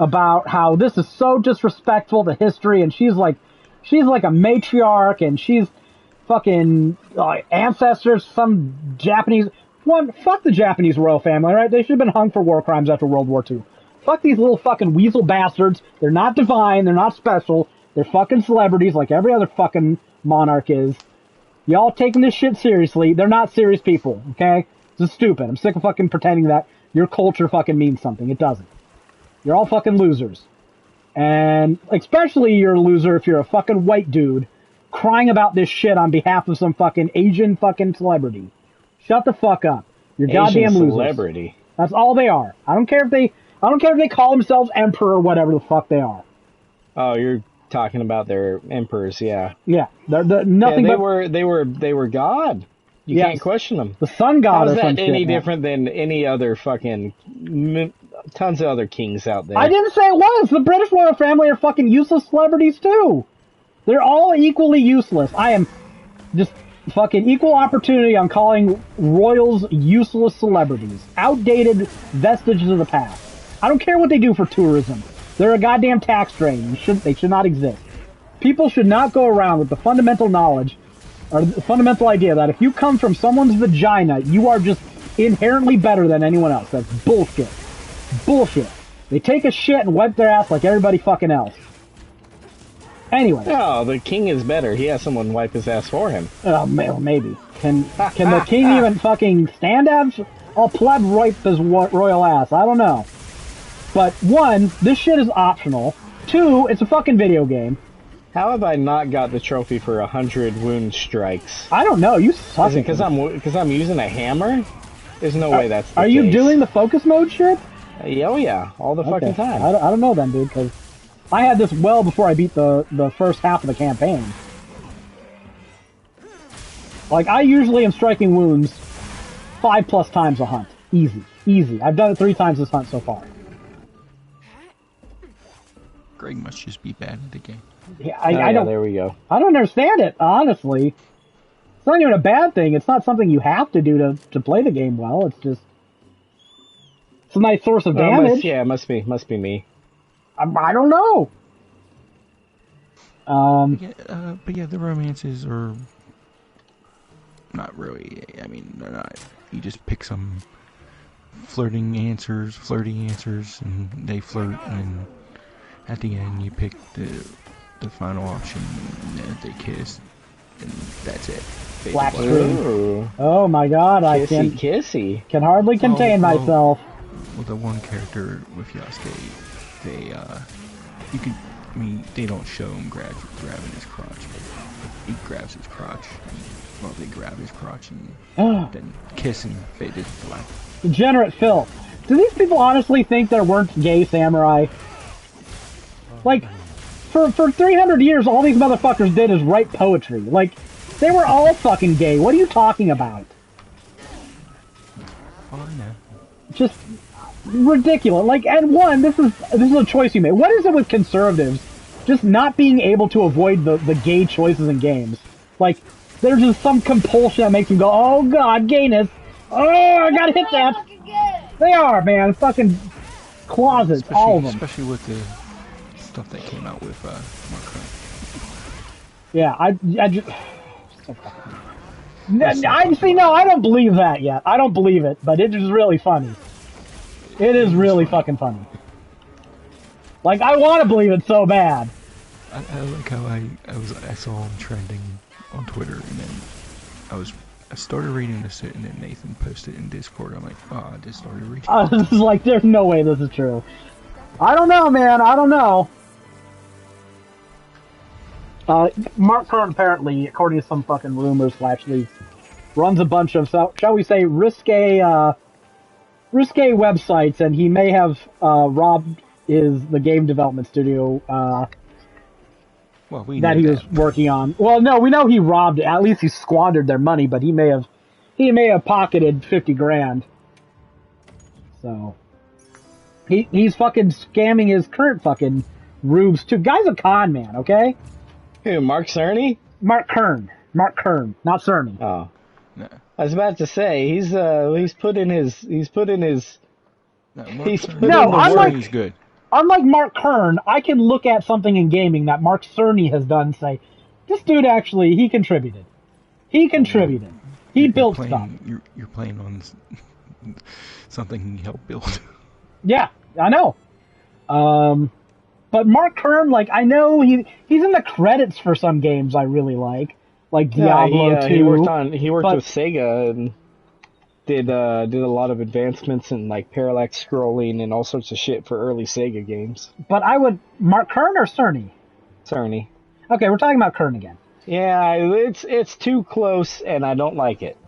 about how this is so disrespectful to history, and she's like a matriarch, and she's fucking ancestors, some Japanese. Fuck the Japanese royal family, right? They should have been hung for war crimes after World War II. Fuck these little fucking weasel bastards. They're not divine. They're not special. They're fucking celebrities like every other fucking monarch is. Y'all taking this shit seriously. They're not serious people, okay? This is stupid. I'm sick of fucking pretending that your culture fucking means something. It doesn't. You're all fucking losers. And especially you're a loser if you're a fucking white dude crying about this shit on behalf of some fucking Asian fucking celebrity. Shut the fuck up. You're goddamn losers. Celebrity. That's all they are. I don't care if they call themselves emperor or whatever the fuck they are. Oh, you're talking about their emperors, yeah. Yeah, they're nothing they but they were God. You can't question them. The sun god. How is that any different than any other fucking tons of other kings out there? I didn't say it was. The British royal family are fucking useless celebrities too. They're all equally useless. I am just fucking equal opportunity on calling royals useless celebrities, outdated vestiges of the past. I don't care what they do for tourism. They're a goddamn tax drain. They should not exist. People should not go around with the fundamental knowledge or the fundamental idea that if you come from someone's vagina, you are just inherently better than anyone else. That's bullshit. Bullshit. They take a shit and wipe their ass like everybody fucking else. Anyway. No, the king is better. He has someone wipe his ass for him. Maybe. Can the king even fucking stand up? I'll pleb wipe his royal ass. I don't know. But one, this shit is optional. Two, it's a fucking video game. How have I not got the trophy for 100 wound strikes? I don't know. You suck. Is it because I'm using a hammer? There's no way that's the Are case. you doing the focus mode shit? Oh yeah, all the fucking time. I don't know then, dude, because I had this well before I beat the first half of the campaign. Like, I usually am striking wounds 5+ times a hunt. Easy. Easy. I've done it 3 times this hunt so far. Greg must just be bad at the game. Yeah, I don't. There we go. I don't understand it, honestly. It's not even a bad thing. It's not something you have to do to play the game well. It's just... It's a nice source of damage. It must be me. I don't know. But yeah, the romances are not really. I mean, they're not. You just pick some flirty answers, and they flirt, and at the end you pick the final option, and they kiss, and that's it. Black screen. Oh my god, I can hardly contain myself. Well, the one character with Yasuke, they don't show him grabbing his crotch, but he grabs his crotch, and, they grab his crotch and then kiss and fade to black. Degenerate filth. Do these people honestly think there weren't gay samurai? Like, for 300 years, all these motherfuckers did is write poetry. Like, they were all fucking gay. What are you talking about? Oh, I know. Just ridiculous. Like, and one, this is a choice you made. What is it with conservatives just not being able to avoid the gay choices in games? Like, there's just some compulsion that makes them go, oh god, gayness. Oh, I gotta hit that. They are, man. Fucking closets, all of them. Especially with the stuff that came out with Mark Hunt. Yeah, I just... I don't believe that yet. I don't believe it, but it is really funny. It is really fucking funny. Like, I want to believe it so bad. I like how I saw him trending on Twitter, and then I started reading this, and then Nathan posted in Discord. I'm like, I just started reading. This is like, there's no way this is true. I don't know, man. I don't know. Mark Kern apparently, according to some fucking rumors / leaks, runs a bunch of, shall we say, risque websites, and he may have robbed the game development studio that he was working on. Well, no, we know he robbed it. At least he squandered their money, but he may have pocketed 50 grand. So he's fucking scamming his current fucking rubes too. Guy's a con man, okay? Who, Mark Cerny? Mark Kern, not Cerny. Oh, no. I was about to say he's put in his. He's good. Unlike Mark Kern, I can look at something in gaming that Mark Cerny has done and say, this dude actually, he contributed. He built stuff. You're playing on something he helped build. Yeah, I know. But Mark Kern, like, I know he's in the credits for some games I really like Diablo 2. He worked with Sega and did a lot of advancements in like parallax scrolling and all sorts of shit for early Sega games. But Mark Kern or Cerny? Cerny. Okay, we're talking about Kern again. Yeah, it's too close and I don't like it.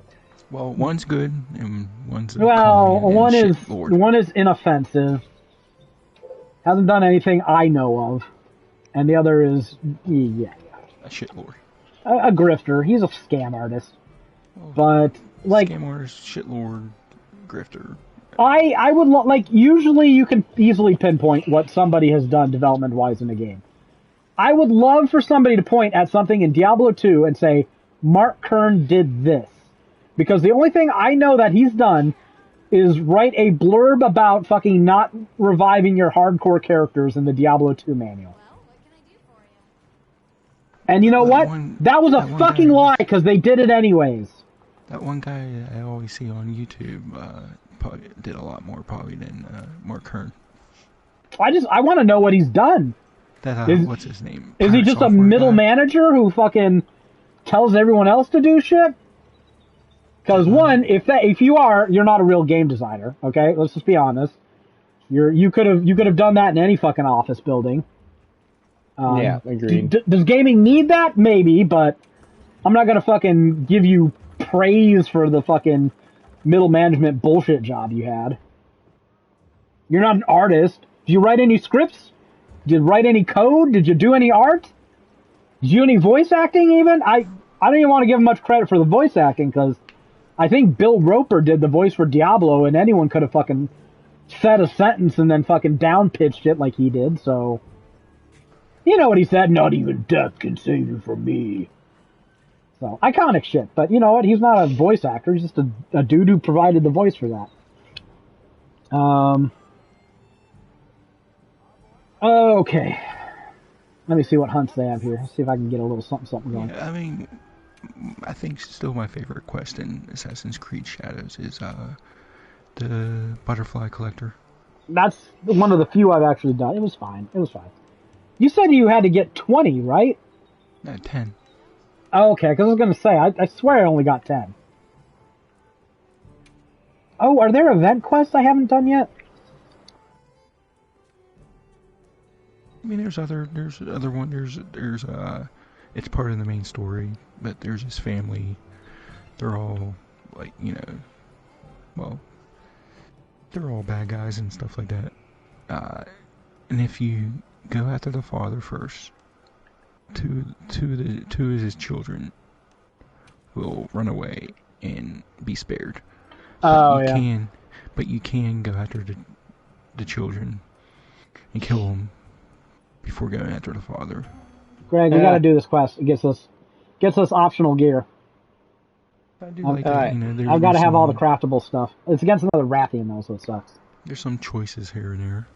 Well, one's good and one's one is inoffensive. Hasn't done anything I know of. And the other is, yeah. A shitlord. A grifter. He's a scam artist. But, like... Scam artist, shitlord, grifter. I would, usually you can easily pinpoint what somebody has done development-wise in a game. I would love for somebody to point at something in Diablo 2 and say, Mark Kern did this. Because the only thing I know that he's done is write a blurb about fucking not reviving your hardcore characters in the Diablo 2 manual. Well, what can I do for you? And you know what? That was a fucking lie, because they did it anyways. That one guy I always see on YouTube probably did a lot more probably than Mark Kern. I want to know what he's done. What's his name? Is he just a middle manager who fucking tells everyone else to do shit? Because one, if you are, you're not a real game designer. Okay, let's just be honest. You could have done that in any fucking office building. Yeah, agreed. Does gaming need that? Maybe, but I'm not gonna fucking give you praise for the fucking middle management bullshit job you had. You're not an artist. Did you write any scripts? Did you write any code? Did you do any art? Did you do any voice acting even? I I don't even want to give him much credit for the voice acting, because I think Bill Roper did the voice for Diablo, and anyone could have fucking said a sentence and then fucking down-pitched it like he did, so... You know what he said? Not even death can save you from me. So, iconic shit. But you know what? He's not a voice actor. He's just a dude who provided the voice for that. Okay. Let me see what hunts they have here. See if I can get a little something going. Yeah, I mean, I think still my favorite quest in Assassin's Creed Shadows is the Butterfly Collector. That's one of the few I've actually done. It was fine. You said you had to get 20, right? 10. Oh, okay, because I was going to say, I swear I only got 10. Oh, are there event quests I haven't done yet? I mean, there's other one. There's it's part of the main story, but there's his family. They're all like, well, they're all bad guys and stuff like that. And if you go after the father first, two of his children will run away and be spared. But you can go after the children and kill them before going after the father. Greg, we gotta do this quest. It gets us optional gear. I do like that. I've got to have all the craftable stuff. It's against another Rathian though, so it sucks. There's some choices here and there.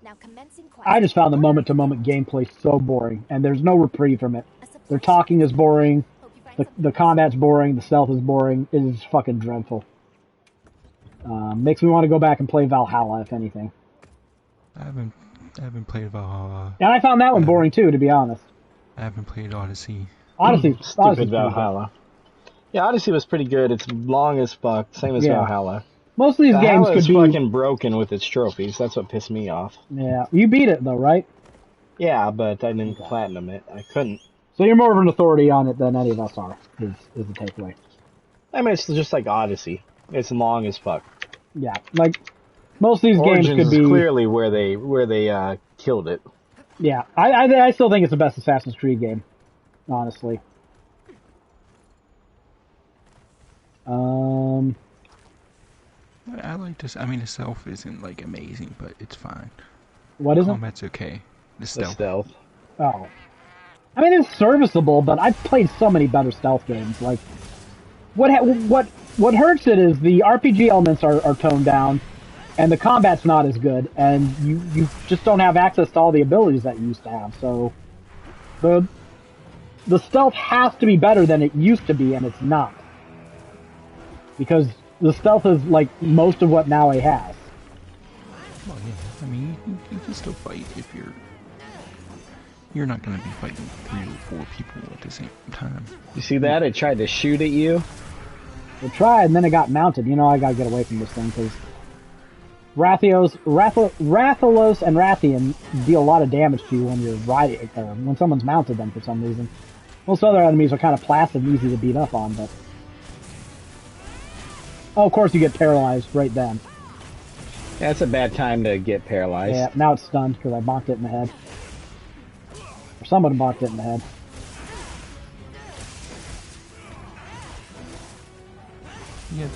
Now commencing quest. I just found the moment-to-moment gameplay so boring, and there's no reprieve from it. Their talking is boring, the combat's boring, the stealth is boring. It is fucking dreadful. Makes me want to go back and play Valhalla, if anything. I haven't played Valhalla. And I found that one boring too, to be honest. I haven't played Odyssey. Stupid Valhalla. Yeah, Odyssey was pretty good. It's long as fuck, same as Valhalla. Most of these games could be fucking broken with its trophies. That's what pissed me off. Yeah, you beat it though, right? Yeah, but I didn't platinum it. I couldn't. So you're more of an authority on it than any of us are. Is the takeaway? I mean, it's just like Odyssey. It's long as fuck. Yeah, like most of these Origins games could be is clearly where they killed it. Yeah, I still think it's the best Assassin's Creed game, honestly. I like this. I mean, the stealth isn't like amazing, but it's fine. What is it? Combat's okay. The stealth. Oh, I mean, it's serviceable, but I've played so many better stealth games. Like, what hurts it is the RPG elements are toned down, and the combat's not as good, and you just don't have access to all the abilities that you used to have. So, the stealth has to be better than it used to be, and it's not. Because the stealth is like most of what Naue has. Well, yeah. I mean, you can still fight if you're not going to be fighting 3 or 4 people at the same time. You see that? It tried to shoot at you. It tried, and then it got mounted. You know, I gotta get away from this thing, because Rathalos and Rathian deal a lot of damage to you when you're riding, or when someone's mounted them for some reason. Most other enemies are kind of placid and easy to beat up on, but... Oh, of course you get paralyzed right then. Yeah, it's a bad time to get paralyzed. Yeah, now it's stunned because I bonked it in the head. Or someone bonked it in the head. Yeah,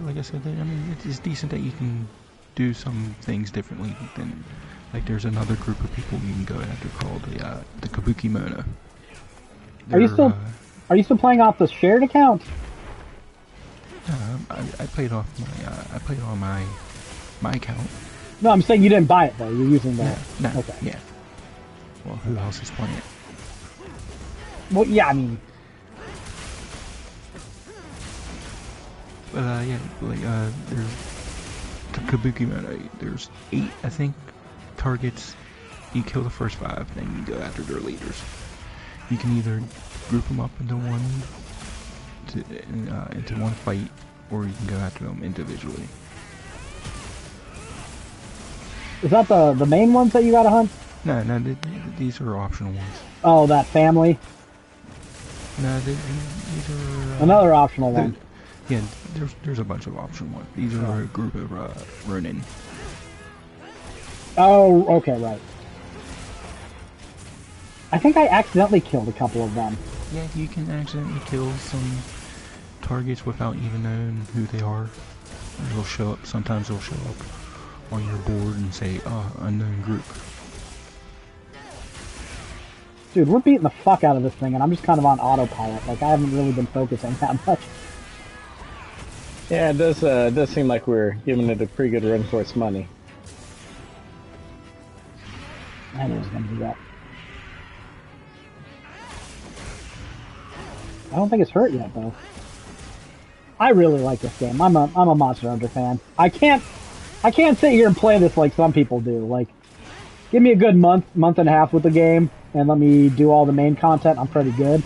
like I said, I mean, it's decent that you can do some things differently than, like, there's another group of people you can go after called the Kabuki Mona. Are you still playing off the shared account? I played off my account. No, I'm saying you didn't buy it though. You're using that. No. Okay. Yeah. Well, who else is playing it? Well, yeah, I mean. Yeah, like there's the Kabuki Mona. There's 8, I think, targets. You kill the first 5, then you go after their leaders. You can either group them up into one fight, or you can go after them individually. Is that the main ones that you gotta hunt? No, these are optional ones. Oh, that family? No, these are... Another optional one. Yeah, there's a bunch of optional ones. These are a group of Ronin. Oh, okay, right. I think I accidentally killed a couple of them. Yeah, you can accidentally kill some targets without even knowing who they are. They'll show up. Sometimes they'll show up on your board and say, unknown group. Dude, we're beating the fuck out of this thing, and I'm just kind of on autopilot. Like, I haven't really been focusing that much. Yeah, it does seem like we're giving it a pretty good run for its money. I knew it was going to do that. I don't think it's hurt yet, though. I really like this game. I'm a Monster Hunter fan. I can't sit here and play this like some people do. Like, give me a good month and a half with the game, and let me do all the main content. I'm pretty good.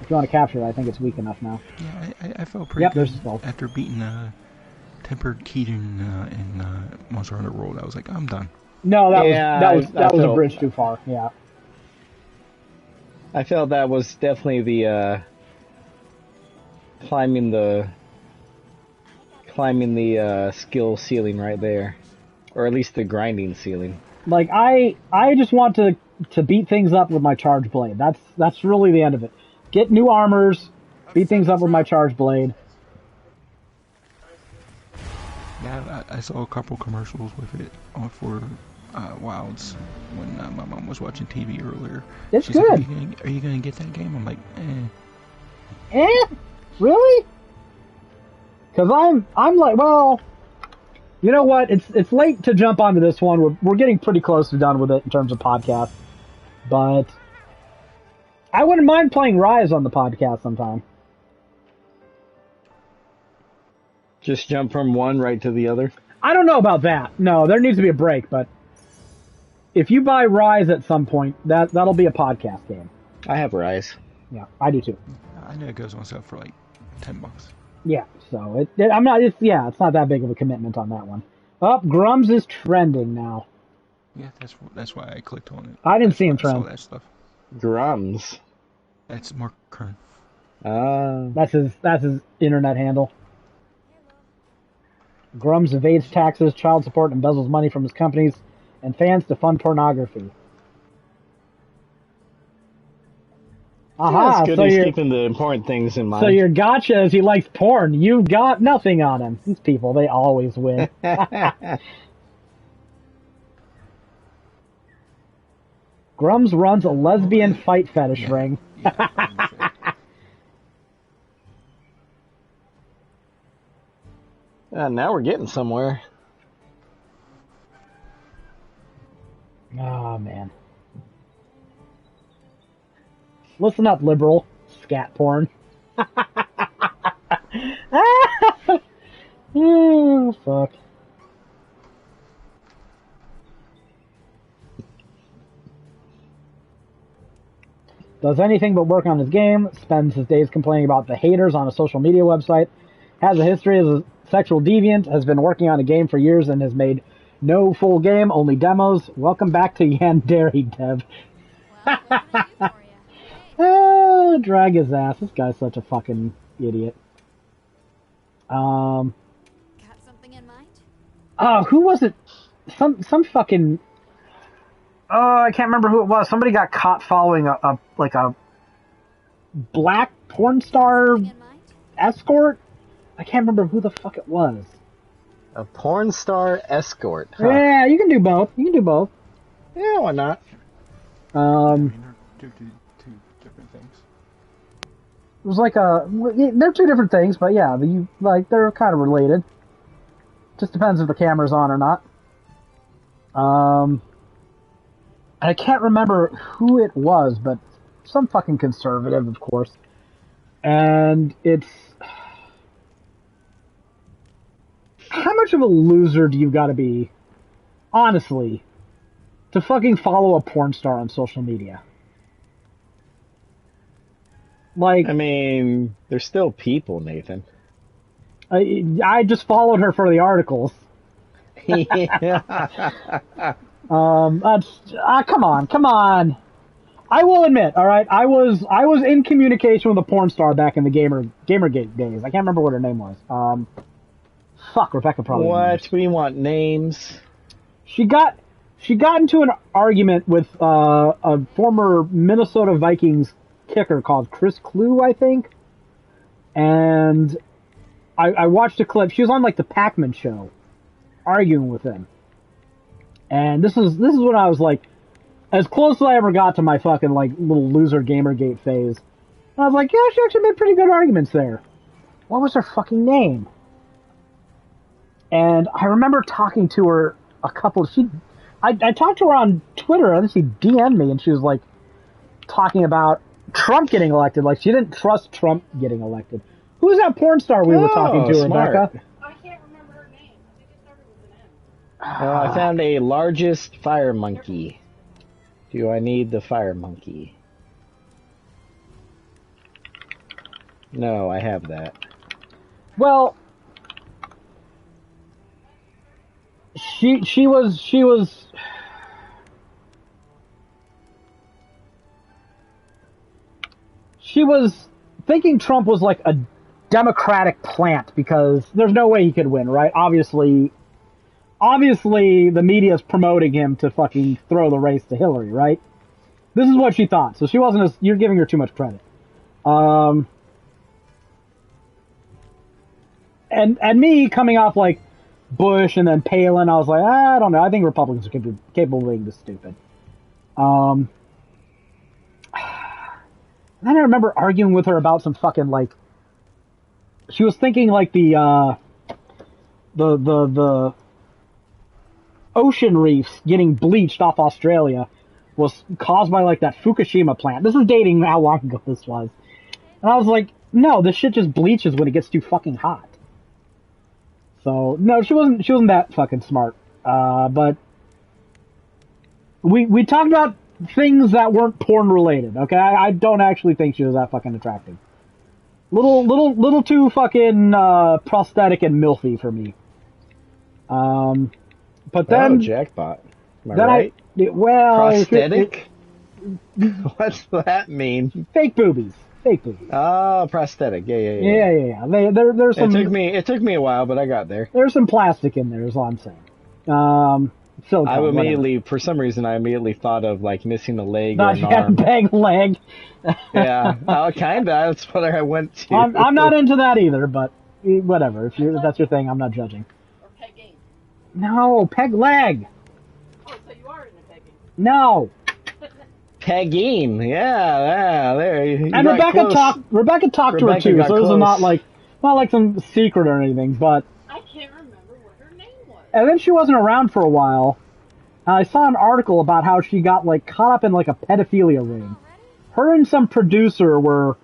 If you want to capture it, I think it's weak enough now. Yeah, I felt pretty There's good skull. after beating Tempered Keaton in Monster Hunter World. I was like, I'm done. No, that was a felt- bridge too far. Yeah. I felt that was definitely the climbing the skill ceiling right there, or at least the grinding ceiling. Like I just want to beat things up with my charge blade. That's really the end of it. Get new armors, beat things up with my charge blade. Yeah, I saw a couple commercials with it for Wilds when my mom was watching TV earlier. It's She's like, good. are you gonna get that game? I'm like, Really? Because I'm like, well, you know what? It's late to jump onto this one. We're getting pretty close to done with it in terms of podcast, but I wouldn't mind playing Rise on the podcast sometime. Just jump from one right to the other. I don't know about that. No, there needs to be a break, but if you buy Rise at some point, that'll be a podcast game. I have Rise. Yeah, I do too. I know it goes on sale for like $10. Yeah, so I'm not. It's not that big of a commitment on that one. Oh, Grums is trending now. Yeah, that's why I clicked on it. I didn't see him I saw trend. that stuff. Grums. That's Mark Kern. That's his internet handle. Grums evades taxes, child support, and embezzles money from his companies and fans to fund pornography. Aha, It's good he's keeping the important things in mind. So your gotcha is he likes porn. You've got nothing on him. These people, they always win. Grums runs a lesbian fight fetish ring. Now we're getting somewhere. Oh, man. Listen up, liberal. Scat porn. Oh, fuck. Does anything but work on his game, spends his days complaining about the haters on a social media website, has a history as a sexual deviant, has been working on a game for years and has made no full game, only demos. Welcome back to Yandere, Dev. Well, what can I do for you? Drag his ass. This guy's such a fucking idiot. Got something in mind? Who was it? Some fucking... I can't remember who it was. Somebody got caught following a black porn star In mind? escort. I can't remember who the fuck it was. A porn star escort. Huh. Yeah, you can do both. You can do both. Yeah, why not? They're two different things. It was like they're two different things, but yeah, they're kind of related. Just depends if the camera's on or not. I can't remember who it was, but some fucking conservative, of course. And it's... How much of a loser do you gotta be, honestly, to fucking follow a porn star on social media? Like... I mean, they're still people, Nathan. I just followed her for the articles. Come on. I will admit, all right, I was in communication with a porn star back in the Gamergate days. I can't remember what her name was. Fuck, Rebecca probably. What? knows. We want names. She got she got into an argument with a former Minnesota Vikings kicker called Chris Clue, I think. And I watched a clip. She was on like the Pac-Man show, arguing with him. And this is when I was like, as close as I ever got to my fucking like little loser Gamergate phase. And I was like, yeah, she actually made pretty good arguments there. What was her fucking name? And I remember talking to her I talked to her on Twitter. I think she DM'd me, and she was like talking about Trump getting elected. Like she didn't trust Trump getting elected. Who was that porn star we were talking to, smart. Rebecca? I can't remember her name. I think it started with an M. I found a largest fire monkey. Do I need the fire monkey? No, I have that. Well, she was thinking Trump was like a Democratic plant because there's no way he could win, right? Obviously the media's promoting him to fucking throw the race to Hillary, right? This is what she thought. So she wasn't you're giving her too much credit. And me coming off like Bush and then Palin, I was like, I don't know. I think Republicans are capable of being this stupid. And then I remember arguing with her about some fucking like. She was thinking like the ocean reefs getting bleached off Australia was caused by like that Fukushima plant. This is dating how long ago this was. And I was like, no, this shit just bleaches when it gets too fucking hot. So no, she wasn't that fucking smart. But we talked about things that weren't porn related. Okay, I don't actually think she was that fucking attractive. Little too fucking prosthetic and milfy for me. But then jackpot. Am I then right? Prosthetic? It, What's that mean? fake boobies. Oh, prosthetic. Yeah. Yeah. There's some. It took me a while, but I got there. There's some plastic in there, is all I'm saying. Silicone, for some reason, I immediately thought of like missing a leg or not an yet arm. bang leg. Yeah, kinda. That's what I went to. I'm not into that either, but whatever. If that's your thing, I'm not judging. Or pegging. No, peg leg. Oh, so you are into pegging. No. Pegging, yeah, there. You And Rebecca talked to her too, so this is not like some secret or anything. But I can't remember what her name was. and then she wasn't around for a while. And I saw an article about how she got like caught up in like a pedophilia ring. Her and some producer were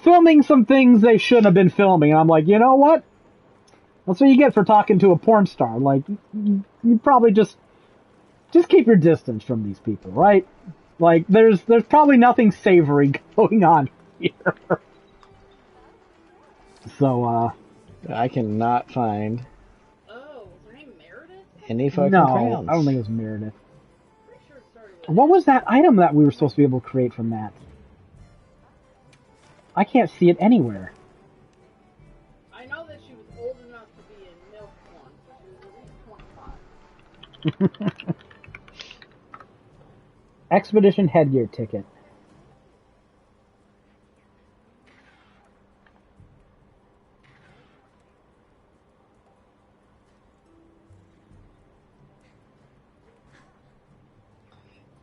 filming some things they shouldn't have been filming, and I'm like, you know what? That's what you get for talking to a porn star. Like, you probably just keep your distance from these people, right? Like, there's probably nothing savory going on here. So, I cannot find Oh, was her name Meredith? any fucking no, crayons. I don't think it was Meredith. Pretty sure it started with What was that item that we were supposed to be able to create from that? I can't see it anywhere. I know that she was old enough to be in milk once. She was at least 25. Expedition headgear ticket.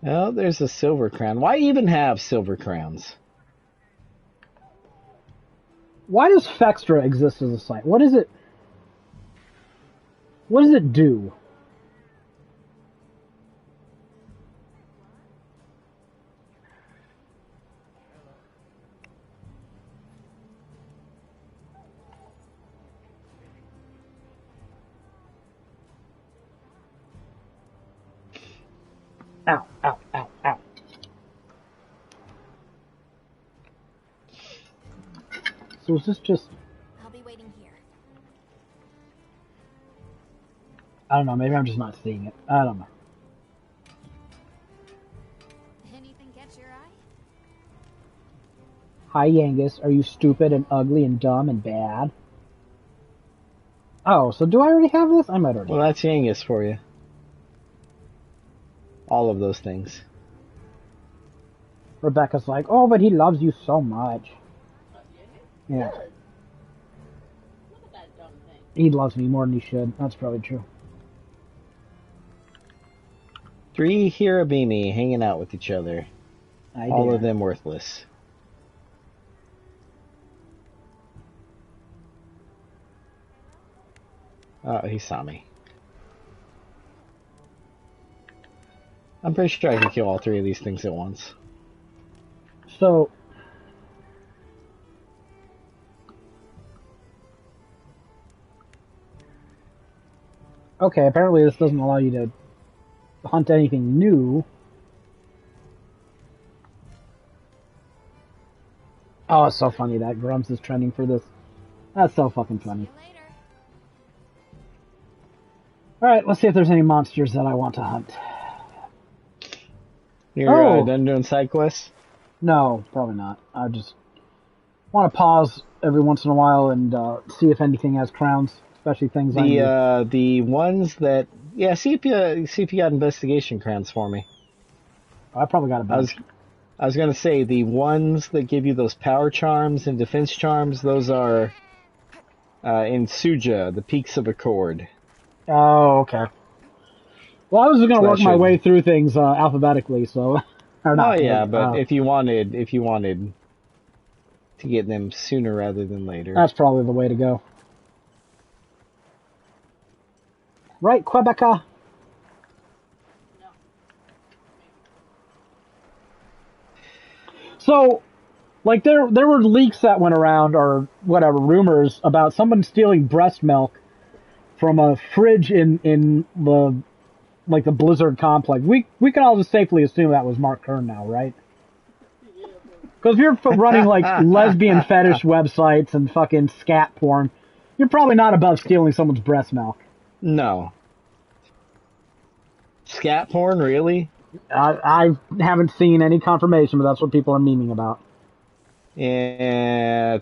Oh, there's a silver crown. Why even have silver crowns? Why does Fextra exist as a site? What is it? What does it do? Ow, ow, ow, ow. So is this just... I'll be waiting here. I don't know, maybe I'm just not seeing it. I don't know. Anything catch your eye? Hi, Yangus. Are you stupid and ugly and dumb and bad? Oh, so do I already have this? I might already. Well, that's Yangus for you. all of those things. Rebecca's like, oh, but he loves you so much. Yeah. Good. Look at that dumb thing. He loves me more than he should. That's probably true. 3 Hirabini hanging out with each other. All dare. of them worthless. Oh, he saw me. I'm pretty sure I can kill all 3 of these things at once. So, okay, apparently this doesn't allow you to hunt anything new. Oh, it's so funny that Grumps is trending for this. That's so fucking funny. Later. Alright, let's see if there's any monsters that I want to hunt. You're done doing side quests? No, probably not. I just want to pause every once in a while and see if anything has crowns, especially things I need. The ones that... Yeah, see if you got investigation crowns for me. I probably got a bunch. I was gonna say, the ones that give you those power charms and defense charms, those are in Suja, the Peaks of Accord. Oh, okay. Well, I was going to So I work my should- way through things alphabetically, so... or not, Oh yeah, but if you wanted to get them sooner rather than later. that's probably the way to go. Right, Quebeca? So, like, there were leaks that went around, or whatever, rumors, about someone stealing breast milk from a fridge in the, like, the Blizzard complex. We can all just safely assume that was Mark Kern now, right? Because if you're running, like, lesbian fetish websites and fucking scat porn, you're probably not above stealing someone's breast milk. No. Scat porn, really? I haven't seen any confirmation, but that's what people are memeing about. Yeah,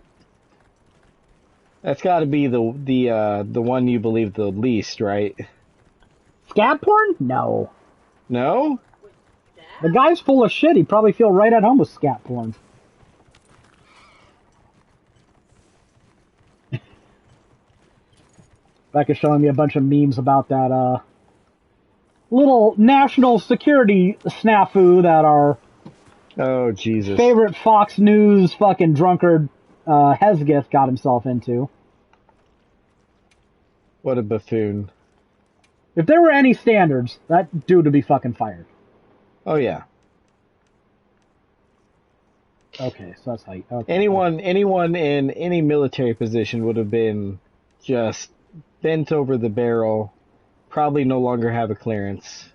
that's got to be the one you believe the least, right? Scat porn? No. No? The guy's full of shit. He'd probably feel right at home with scat porn. Becca's showing me a bunch of memes about that little national security snafu that our Oh, Jesus. favorite Fox News fucking drunkard Hesgith got himself into. What a buffoon. If there were any standards, that dude would be fucking fired. Oh, yeah. Okay, so that's how you... Okay. Anyone in any military position would have been just bent over the barrel, probably no longer have a clearance.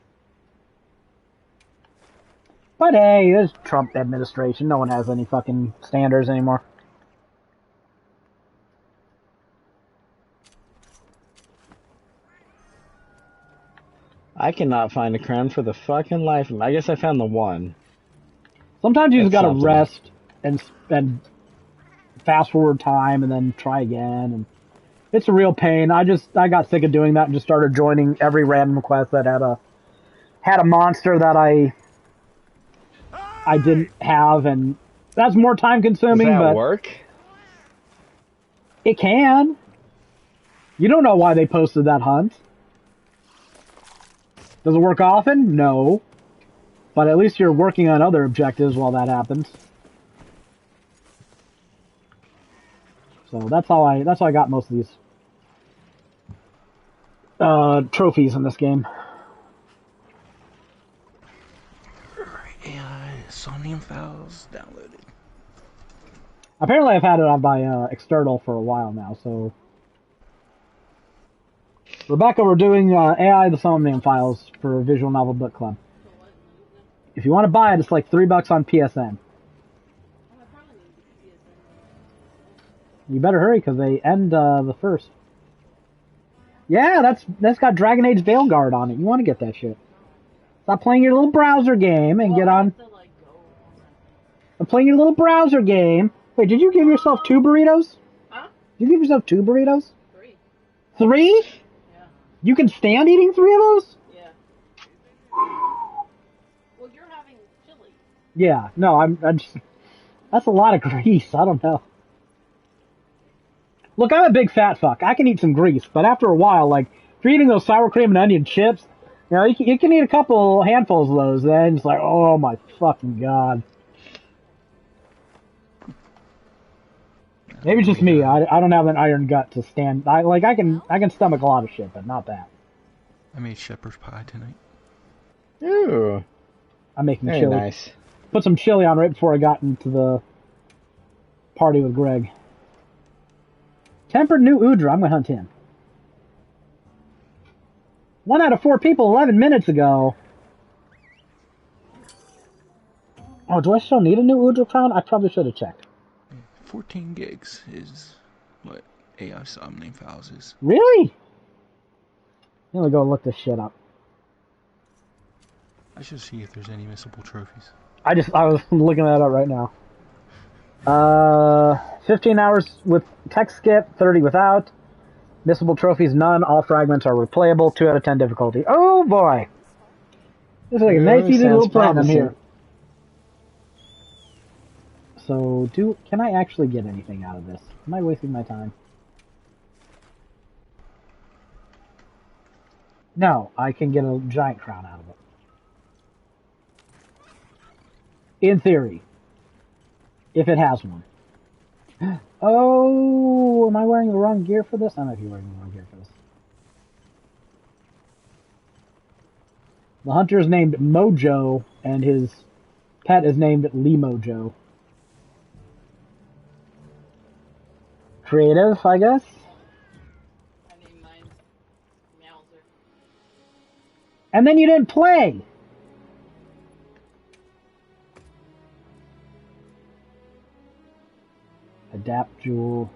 But hey, there's Trump administration. No one has any fucking standards anymore. I cannot find a crown for the fucking life of me. I guess I found the one. Sometimes you just That's gotta something. rest and fast forward time and then try again. And it's a real pain. I got sick of doing that and just started joining every random quest that had a monster that I didn't have, and that's more time consuming. Does that but work? it can. You don't know why they posted that hunt. Does it work often? No. But at least you're working on other objectives while that happens. So that's how I got most of these trophies in this game. AI Sonium files downloaded. Apparently I've had it on my external for a while now, so... Rebecca, we're doing AI the Somnium files for Visual Novel Book Club. If you want to buy it, it's like $3 on PSN. You better hurry, because they end the 1st. Yeah, that's got Dragon Age Veilguard on it. You want to get that shit. Stop playing your little browser game and get on... I'm playing your little browser game. Wait, did you give yourself 2 burritos? Huh? Did you give yourself 2 burritos? 3. 3? Yeah. You can stand eating 3 of those? Yeah. Yeah, no, I'm just, that's a lot of grease. I don't know. Look, I'm a big fat fuck. I can eat some grease, but after a while, like, if you're eating those sour cream and onion chips, you can eat a couple handfuls of those, then it's like, oh my fucking god. Maybe it's just me. I don't have an iron gut to stand. I can stomach a lot of shit, but not that. I made shepherd's pie tonight. Ooh, I'm making very chili. nice. Put some chili on right before I got into the party with Greg. Tempered New Udra. I'm gonna hunt him. 1 out of 4 people 11 minutes ago. Oh, do I still need a new Udra crown? I probably should have checked. 14 gigs is what AI summoning files is. Really? Let me go look this shit up. I should see if there's any missable trophies. I was looking that up right now. 15 hours with tech skip, 30 without. Missable trophies, none. All fragments are replayable. 2 out of 10 difficulty. Oh boy! This is like a nice easy little sounds platinum promising. here. So, can I actually get anything out of this? Am I wasting my time? No, I can get a giant crown out of it. In theory. If it has one. Oh, am I wearing the wrong gear for this? I might be wearing the wrong gear for this. The hunter is named Mojo, and his pet is named Limojo. Creative, I guess? I named mine Meowser. And then you didn't play! Adapt Jewel.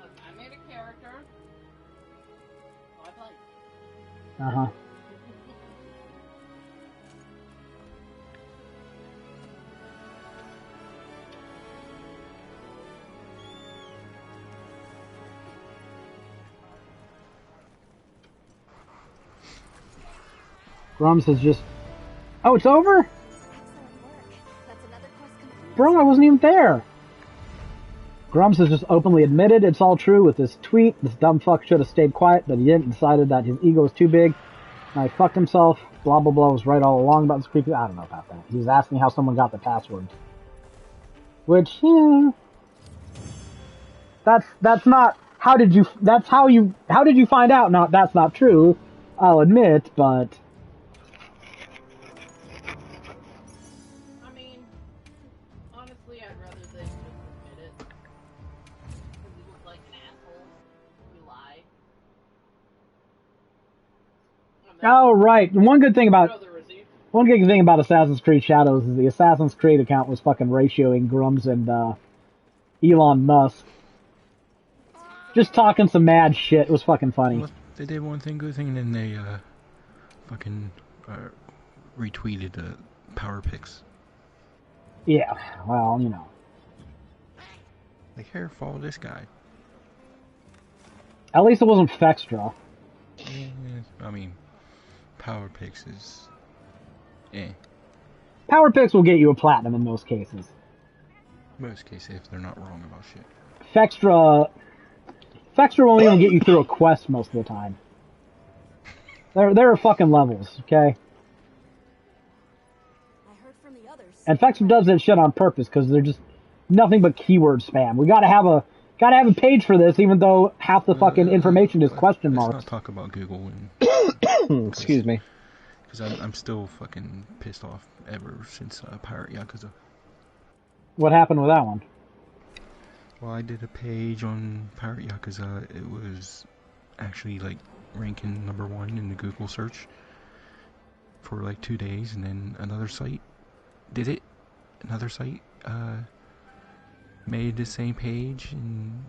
Look, I made a character. So I played. Uh-huh. Grums has just... Oh, it's over? Excellent work. That's another course complete. Bro, I wasn't even there. Grums has just openly admitted it's all true with this tweet. This dumb fuck should have stayed quiet, but he didn't. Decided that his ego was too big. And he fucked himself. Blah, blah, blah. Was right all along about this creepy... I don't know about that. He was asking how someone got the password. Which, yeah... That's not... How did you... That's how you... How did you find out? Not that's not true. I'll admit, but... I mean, honestly, I'd rather they just admit it. Because you look like an asshole. You lie. And then Oh, right. One good thing about... throw the receipt. One good thing about Assassin's Creed Shadows is the Assassin's Creed account was fucking ratioing Grums and Elon Musk. Just talking some mad shit. It was fucking funny. Well, they did one thing good thing, and then they fucking retweeted power picks. Yeah, well, you know. Like, here, follow this guy. At least it wasn't Fextra. Yeah, I mean, power picks is... Power picks will get you a platinum in most cases. Most cases, if they're not wrong about shit. Fextra won't even get you through a quest most of the time. There are fucking levels, okay? I heard from the others. And Fextra does that shit on purpose because they're just nothing but keyword spam. We gotta have a page for this, even though half the fucking information is question Let's marks. not talk about Google Excuse me. because I'm still fucking pissed off ever since Pirate Yakuza. What happened with that one? Well, I did a page on Pirate Yakuza. It was actually like ranking #1 in the Google search for like 2 days, and then another site did it. Another site made the same page, and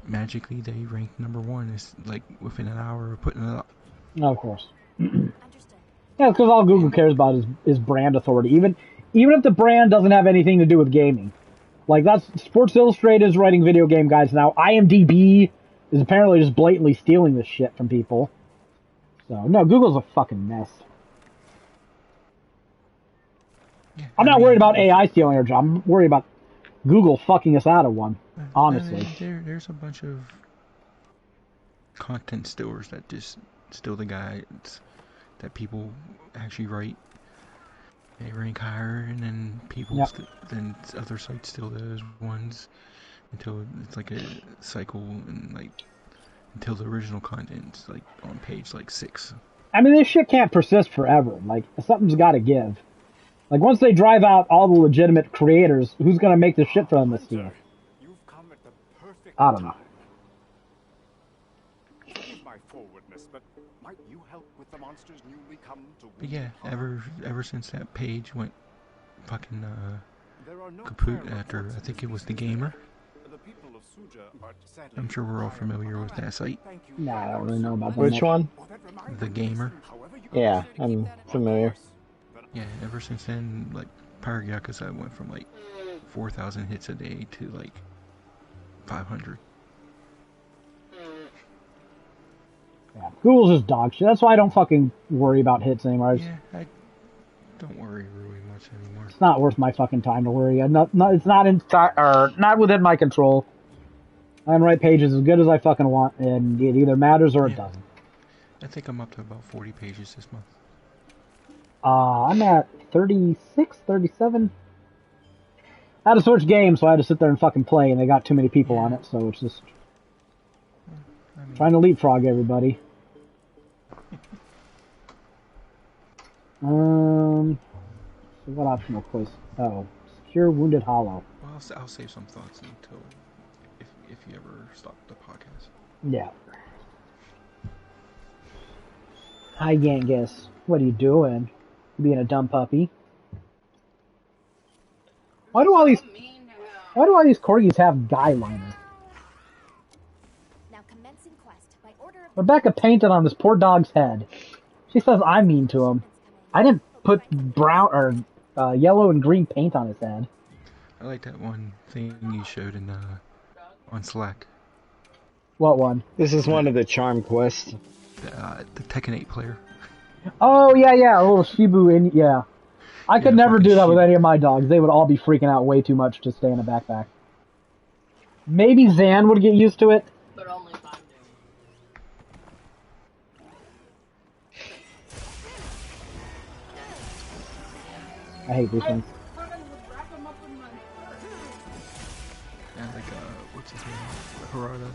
magically they ranked #1. It's like within an hour of putting it up. No, of course. Understood. Yeah, because all Google cares about is brand authority. Even if the brand doesn't have anything to do with gaming. Like, that's Sports Illustrated is writing video game guides now. IMDb is apparently just blatantly stealing this shit from people. So, no, Google's a fucking mess. Yeah, I'm not worried about AI stealing our job. I'm worried about Google fucking us out of one. Honestly. There's a bunch of content stealers that just steal the guides that people actually write. They rank higher, and then then other sites steal those ones until it's like a cycle, and like until the original content's like on page like 6. I mean, this shit can't persist forever. Like, something's got to give. Like, once they drive out all the legitimate creators, who's gonna make this shit for them to steal? You've come at the perfect I don't know. Forgive my forwardness, but might you help with the monsters newly come to But yeah, ever since that page went fucking There are no kaput after I think it was the gamer. The people of Suja are sadly I'm sure we're all familiar with that site. Thank you. Nah, I don't really know about that. Which much. one? Oh, that reminds The me. gamer. However you Yeah, I'm familiar. Yeah, ever since then, like Pirate Yakuza went from like 4,000 hits a day to like 500. Yeah, Google's just dog shit. That's why I don't fucking worry about hits anymore. Yeah, I don't worry really much anymore. It's not worth my fucking time to worry. It's not within my control. I can write pages as good as I fucking want, and it either matters or it doesn't. I think I'm up to about 40 pages this month. I'm at 36, 37. I had to switch games, so I had to sit there and fucking play, and they got too many people on it, so it's just I mean, trying to leapfrog everybody. So what optional quest? Oh, secure Wounded Hollow. well, I'll save some thoughts until if you ever stop the podcast. Yeah. Hi, Genghis. What are you doing? You being a dumb puppy? Why do all these corgis have guy liners? Now commencing quest by order of Rebecca painted on this poor dog's head. She says I'm mean to him. I didn't put brown or yellow and green paint on his head. I like that one thing you showed in on Slack. What one? This is one of the charm quests. The Tekken 8 player. Oh yeah, a little Shibu in yeah. I could Yeah, never fucking do that with Shibu. any of my dogs. They would all be freaking out way too much to stay in a backpack. Maybe Zan would get used to it. But only if I'm doing I hate these things. Yeah, like what's his name? Harada.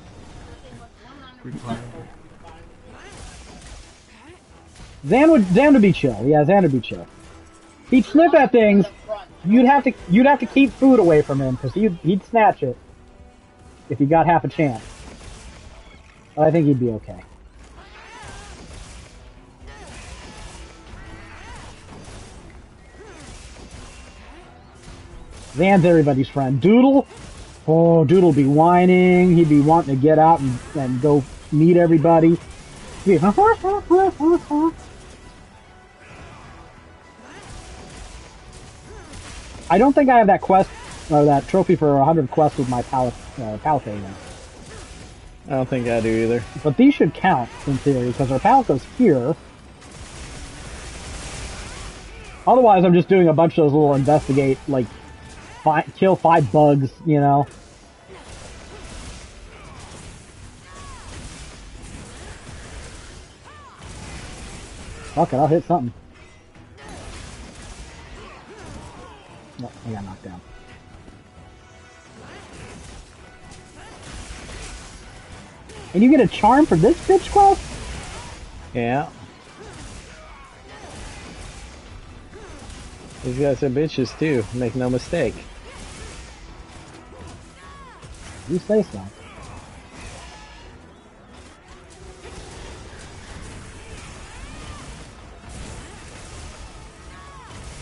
Reply. Zan would be chill. Yeah, Zan would be chill. He'd sniff at things. You'd have to keep food away from him because he'd snatch it if he got half a chance. But I think he'd be okay. Zan's everybody's friend. Doodle, oh, Doodle'd be whining. He'd be wanting to get out and go meet everybody. He'd be, I don't think I have that quest, or that trophy for 100 quests with my palette yet. I don't think I do either. But these should count, in theory, because our palico's here. Otherwise, I'm just doing a bunch of those little investigate, like, kill 5 bugs, you know? Fuck it, I'll hit something. No, I got knocked down. And you get a charm for this bitch quest? Yeah. These guys are bitches too, make no mistake. You say so.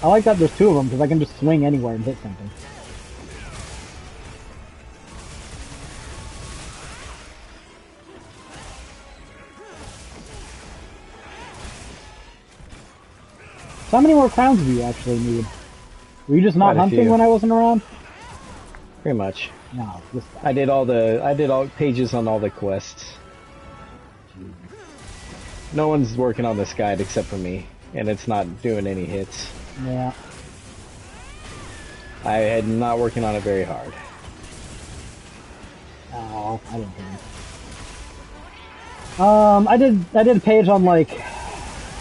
I like that there's 2 of them because I can just swing anywhere and hit something. So how many more crowns do you actually need? Were you just not Quite a hunting few. when I wasn't around? Pretty much. No, this I did all pages on all the quests. No one's working on this guide except for me, and it's not doing any hits. yeah. I had not working on it very hard. Oh, I didn't think. I did a page on like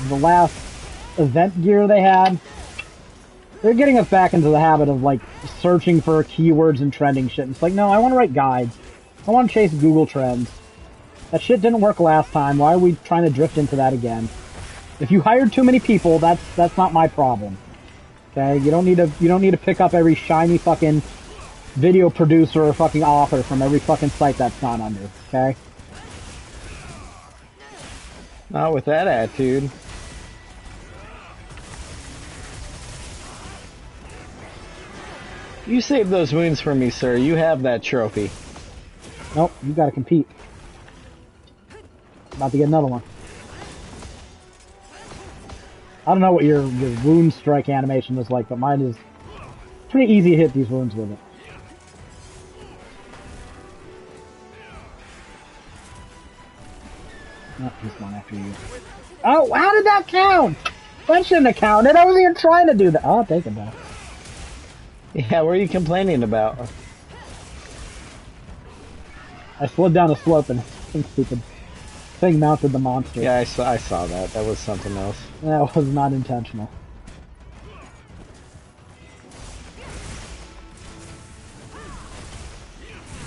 the last event gear they had. They're getting us back into the habit of like searching for keywords and trending shit. It's like, no, I want to write guides. I want to chase Google trends. That shit didn't work last time. Why are we trying to drift into that again? If you hired too many people, that's not my problem. Okay, you don't need to pick up every shiny fucking video producer or fucking author from every fucking site that's not under. Okay. Not with that attitude. You saved those wounds for me, sir. You have that trophy. Nope, you gotta compete. About to get another one. I don't know what your wound strike animation is like, but mine is pretty easy to hit these wounds with it. Oh, he's going after you. Oh, how did that count? That shouldn't have counted. I wasn't even trying to do that. Oh, I'll take it back. Yeah, what are you complaining about? I slid down a slope and some stupid thing mounted the monster. Yeah, I saw that. That was something else. That was not intentional.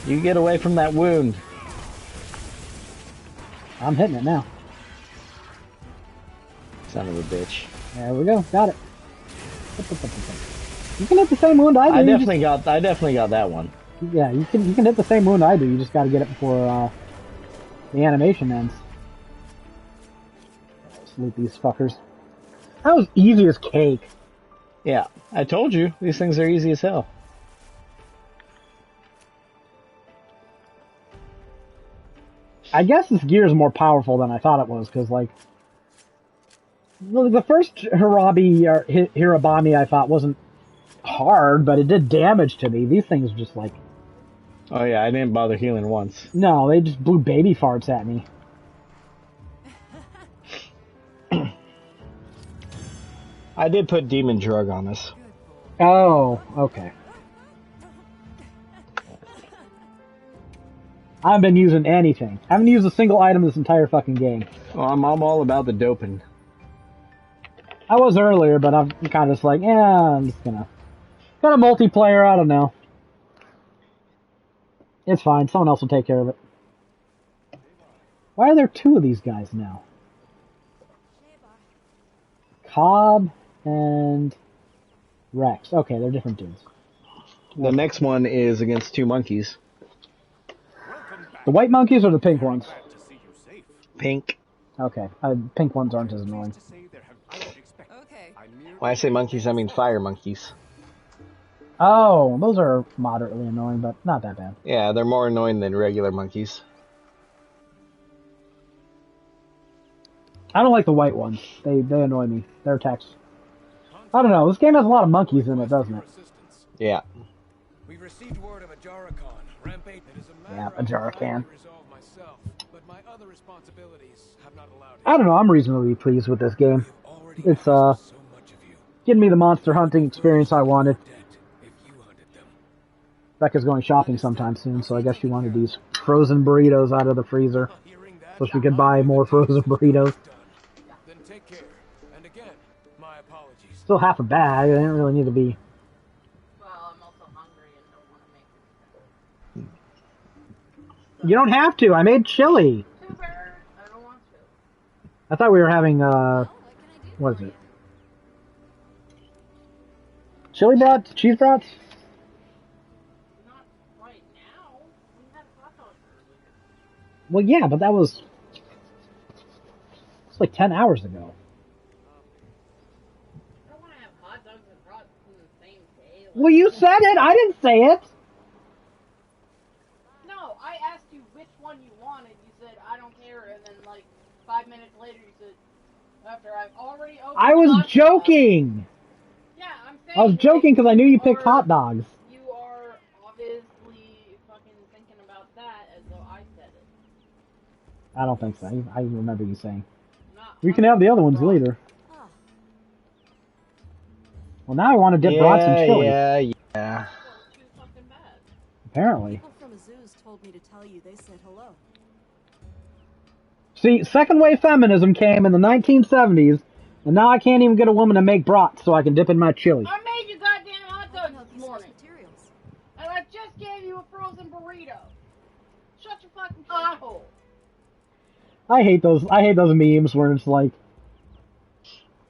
You get away from that wound. I'm hitting it now. Son of a bitch. There we go. Got it. You can hit the same wound I do. I definitely got that one. Yeah, you can hit the same wound I do. You just got to get it before the animation ends. Let's loot these fuckers. That was easy as cake. Yeah, I told you these things are easy as hell. I guess this gear is more powerful than I thought it was, because, like, the first Hirabami I thought wasn't hard, but it did damage to me. These things just, like... Oh yeah, I didn't bother healing once. No, they just blew baby farts at me. I did put Demon Drug on us. Oh, okay. I haven't been using anything. I haven't used a single item this entire fucking game. Well, I'm all about the doping. I was earlier, but I'm kind of just like, yeah, I'm just gonna... Got a multiplayer, I don't know. It's fine, someone else will take care of it. Why are there two of these guys now? Cobb and Rex. Okay, they're different dudes. The next one is against two monkeys. The white monkeys or the pink ones? Pink. Okay, pink ones aren't as annoying. Okay. When I say monkeys, I mean fire monkeys. Oh, those are moderately annoying, but not that bad. Yeah, they're more annoying than regular monkeys. I don't like the white ones. They annoy me. Their attacks. I don't know. This game has a lot of monkeys in it, doesn't it? Yeah. We received word of a Jarakan. Rampage. It is a Yeah, matter a Jarakan. resolve myself, but my other responsibilities have not allowed it. I don't know. I'm reasonably pleased with this game. Already It's so much of you. getting me the monster hunting experience I wanted. Dead if you hunted them. Becca's going shopping sometime soon, so I guess she wanted these frozen burritos out of the freezer Hearing that, so she could buy more frozen burritos. then take care. And again, my apologies. Still half a bag. I didn't really need to be. Well, I'm also hungry and don't want to make it. You don't have to. I made chili. Too bad. I don't want to. I thought we were having what is it? Chili brats? Cheese brats? Not right now. We had hot dogs earlier. Well, yeah, but that was it's like 10 hours ago. I don't want to have hot dogs and brats in the same day. Like, Well, you said it. I didn't say it. no, I asked you which one you wanted. You said I don't care, and then like 5 minutes later you said after I've already opened. I the was hot dog- joking. Yeah, I'm saying. I was joking because I knew you picked are- hot dogs. You are obviously fucking thinking about that as though I said it. I don't think so. I remember you saying. Not We can have the other ones later. Well, now I want to dip brats in chili. Yeah. Yeah. Well, she was fucking bad. Apparently. People from Azu's told me to tell you they said hello. See, second wave feminism came in the 1970s, and now I can't even get a woman to make brats so I can dip in my chili. I made you goddamn hot I can dogs help this you source morning, materials. and I just gave you a frozen burrito. Shut your fucking pothole. I hate those memes where it's like,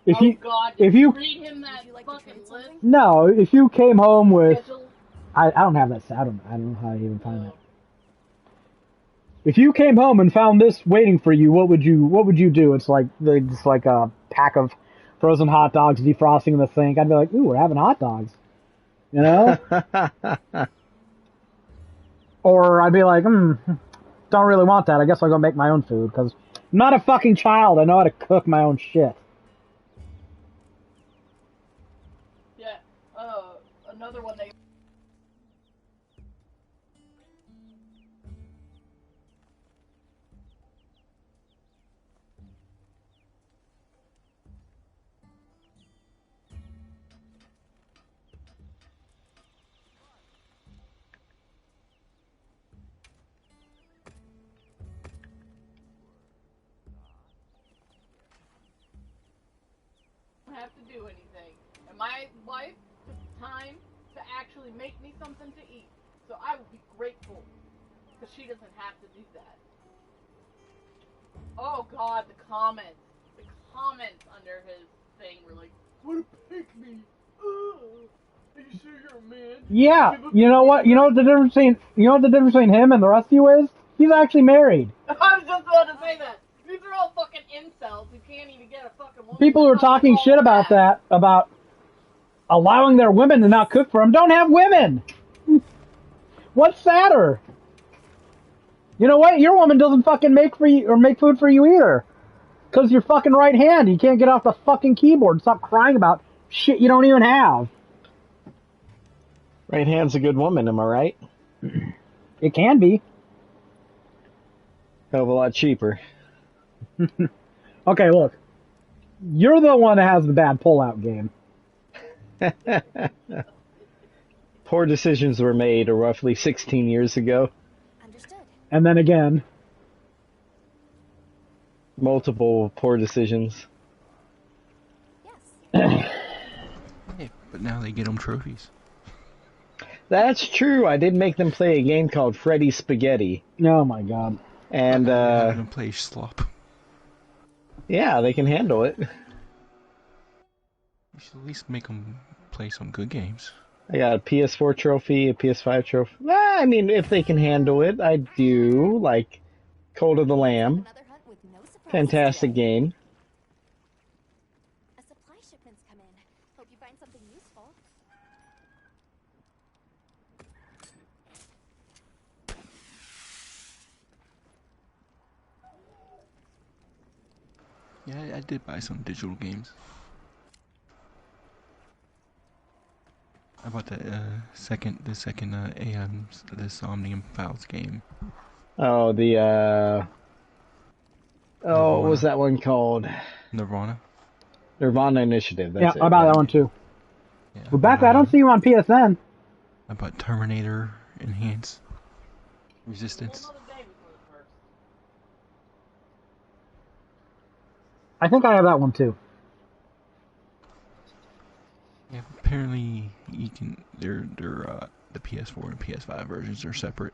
if you, God, if you, read him that Would you like to fucking trade list. something? no, if you came home with, Schedule. I don't have that, I don't know how to even find that. If you came home and found this waiting for you, what would you do? It's like just like a pack of frozen hot dogs defrosting in the sink. I'd be like, ooh, we're having hot dogs, you know? Or I'd be like, don't really want that. I guess I'll go make my own food because I'm not a fucking child. I know how to cook my own shit. Yeah. Another one they. Have to do anything, and my wife took the time to actually make me something to eat, so I would be grateful because she doesn't have to do that. Oh God, the comments under his thing were like, "What a pick me! Are you sure you're a man?" Yeah, you know what? You know what the difference between him and the rest of you is? He's actually married. I was just about to say that. These are all fucking incels who can't even get a fucking woman. People who are talking shit about that, about allowing their women to not cook for them, don't have women. What's sadder? You know what? Your woman doesn't fucking make for you or make food for you either. Because your fucking right hand, you can't get off the fucking keyboard. Stop crying about shit you don't even have. Right hand's a good woman, am I right? It can be. Hell of a lot cheaper. Okay, look. You're the one that has the bad pull-out game. Poor decisions were made roughly 16 years ago. Understood. And then again. Multiple poor decisions. Yes. Hey, but now they get them trophies. That's true. I did make them play a game called Freddy Spaghetti. Oh my god. And, Having them play slop. yeah, they can handle it. You should at least make them play some good games. I got a PS4 trophy, a PS5 trophy. Well, I mean, if they can handle it, I do. Like, Cult of the Lamb. Another hunt with no surprises Fantastic today. game. A supply shipment's come in. Hope you find something useful. Yeah, I did buy some digital games. I bought the second this Omnium Files game. Oh, what was that one called? Nirvana. Nirvana Initiative. That's Yeah, I bought that one too. Yeah, Rebecca, I don't see you on PSN. I bought Terminator Enhance Resistance. Another day before the first. I think I have that one too. Yeah, apparently you can. They're the PS4 and PS5 versions are separate.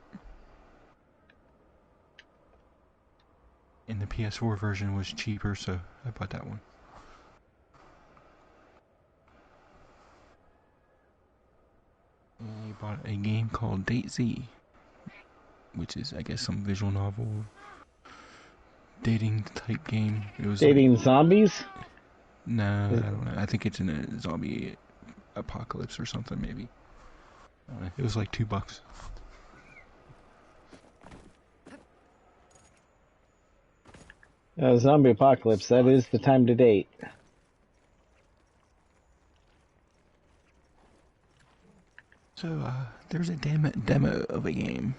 And the PS4 version was cheaper, so I bought that one. And I bought a game called Date Z, which is, I guess, some visual novel dating type game. It was Dating zombies? No, I don't know. I think it's in a zombie apocalypse or something, maybe. It was like $2. Zombie apocalypse. That is the time to date. So, there's a demo of a game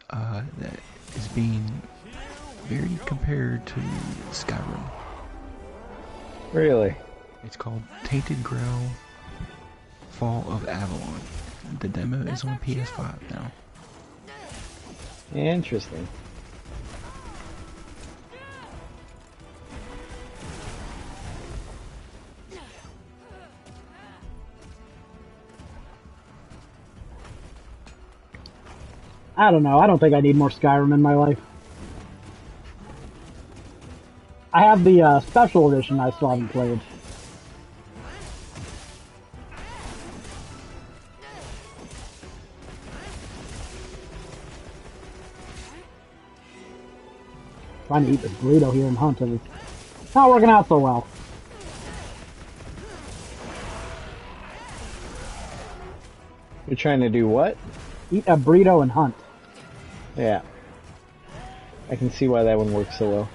that is being very compared to Skyrim. Really? It's called Tainted Grail Fall of Avalon. The demo is on PS5 now. Interesting. I don't know. I don't think I need more Skyrim in my life. I have the special edition I still haven't played. Trying to eat this burrito here and hunt and it's not working out so well. You're trying to do what? Eat a burrito and hunt. Yeah. I can see why that one works so well.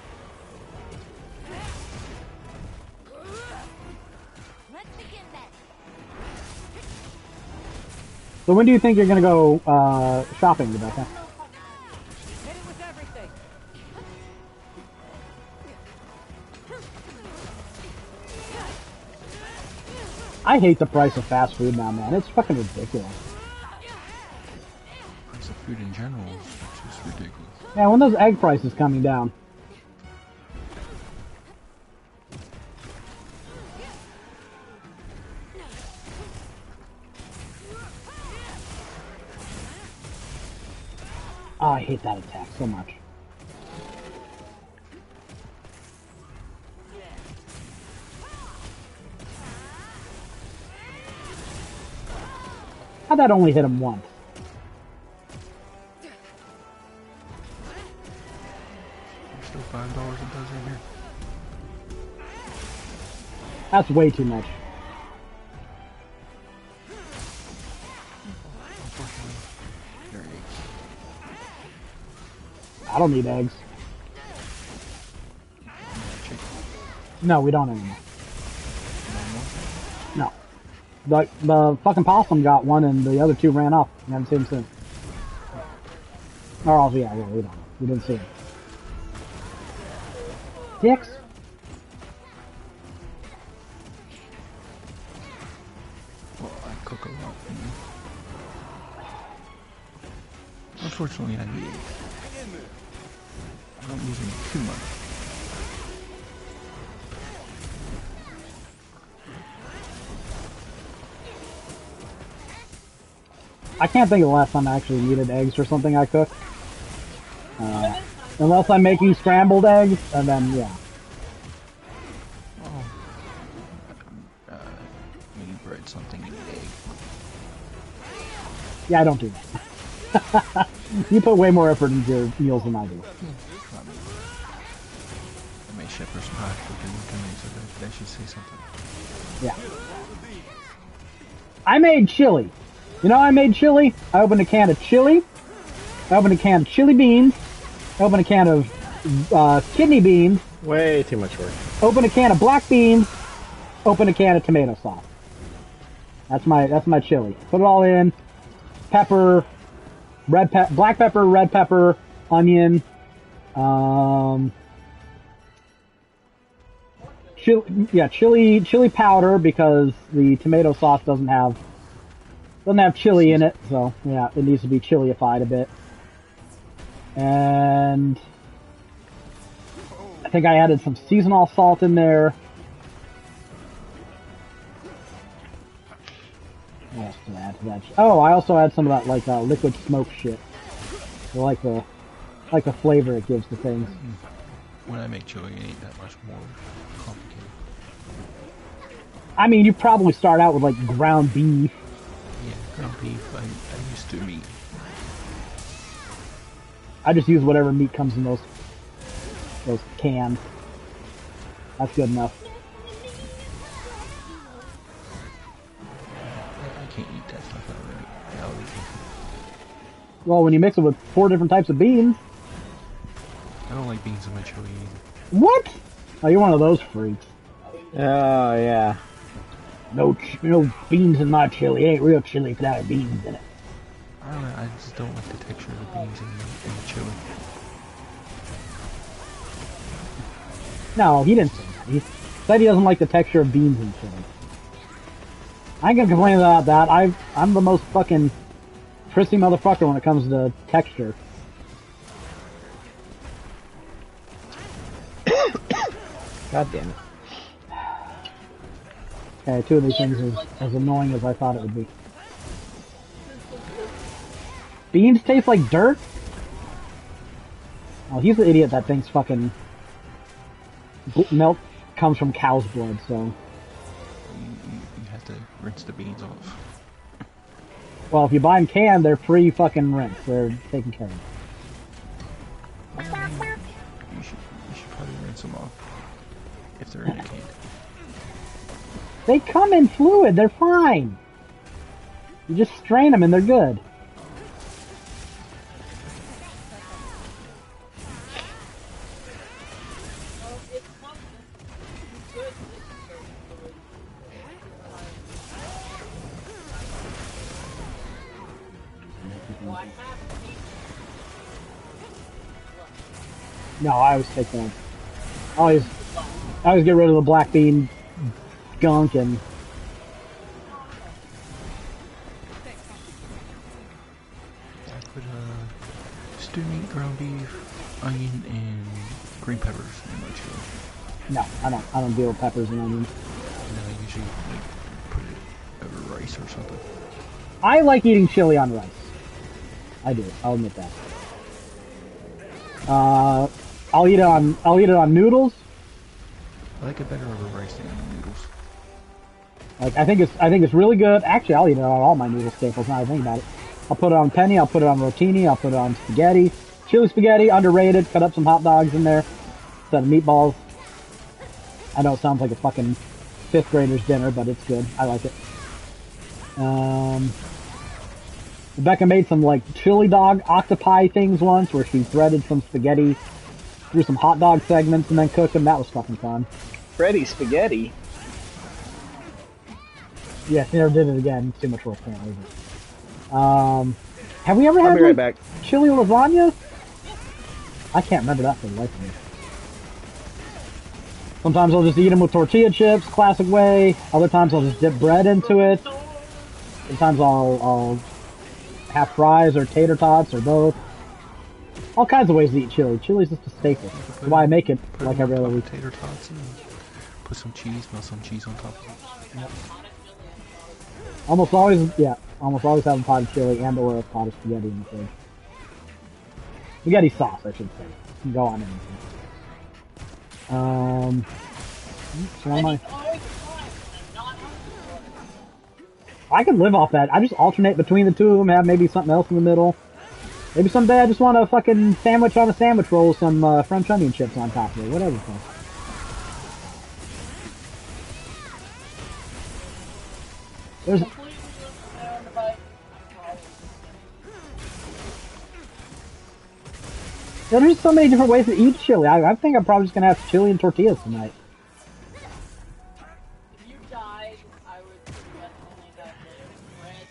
So when do you think you're gonna go shopping, Rebecca? Hit it with everything. I hate the price of fast food now, man. It's fucking ridiculous. Price of food in general is just ridiculous. Yeah, when those egg prices coming down? Oh, I hate that attack so much. How'd that only hit him once? There's still $5 it does in here. That's way too much. Unfortunately, there are eggs. I don't need eggs. Chicken. No, we don't anymore. No more? No. The fucking possum got one and the other two ran off. We haven't seen him since. Or also, yeah, well, we don't know. We didn't see him. Dicks? Well, I cook a lot. Unfortunately, I need eggs. I don't use them too much. I can't think of the last time I actually needed eggs for something I cook. Unless I'm making scrambled eggs, and then, yeah. Oh. When you bread something, you need egg. Yeah, I don't do that. You put way more effort into your meals than I do. I made shepherd's pie for dinner tonight, so that should say something. Yeah. I made chili. You know I made chili? I opened a can of chili. I opened a can of chili beans. I opened a can of kidney beans. Way too much work. Opened a can of black beans. Opened a can of tomato sauce. That's my chili. Put it all in. Pepper, black pepper, red pepper, onion, chili powder because the tomato sauce doesn't have chili in it, so yeah, it needs to be chiliified a bit. And I think I added some seasonal salt in there. What else did I add to that? Oh, I also add some of that like liquid smoke shit. I like the flavor it gives to things. When I make chili, it ain't that much more complicated. I mean, you probably start out with like ground beef. Yeah, ground beef. I'm used to meat. I just use whatever meat comes in those cans. That's good enough. I can't eat that stuff already. Well, when you mix it with 4 different types of beans. I don't like beans in my chili either. What? Oh, you're one of those freaks. Oh, yeah. No beans in my chili. It ain't real chili without beans in it. I don't know, I just don't like the texture of the beans in the chili. No, he didn't say that. He said he doesn't like the texture of beans in chili. I ain't gonna complain about that. I'm the most fucking prissy motherfucker when it comes to texture. God damn it. Okay, two of these things are as annoying as I thought it would be. Beans taste like dirt? Oh, he's the idiot that thinks fucking milk comes from cow's blood, so... You have to rinse the beans off. Well, if you buy them canned, they're free fucking rinse. They're taken care of. You should probably rinse them off. If they're in a can. They come in fluid, they're fine. You just strain them and they're good. No, I always take that. I always get rid of the black bean gunk and... I put stewed meat, ground beef, onion, and green peppers in my chili. No, I don't deal with peppers and onions. And I usually put it over rice or something. I like eating chili on rice. I do, I'll admit that. I'll eat it on noodles. I like it better over rice than noodles. Like I think it's really good. Actually, I'll eat it on all my noodle staples. Now I think about it. I'll put it on penne. I'll put it on rotini. I'll put it on spaghetti. Chili spaghetti, underrated. Cut up some hot dogs in there instead of meatballs. I know it sounds like a fucking 5th grader's dinner, but it's good. I like it. Rebecca made some like chili dog octopi things once, where she threaded some spaghetti through some hot dog segments and then cooked them. That was fucking fun. Freddy spaghetti. Yeah, she never did it again. It's too much work. Can't leave it. Have we ever had right back. chili lasagna? I can't remember that for the life of me. Sometimes I'll just eat them with tortilla chips, classic way. Other times I'll just dip bread into it. Sometimes I'll have fries or tater tots or both. All kinds of ways to eat chili. Chili's just a staple. That's why I make it like every other week. Tater tots and put some cheese, melt some cheese on top of it. Yep. Almost always have a pot of chili and or a pot of spaghetti in the fridge. Spaghetti sauce, I should say. Can go on anything. So I could live off that. I just alternate between the two of them, have maybe something else in the middle. Maybe someday I just want a fucking sandwich on a sandwich roll with some French onion chips on top of it. Whatever. There's so many different ways to eat chili. I think I'm probably just gonna have chili and tortillas tonight. If you died, I would definitely have bread.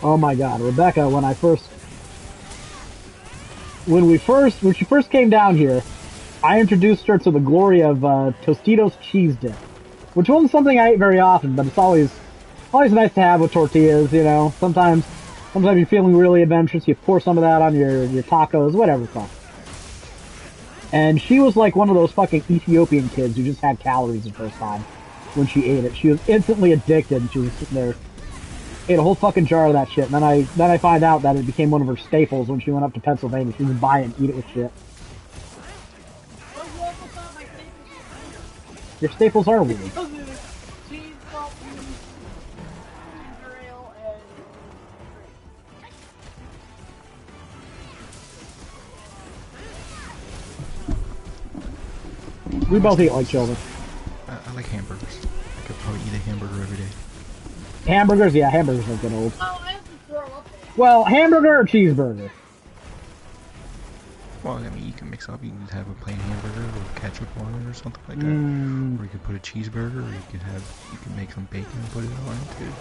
Oh my god, Rebecca, when she first came down here, I introduced her to the glory of Tostitos cheese dip, which wasn't something I ate very often, but it's always nice to have with tortillas, you know. Sometimes you're feeling really adventurous, you pour some of that on your tacos, whatever it's called. And she was like one of those fucking Ethiopian kids who just had calories the first time when she ate it. She was instantly addicted, and she was sitting there, ate a whole fucking jar of that shit. And then I find out that it became one of her staples when she went up to Pennsylvania. She would buy it and eat it with shit. Your staples are weird. We both eat like children. I like hamburgers. I could probably eat a hamburger every day. Hamburgers? Yeah, hamburgers are good old. Well, hamburger or cheeseburger? Well, I mean, you can mix up. You can have a plain hamburger with ketchup on it or something like that. Or you can put a cheeseburger, or you can make some bacon and put it on it too.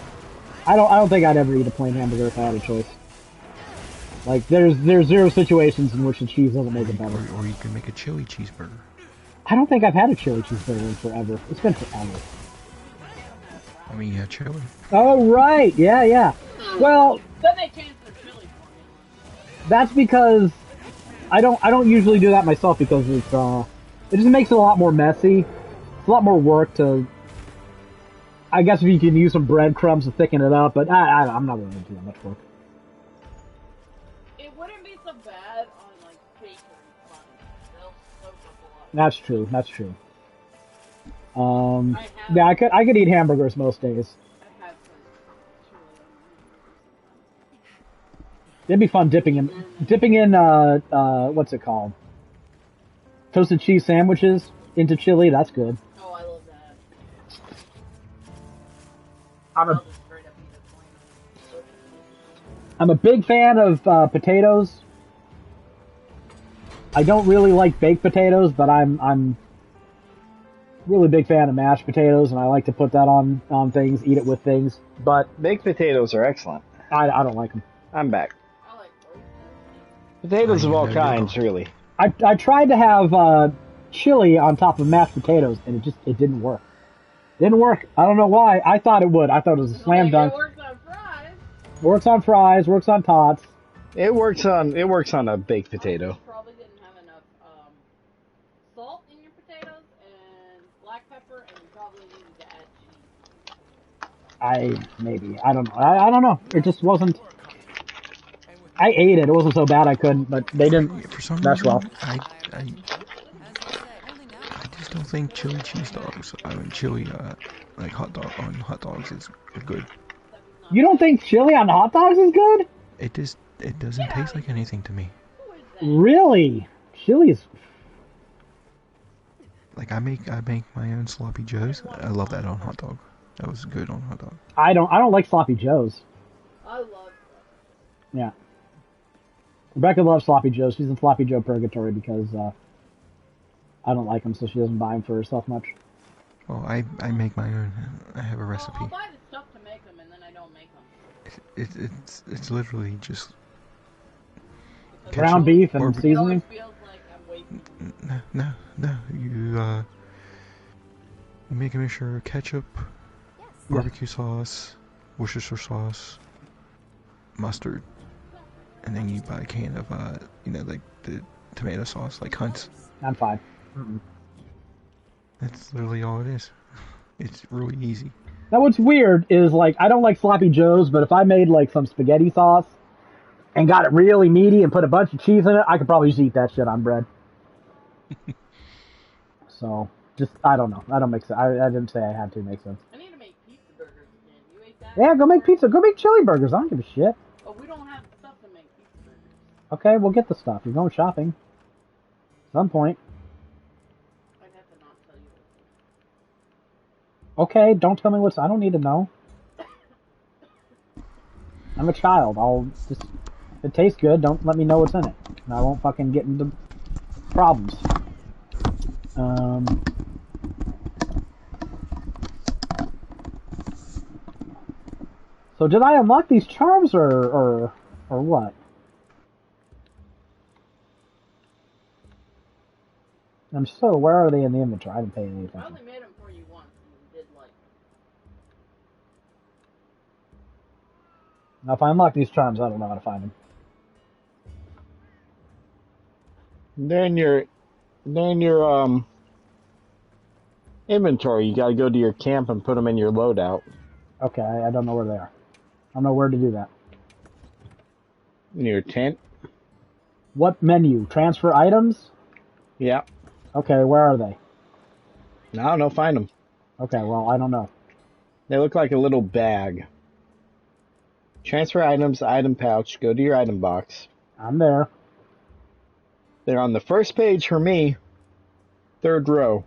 I don't think I'd ever eat a plain hamburger if I had a choice. Like, there's zero situations in which the cheese doesn't make it better. Or you can make a chili cheeseburger. I don't think I've had a chili cheeseburger in forever. It's been forever. I mean, yeah, chili. Oh, right. Yeah, yeah. Well, Then they changed their chili formula. that's because I don't usually do that myself because it just makes it a lot more messy. It's a lot more work to. I guess if you can use some breadcrumbs to thicken it up, but I'm not really going to do that much work. It wouldn't be so bad on like bakery buns. They'll soak up a lot. That's true. That's true. Yeah, I could eat hamburgers most days. I have some chili on my hamburgers. It'd be fun dipping in what's it called? Toasted cheese sandwiches into chili. That's good. Oh, I love that. I'm a big fan of potatoes. I don't really like baked potatoes, but I'm really big fan of mashed potatoes, and I like to put that on things, eat it with things. But Baked potatoes are excellent. I don't like them. I'm back. I like both. Potatoes of all kinds, really. I tried to have chili on top of mashed potatoes, and it didn't work. Didn't work. I don't know why. I thought it would. I thought it was a slam dunk. It works on fries. Works on fries. Works on tots. It works on a baked potato. You probably didn't have enough salt in your potatoes and black pepper, and you probably needed to add cheese. I don't know. I don't know. It just wasn't. I ate it. It wasn't so bad I couldn't, but they didn't For some mesh reason, well. I just don't think chili cheese dogs. I mean, chili like hot dogs is good. You don't think chili on hot dogs is good? It doesn't taste like anything to me. Really? Chili is. Like I make my own sloppy joes. I love that on hot dog. That was good on hot dog. I don't like sloppy joes. I love Yeah. Rebecca loves sloppy joes. She's in sloppy joe purgatory because I don't like them, so she doesn't buy them for herself much. Well, I make my own. I have a recipe. I'll buy the stuff to make them, and then I don't make them. It's literally just Ground beef and or- seasoning. It always feels like I'm waiting. No. You make a mixture of ketchup, barbecue sauce, Worcestershire sauce, mustard, and then you buy a can of like the tomato sauce, like Hunt's. I'm fine. Mm-mm. That's literally all it is. It's really easy. Now what's weird is like I don't like sloppy joes, but if I made like some spaghetti sauce and got it really meaty and put a bunch of cheese in it, I could probably just eat that shit on bread. So just I don't know. I don't make sense. I didn't say I had to make sense. I need to make pizza burgers again. You ate that? Yeah, go make pizza. Go make chili burgers. I don't give a shit. Oh, we don't have stuff to make pizza burgers. Okay, we'll get the stuff. You're going shopping. At some point. I'd have to not tell you. Okay, don't tell me what's. I don't need to know. I'm a child. I'll just. If it tastes good, don't let me know what's in it. And I won't fucking get into problems. So did I unlock these charms or what? Where are they in the inventory? I didn't pay any I attention. only made them for you once, and you did like. Now if I unlock these charms, I don't know how to find them. They're in your inventory. You gotta go to your camp and put them in your loadout. Okay, I don't know where they are. I don't know where to do that. In your tent. What menu? Transfer items? Yeah. Okay, where are they? I don't know. Find them. Okay, well, I don't know. They look like a little bag. Transfer items, item pouch. Go to your item box. I'm there. They're on the first page for me. Third row.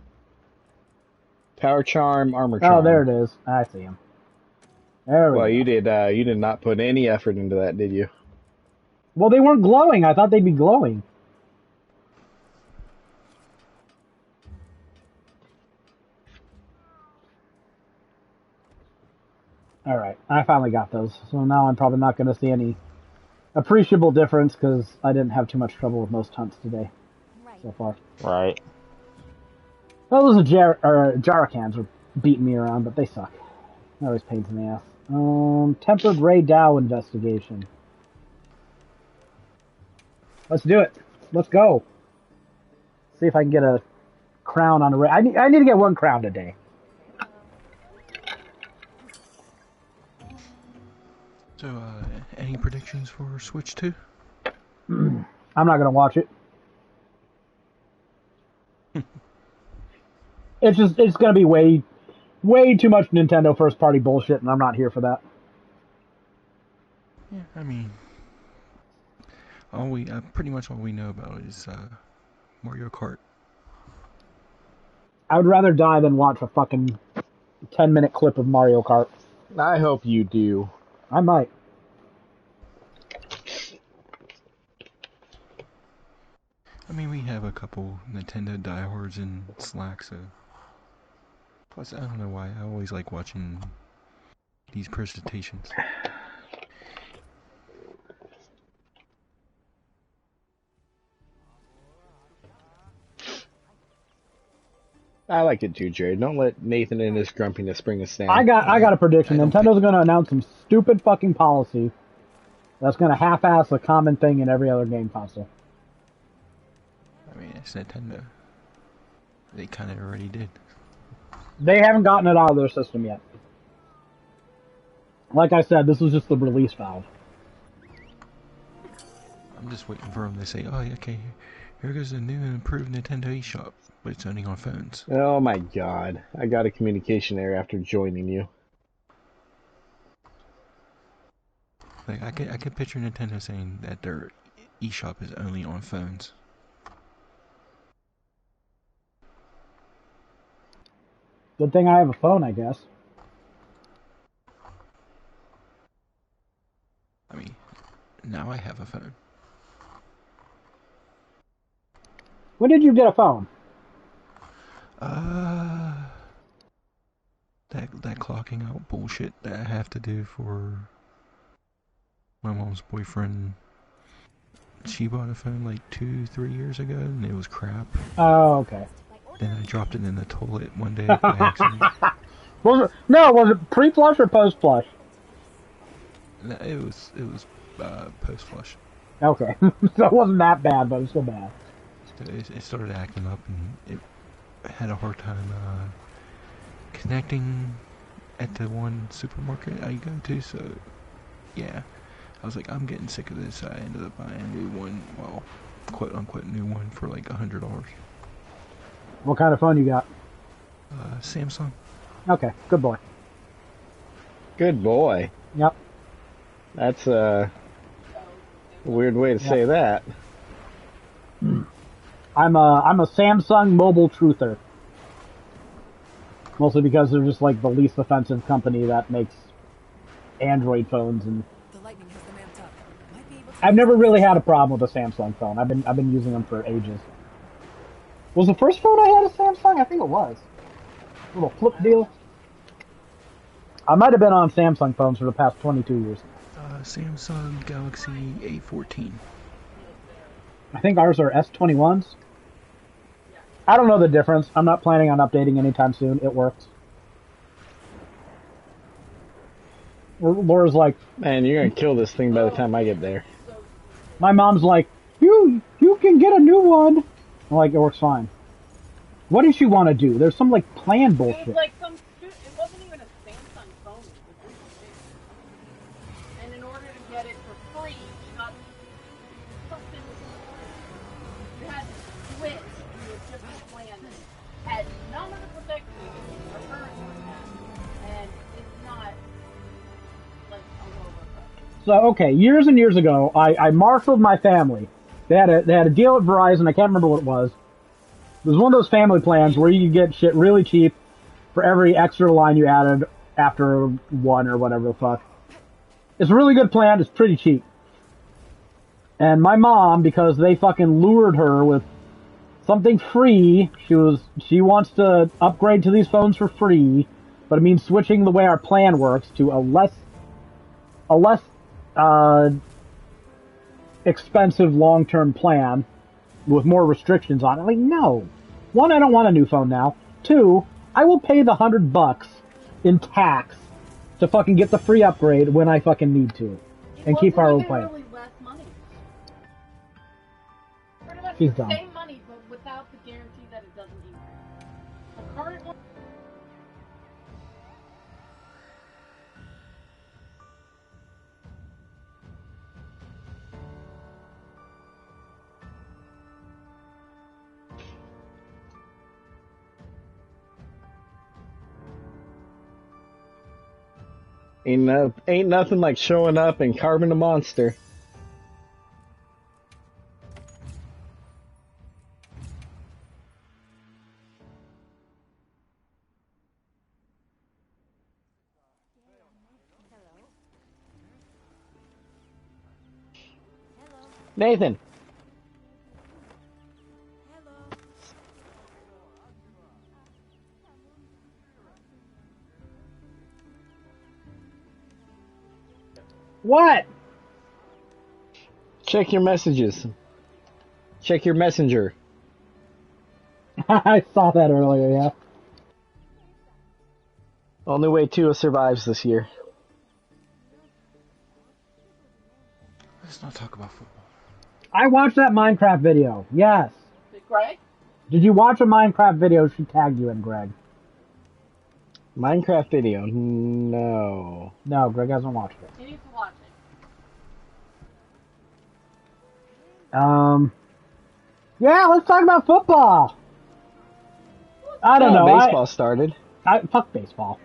Power charm, armor charm. Oh, there it is. I see him. There we go. Well, you did not put any effort into that, did you? Well, they weren't glowing. I thought they'd be glowing. Alright, I finally got those. So now I'm probably not going to see any... appreciable difference because I didn't have too much trouble with most hunts today Right. so far. Right. Well, those Jarracans were beating me around, but they suck. That always pains in the ass. Tempered Ray Dow investigation. Let's do it. Let's go. See if I can get a crown on a Ray. I need to get one crown today. So, any predictions for Switch 2? I'm not gonna watch it. It's gonna be way too much Nintendo first party bullshit, and I'm not here for that. Yeah, I mean, pretty much all we know about it is Mario Kart. I would rather die than watch a fucking 10-minute clip of Mario Kart. I hope you do. I might. I mean, we have a couple Nintendo diehards in Slack, so... Plus, I don't know why, I always like watching these presentations. I like it too, Jared. Don't let Nathan and his grumpiness bring us down. I got a prediction. I don't Nintendo's going to announce some stupid fucking policy that's going to half-ass a common thing in every other game console. I mean, it's Nintendo. They kind of already did. They haven't gotten it out of their system yet. Like I said, this was just the release valve. I'm just waiting for them to say, oh, yeah, okay, here goes the new and improved Nintendo eShop, but it's only on phones. Oh my god. I got a communication error after joining you. Like, I could picture Nintendo saying that their eShop is only on phones. Good thing I have a phone, I guess. I mean, now I have a phone. When did you get a phone? That clocking out bullshit that I have to do for my mom's boyfriend. She bought a phone like 2-3 years ago, and it was crap. Oh, okay. Then I dropped it in the toilet one day by accident. Was it pre-flush or post-flush? No, it was post-flush. Okay. So it wasn't that bad, but it was still bad. So it started acting up, and it had a hard time connecting at the one supermarket I go to, so yeah. I was like, I'm getting sick of this. I ended up buying a new one, well, quote-unquote new one for like $100. What kind of phone you got? Samsung. Okay, good boy. Good boy. Yep. That's a weird way to say that. I'm a Samsung mobile truther. Mostly because they're just like the least offensive company that makes Android phones, and The lightning has them amped up. Might be able to I've never really had a problem with a Samsung phone. I've been using them for ages. Was the first phone I had a Samsung? I think it was. A little flip deal. I might have been on Samsung phones for the past 22 years. Samsung Galaxy A14. I think ours are S21s. I don't know the difference. I'm not planning on updating anytime soon. It works. Laura's like, Man, you're gonna kill this thing by the time I get there. my mom's like, you can get a new one. I'm like, it works fine. What did she want to do? There's some like plan It bullshit. was like some it wasn't even a Samsung phone. It was really big. And in order to get it for free, you got something. You had to switch to a different plan that had none of the protections our current one has, and it's not like a lower. So okay, years and years ago, I marshaled my family. They had a deal at Verizon. I can't remember what it was. It was one of those family plans where you could get shit really cheap for every extra line you added after one or whatever the fuck. It's a really good plan. It's pretty cheap. And my mom, because they fucking lured her with something free, she wants to upgrade to these phones for free, but it means switching the way our plan works to a less expensive long-term plan with more restrictions on it. Like, no. One, I don't want a new phone now. Two, I will pay the $100 in tax to fucking get the free upgrade when I fucking need to, and keep our old plan. Really less money. Pretty much She's the dumb. same money, but without the guarantee that it doesn't increase. The current one. Ain't nothing like showing up and carving a monster. Nathan. What? Check your messages. Check your messenger. I saw that earlier, yeah. Only way Tua survives this year. Let's not talk about football. I watched that Minecraft video. Yes. Did Greg? Did you watch a Minecraft video she tagged you in, Greg? Minecraft video? No. No, Greg hasn't watched it. He needs to watch it. Yeah, let's talk about football. I don't know. Baseball started. Fuck baseball.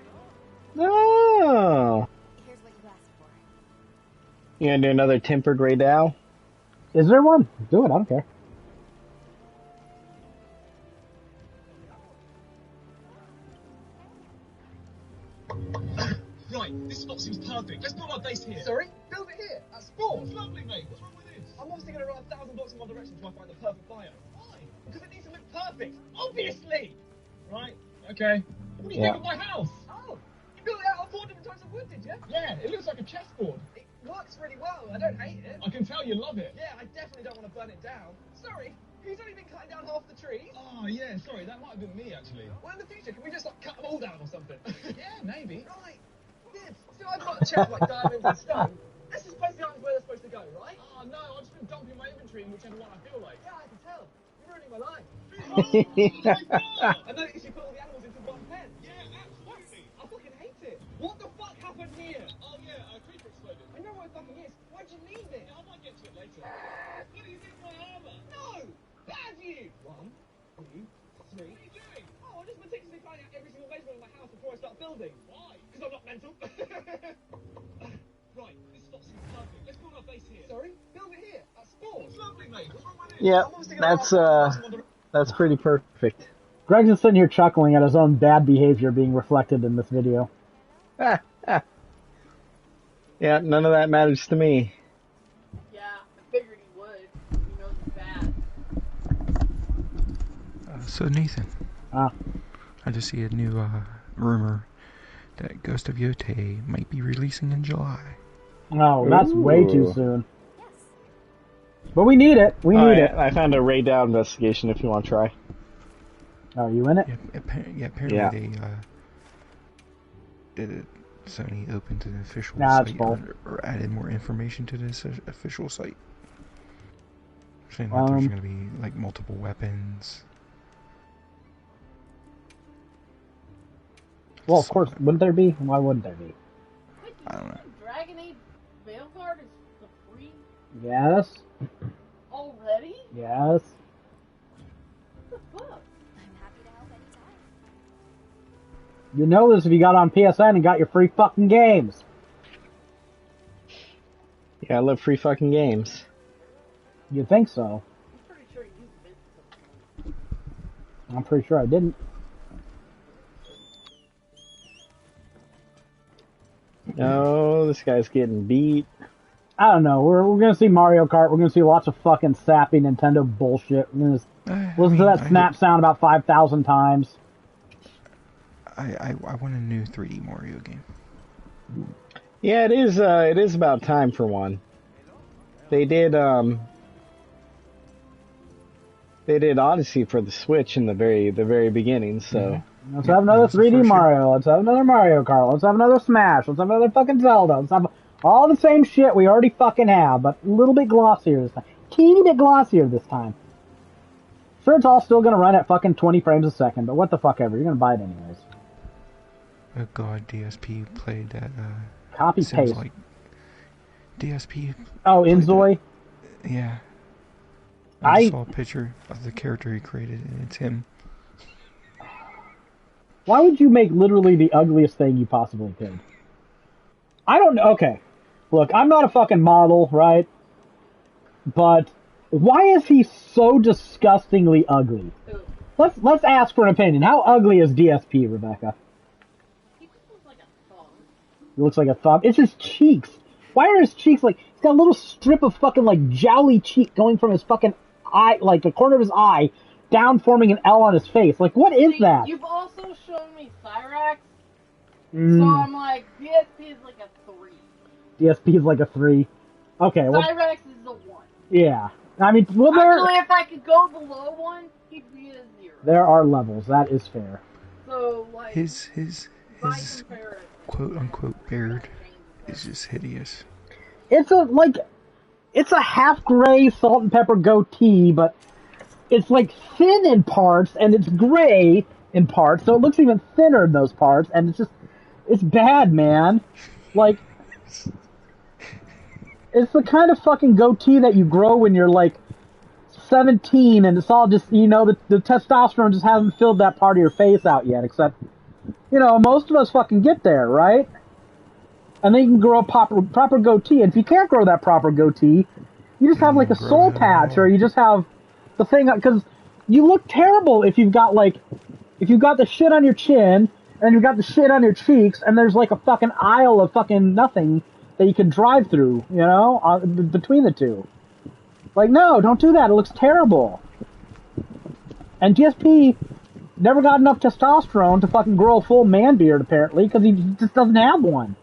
Oh. Here's what you asked for. You gonna do another tempered Ray Dow? Is there one? Do it, I don't care. Right, this spot seems perfect. Let's build our base here. Sorry? Build it here, at Sport. It's lovely, mate. What's wrong with this? I'm obviously going to run 1,000 blocks in one direction until I find the perfect bio. Why? Because it needs to look perfect. Obviously! Right, okay. What do you think of my house? Oh, you built it out of 4 different types of wood, did you? Yeah, it looks like a chessboard. It works really well. I don't hate it. I can tell you love it. Yeah, I definitely don't want to burn it down. Sorry, who's only been cutting down half the trees? Oh, yeah, sorry, that might have been me, actually. Well, in the future, can we just, like, cut them all down or something? Yeah, maybe. Right. Yes. So I've got a chest like diamonds and stone. This is supposed to be where they're supposed to go, right? Oh, no, I've just been dumping my inventory in whichever one I feel like. Yeah, I can tell. You're ruining my life. I noticed you put all the animals into one pen. Yeah, absolutely. I fucking hate it. What the fuck happened here? Oh, yeah, a creeper exploded. I know what it fucking is. Why'd you leave it? Yeah, I might get to it later. What do you think of my armor? No! Bad you! 1, 2, 3. What are you doing? Oh, I'm just meticulously finding out every single measurement of my house before I start building. Why? Because I'm not mental. Right, this spot seems perfect. Let's build our base here. Sorry? Build it here. At Sport. It's lovely, mate. What's wrong with it? Yeah, that's pretty perfect. Greg's just sitting here chuckling at his own bad behavior being reflected in this video. Yeah, none of that matters to me. Yeah, I figured he would. He knows it's bad. So Nathan, I just see a new rumor that Ghost of Yote might be releasing in July. No, that's way too soon. But we need it. We need it. I found a Ray Dow investigation if you want to try. Are you in it? Yeah, apparently they did it. Sony opened an official site or added more information to this official site. Saying that there's going to be like multiple weapons. Well, of course, wouldn't there be? Why wouldn't there be? Wait, I don't know. Dragon Age Veilguard is the free Yes. already? Yes. What the fuck? I'm happy to help anytime. You know this if you got on PSN and got your free fucking games. Yeah, I love free fucking games. You think so? I'm pretty sure you missed something. I'm pretty sure I didn't. Oh, this guy's getting beat. I don't know. We're gonna see Mario Kart. We're gonna see lots of fucking sappy Nintendo bullshit. We're gonna listen to that snap sound about 5,000 times. I want a new 3D Mario game. Yeah, it is about time for one. They did Odyssey for the Switch in the very beginning, so Let's have another 3D Mario. Let's have another Mario Kart. Let's have another Smash. Let's have another fucking Zelda. Let's have all the same shit we already fucking have, but a little bit glossier this time. Teeny bit glossier this time. Sure, it's all still gonna run at fucking 20 frames a second, but what the fuck ever. You're gonna buy it anyways. Oh god, DSP played that, Copy sounds paste. like DSP. Oh, Inzoy? Yeah. I saw a picture of the character he created, and it's him. Why would you make literally the ugliest thing you possibly could? I don't know. Okay. Look, I'm not a fucking model, right? But why is he so disgustingly ugly? Let's ask for an opinion. How ugly is DSP, Rebecca? He just looks like a thumb. He looks like a thumb. It's his cheeks. Why are his cheeks like... He's got a little strip of fucking, like, jowly cheek going from his fucking eye, like, the corner of his eye, down forming an L on his face. Like, what is that? You've also shown me Cyrax, so I'm like, DSP is like a 3. DSP is like a 3. Okay, well... Cyrax is a 1. Yeah. I mean, well, Actually, if I could go below 1, he'd be a 0. there are levels. That is fair. So, like... His quote-unquote beard is just hideous. It's a half-gray salt and pepper goatee, but it's, like, thin in parts, and it's gray in parts, so it looks even thinner in those parts, and it's just... It's bad, man. Like... It's the kind of fucking goatee that you grow when you're, like, 17, and it's all just, you know, the testosterone just hasn't filled that part of your face out yet, except, you know, most of us fucking get there, right? And then you can grow a proper goatee, and if you can't grow that proper goatee, you just have, like, a soul patch, or you just have the thing, because you look terrible if you've got, like, if you've got the shit on your chin, and you've got the shit on your cheeks, and there's, like, a fucking aisle of fucking nothing that you can drive through, you know, between the two. Like, no, don't do that. It looks terrible. And GSP never got enough testosterone to fucking grow a full man beard, apparently, because he just doesn't have one.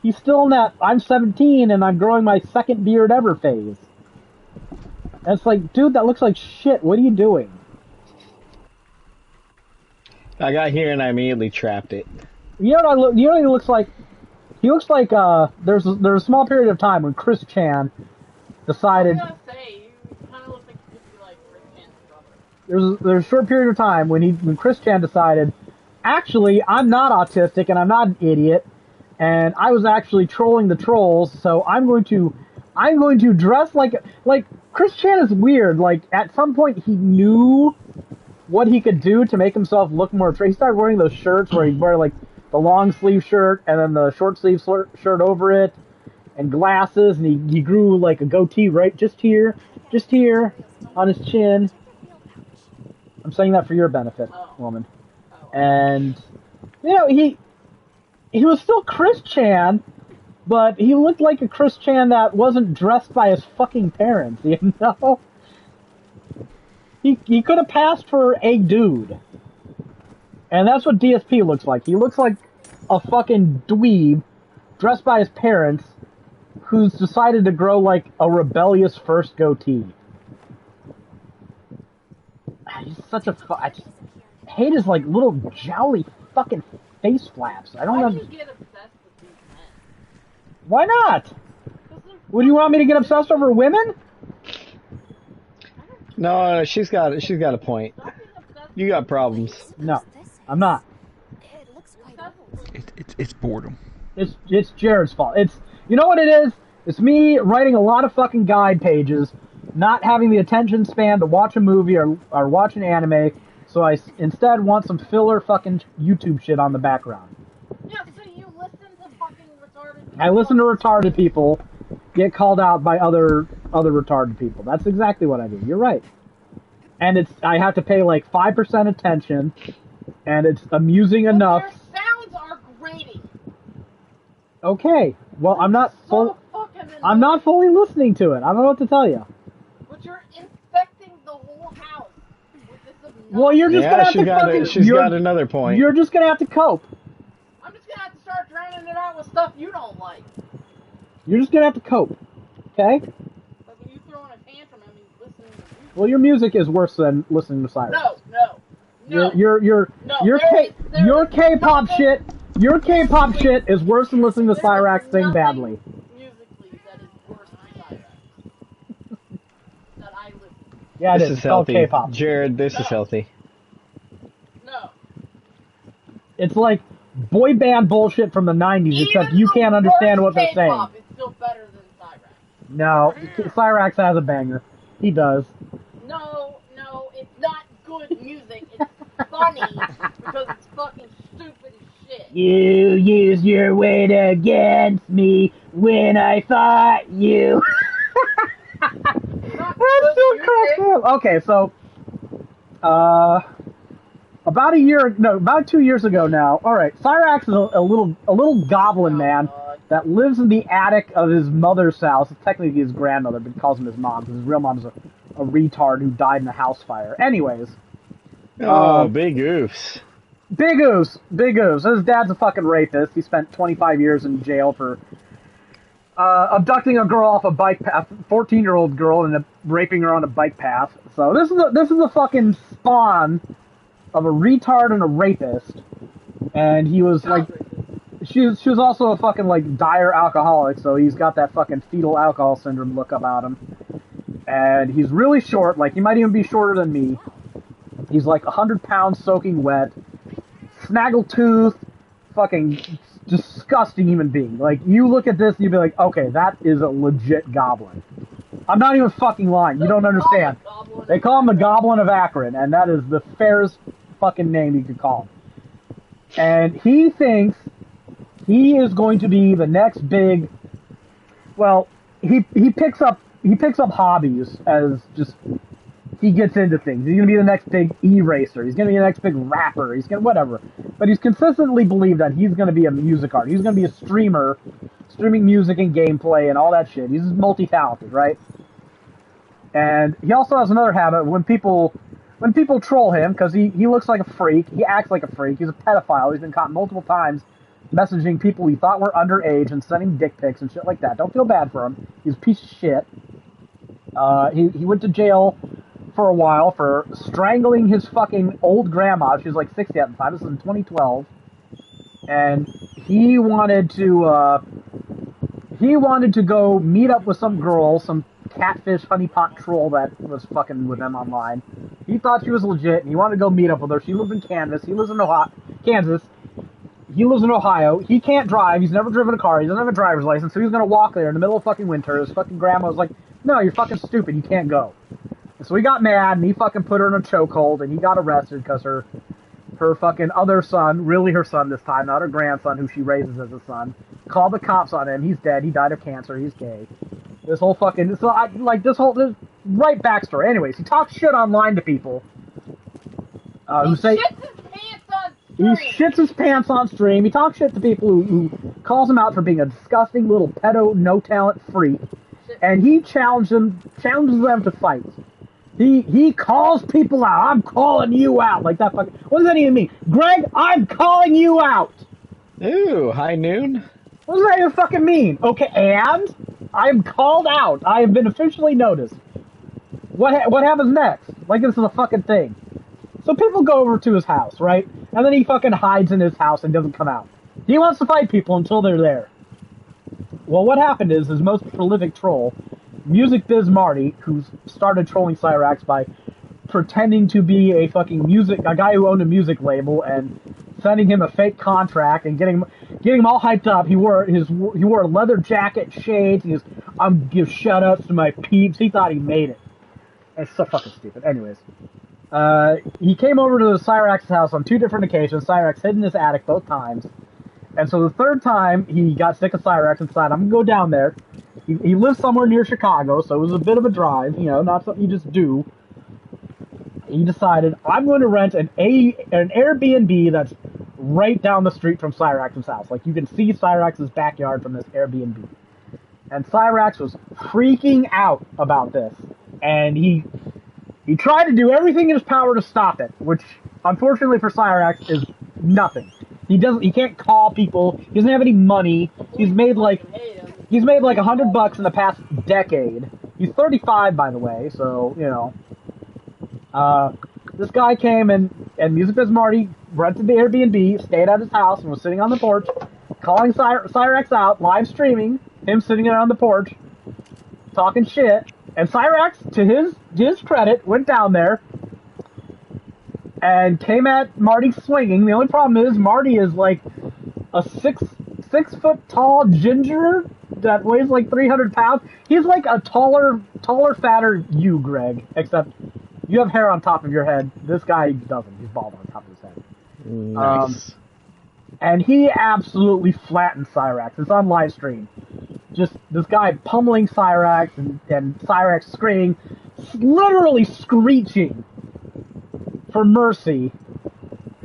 He's still in that, I'm 17 and I'm growing my second beard ever phase. And it's like, dude, that looks like shit. What are you doing? I got here and I immediately trapped it. You know what he looks like? He looks like, there's a small period of time when Chris Chan decided... I was gonna say, you kind of look like you could be like Chris Chan's brother. There's a short period of time when Chris Chan decided, actually, I'm not autistic and I'm not an idiot, and I was actually trolling the trolls, so I'm going to dress like Chris Chan is weird. Like, at some point he knew what he could do to make himself look more attractive. He started wearing those shirts where he'd wear, like, the long sleeve shirt and then the short sleeve shirt over it, and glasses, and he grew, like, a goatee right just here on his chin. I'm saying that for your benefit, woman. And, you know, he was still Chris Chan, but he looked like a Chris Chan that wasn't dressed by his fucking parents, you know? He could have passed for a dude. And that's what DSP looks like. He looks like a fucking dweeb dressed by his parents who's decided to grow, like, a rebellious first goatee. He's such a I just hate his, like, little jowly fucking face flaps. I don't know. Why do you get obsessed with these men? Why not? Would you want me to get obsessed over women? No, she's got a point. You got problems. No, I'm not. It's boredom. It's Jared's fault. You know what it is? It's me writing a lot of fucking guide pages, not having the attention span to watch a movie or watch an anime, so I instead want some filler fucking YouTube shit on the background. Yeah, so you listen to fucking retarded people. I listen to retarded people get called out by other retarded people. That's exactly what I do. You're right. And I have to pay like 5% attention, and it's amusing enough. Their sounds are grating. Okay. Well, I'm not fully listening to it. I don't know what to tell you. But you're infecting the whole house with this obnoxious... Well, you're just gonna have to fucking... She's got another point. You're just gonna have to cope. I'm just gonna have to start drowning it out with stuff you don't like. You're just gonna have to cope. Okay? Well, your music is worse than listening to Cyrax. No. Your K-pop shit. Your K-pop shit is worse than listening to Cyrax sing badly. Musically, that is worse than Cyrax. That I listen to. Yeah, This it is. is It's called healthy. K-pop. Jared, this is healthy. No. It's like boy band bullshit from the 90s, except you can't understand what they're saying. K-pop is still better than Cyrax. No, Cyrax has a banger. He does. No, it's not good music. It's funny because it's fucking stupid as shit. You used your weight against me when I fought you. That's so cracked up. Okay, so about 2 years ago now. All right, Cyrax is a little goblin man that lives in the attic of his mother's house. It's technically his grandmother, but he calls him his mom because his real mom is a retard who died in a house fire. Anyways. Big oofs. Big oofs. His dad's a fucking rapist. He spent 25 years in jail for abducting a girl off a bike path, 14-year-old girl, and raping her on a bike path. So this is a fucking spawn of a retard and a rapist. And he was like, she was also a fucking like dire alcoholic. So he's got that fucking fetal alcohol syndrome look about him. And he's really short. Like he might even be shorter than me. He's like 100 pounds soaking wet, snaggletooth, fucking disgusting human being. Like, you look at this and you'd be like, okay, that is a legit goblin. I'm not even fucking lying. You don't understand. They call him the Goblin of Akron, and that is the fairest fucking name you could call him. And he thinks he is going to be the next big, well, he picks up hobbies as just, he gets into things. He's going to be the next big e-racer. He's going to be the next big rapper. He's going to, whatever. But he's consistently believed that he's going to be a music artist. He's going to be a streamer, streaming music and gameplay and all that shit. He's multi-talented, right? And he also has another habit when people troll him, because he looks like a freak, he acts like a freak, he's a pedophile, he's been caught multiple times messaging people he thought were underage and sending dick pics and shit like that. Don't feel bad for him. He's a piece of shit. He went to jail for a while for strangling his fucking old grandma. She was like 60 at the time. This was in 2012. And he wanted to go meet up with some girl, some catfish honeypot troll that was fucking with him online. He thought she was legit, and he wanted to go meet up with her. She lived in Kansas. He lives in Kansas. He lives in Ohio. He can't drive. He's never driven a car. He doesn't have a driver's license, so he's going to walk there in the middle of fucking winter. His fucking grandma was like, no, you're fucking stupid. You can't go. And so he got mad, and he fucking put her in a chokehold, and he got arrested because her fucking other son, really her son this time, not her grandson who she raises as a son, called the cops on him. He's dead. He died of cancer. He's gay. This whole fucking, this right backstory. Anyways, he talks shit online to people. Who say he shits his pants on stream. He talks shit to people who calls him out for being a disgusting little pedo, no talent freak, and he challenges them to fight. He calls people out. I'm calling you out, like that fucking. What does that even mean, Greg? I'm calling you out. Ooh, high noon. What does that even fucking mean? Okay, and I'm called out. I have been officially noticed. What happens next? Like this is a fucking thing. So people go over to his house, right? And then he fucking hides in his house and doesn't come out. He wants to fight people until they're there. Well, what happened is his most prolific troll, Music Biz Marty, who started trolling Cyrax by pretending to be a guy who owned a music label and sending him a fake contract and getting him all hyped up. He wore a leather jacket, shades. He was, I'm give shout outs to my peeps. He thought he made it. It's so fucking stupid. Anyways, he came over to Cyrax's house on 2 different occasions. Cyrax hid in his attic both times. And so the third time, he got sick of Cyrax and decided, I'm going to go down there. He lives somewhere near Chicago, so it was a bit of a drive, not something you just do. He decided, I'm going to rent an Airbnb that's right down the street from Cyrax's house. Like, you can see Cyrax's backyard from this Airbnb. And Cyrax was freaking out about this. And he tried to do everything in his power to stop it, which, unfortunately for Cyrax, is nothing. He can't call people. He doesn't have any money. He's made like $100 in the past decade. He's 35, by the way, so, This guy came and Music Biz Marty rented the Airbnb, stayed at his house, and was sitting on the porch, calling Cyrex out, live streaming, him sitting there on the porch, talking shit. And Cyrex, to his credit, went down there and came at Marty swinging. The only problem is Marty is like a six foot tall ginger that weighs like 300 pounds. He's like a taller, fatter you, Greg, except you have hair on top of your head. This guy doesn't. He's bald on top of his head. Nice. And he absolutely flattened Cyrax. It's on live stream. Just this guy pummeling Cyrax and Cyrax screaming, literally screeching for mercy.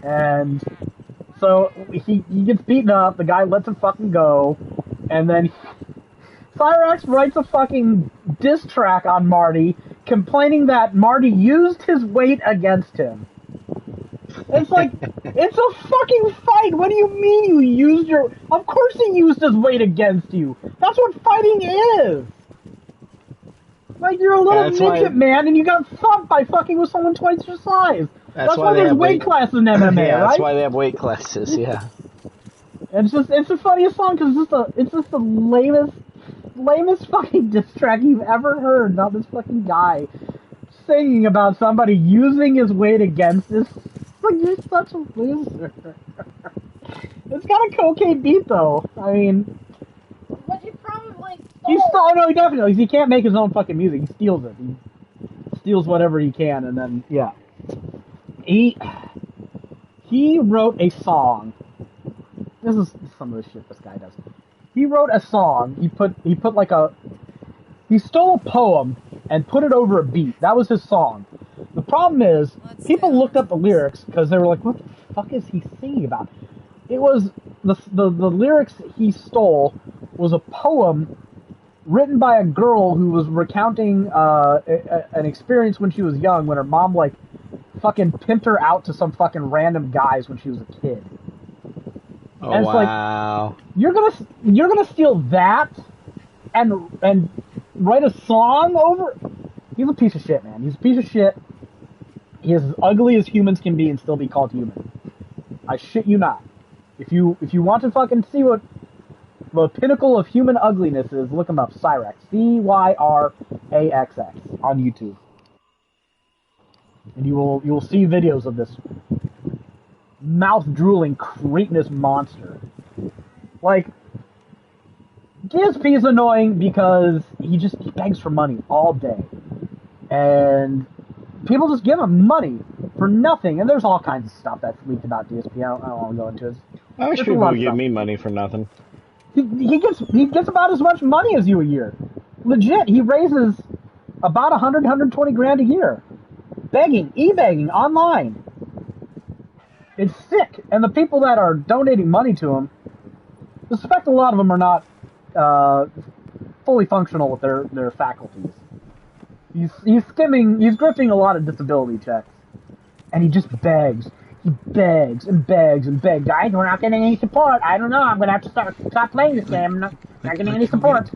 And so he gets beaten up. The guy lets him fucking go. And then Cyrax writes a fucking diss track on Marty, complaining that Marty used his weight against him. It's like, it's a fucking fight. What do you mean you used your... Of course he used his weight against you. That's what fighting is. Like, you're a little midget, man, and you got thumped by fucking with someone twice your size. That's why there's weight classes in MMA, yeah, right? that's why they have weight classes, yeah. It's the funniest song because it's just the lamest fucking diss track you've ever heard about this fucking guy singing about somebody using his weight against this. Like, you're such a loser. It's got a cocaine beat though. I mean, But he probably he definitely. He can't make his own fucking music. He steals it. He steals whatever he can, and then yeah. He wrote a song. This is some of the shit this guy does. He wrote a song. He stole a poem and put it over a beat. That was his song. The problem is, people looked up the lyrics because they were like, what the fuck is he singing about? It was, the lyrics he stole was a poem written by a girl who was recounting an experience when she was young, when her mom, like, fucking pimped her out to some fucking random guys when she was a kid. Oh, and it's wow. like, you're gonna steal that and write a song over? He's a piece of shit, man. He's a piece of shit. He is as ugly as humans can be and still be called human. I shit you not. If you want to fucking see what the pinnacle of human ugliness is, look him up. Cyrax. Cyraxx on YouTube. And you will see videos of this mouth-drooling, cretinous monster. Like, DSP is annoying because he begs for money all day. And people just give him money for nothing. And there's all kinds of stuff that's leaked about DSP. I don't want to go into it. I wish people would give me money for nothing. He gets about as much money as you a year. Legit, he raises about 120 grand a year. Begging, e-begging, online. It's sick. And the people that are donating money to him, I suspect a lot of them are not fully functional with their faculties. He's grifting a lot of disability checks. And he just begs. He begs and begs and begs. Guys, we're not getting any support. I don't know. I'm going to have to stop playing this game. I'm not getting any support.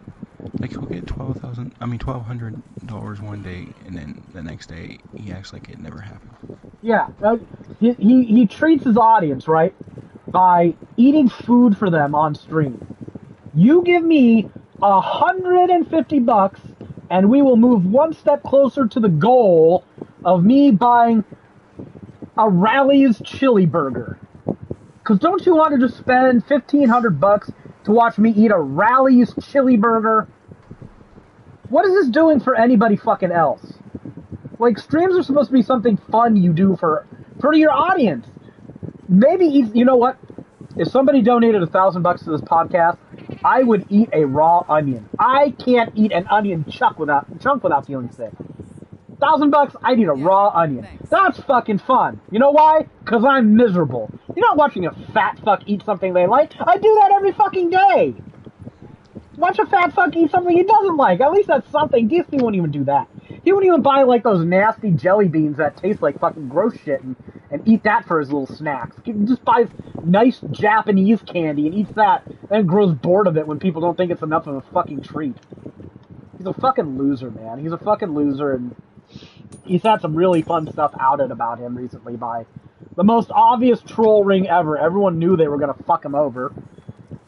He'll get $1,200 one day, and then the next day he acts like it never happened. Yeah, he treats his audience, right, by eating food for them on stream. You give me $150, and we will move one step closer to the goal of me buying a Rally's chili burger. Because don't you want to just spend $1,500 to watch me eat a Rally's chili burger? What is this doing for anybody fucking else? Like, streams are supposed to be something fun you do for your audience. Maybe, you know what? If somebody donated $1,000 to this podcast, I would eat a raw onion. I can't eat an onion chunk without feeling sick. $1,000, I'd eat a raw onion. That's fucking fun. You know why? Because I'm miserable. You're not watching a fat fuck eat something they like. I do that every fucking day. Watch a fat fuck eat something he doesn't like. At least that's something. DSP wouldn't even do that. He wouldn't even buy, like, those nasty jelly beans that taste like fucking gross shit and eat that for his little snacks. He just buys nice Japanese candy and eats that and grows bored of it when people don't think it's enough of a fucking treat. He's a fucking loser, man. He's a fucking loser, and He's had some really fun stuff outed about him recently by the most obvious troll ring ever. Everyone knew they were going to fuck him over.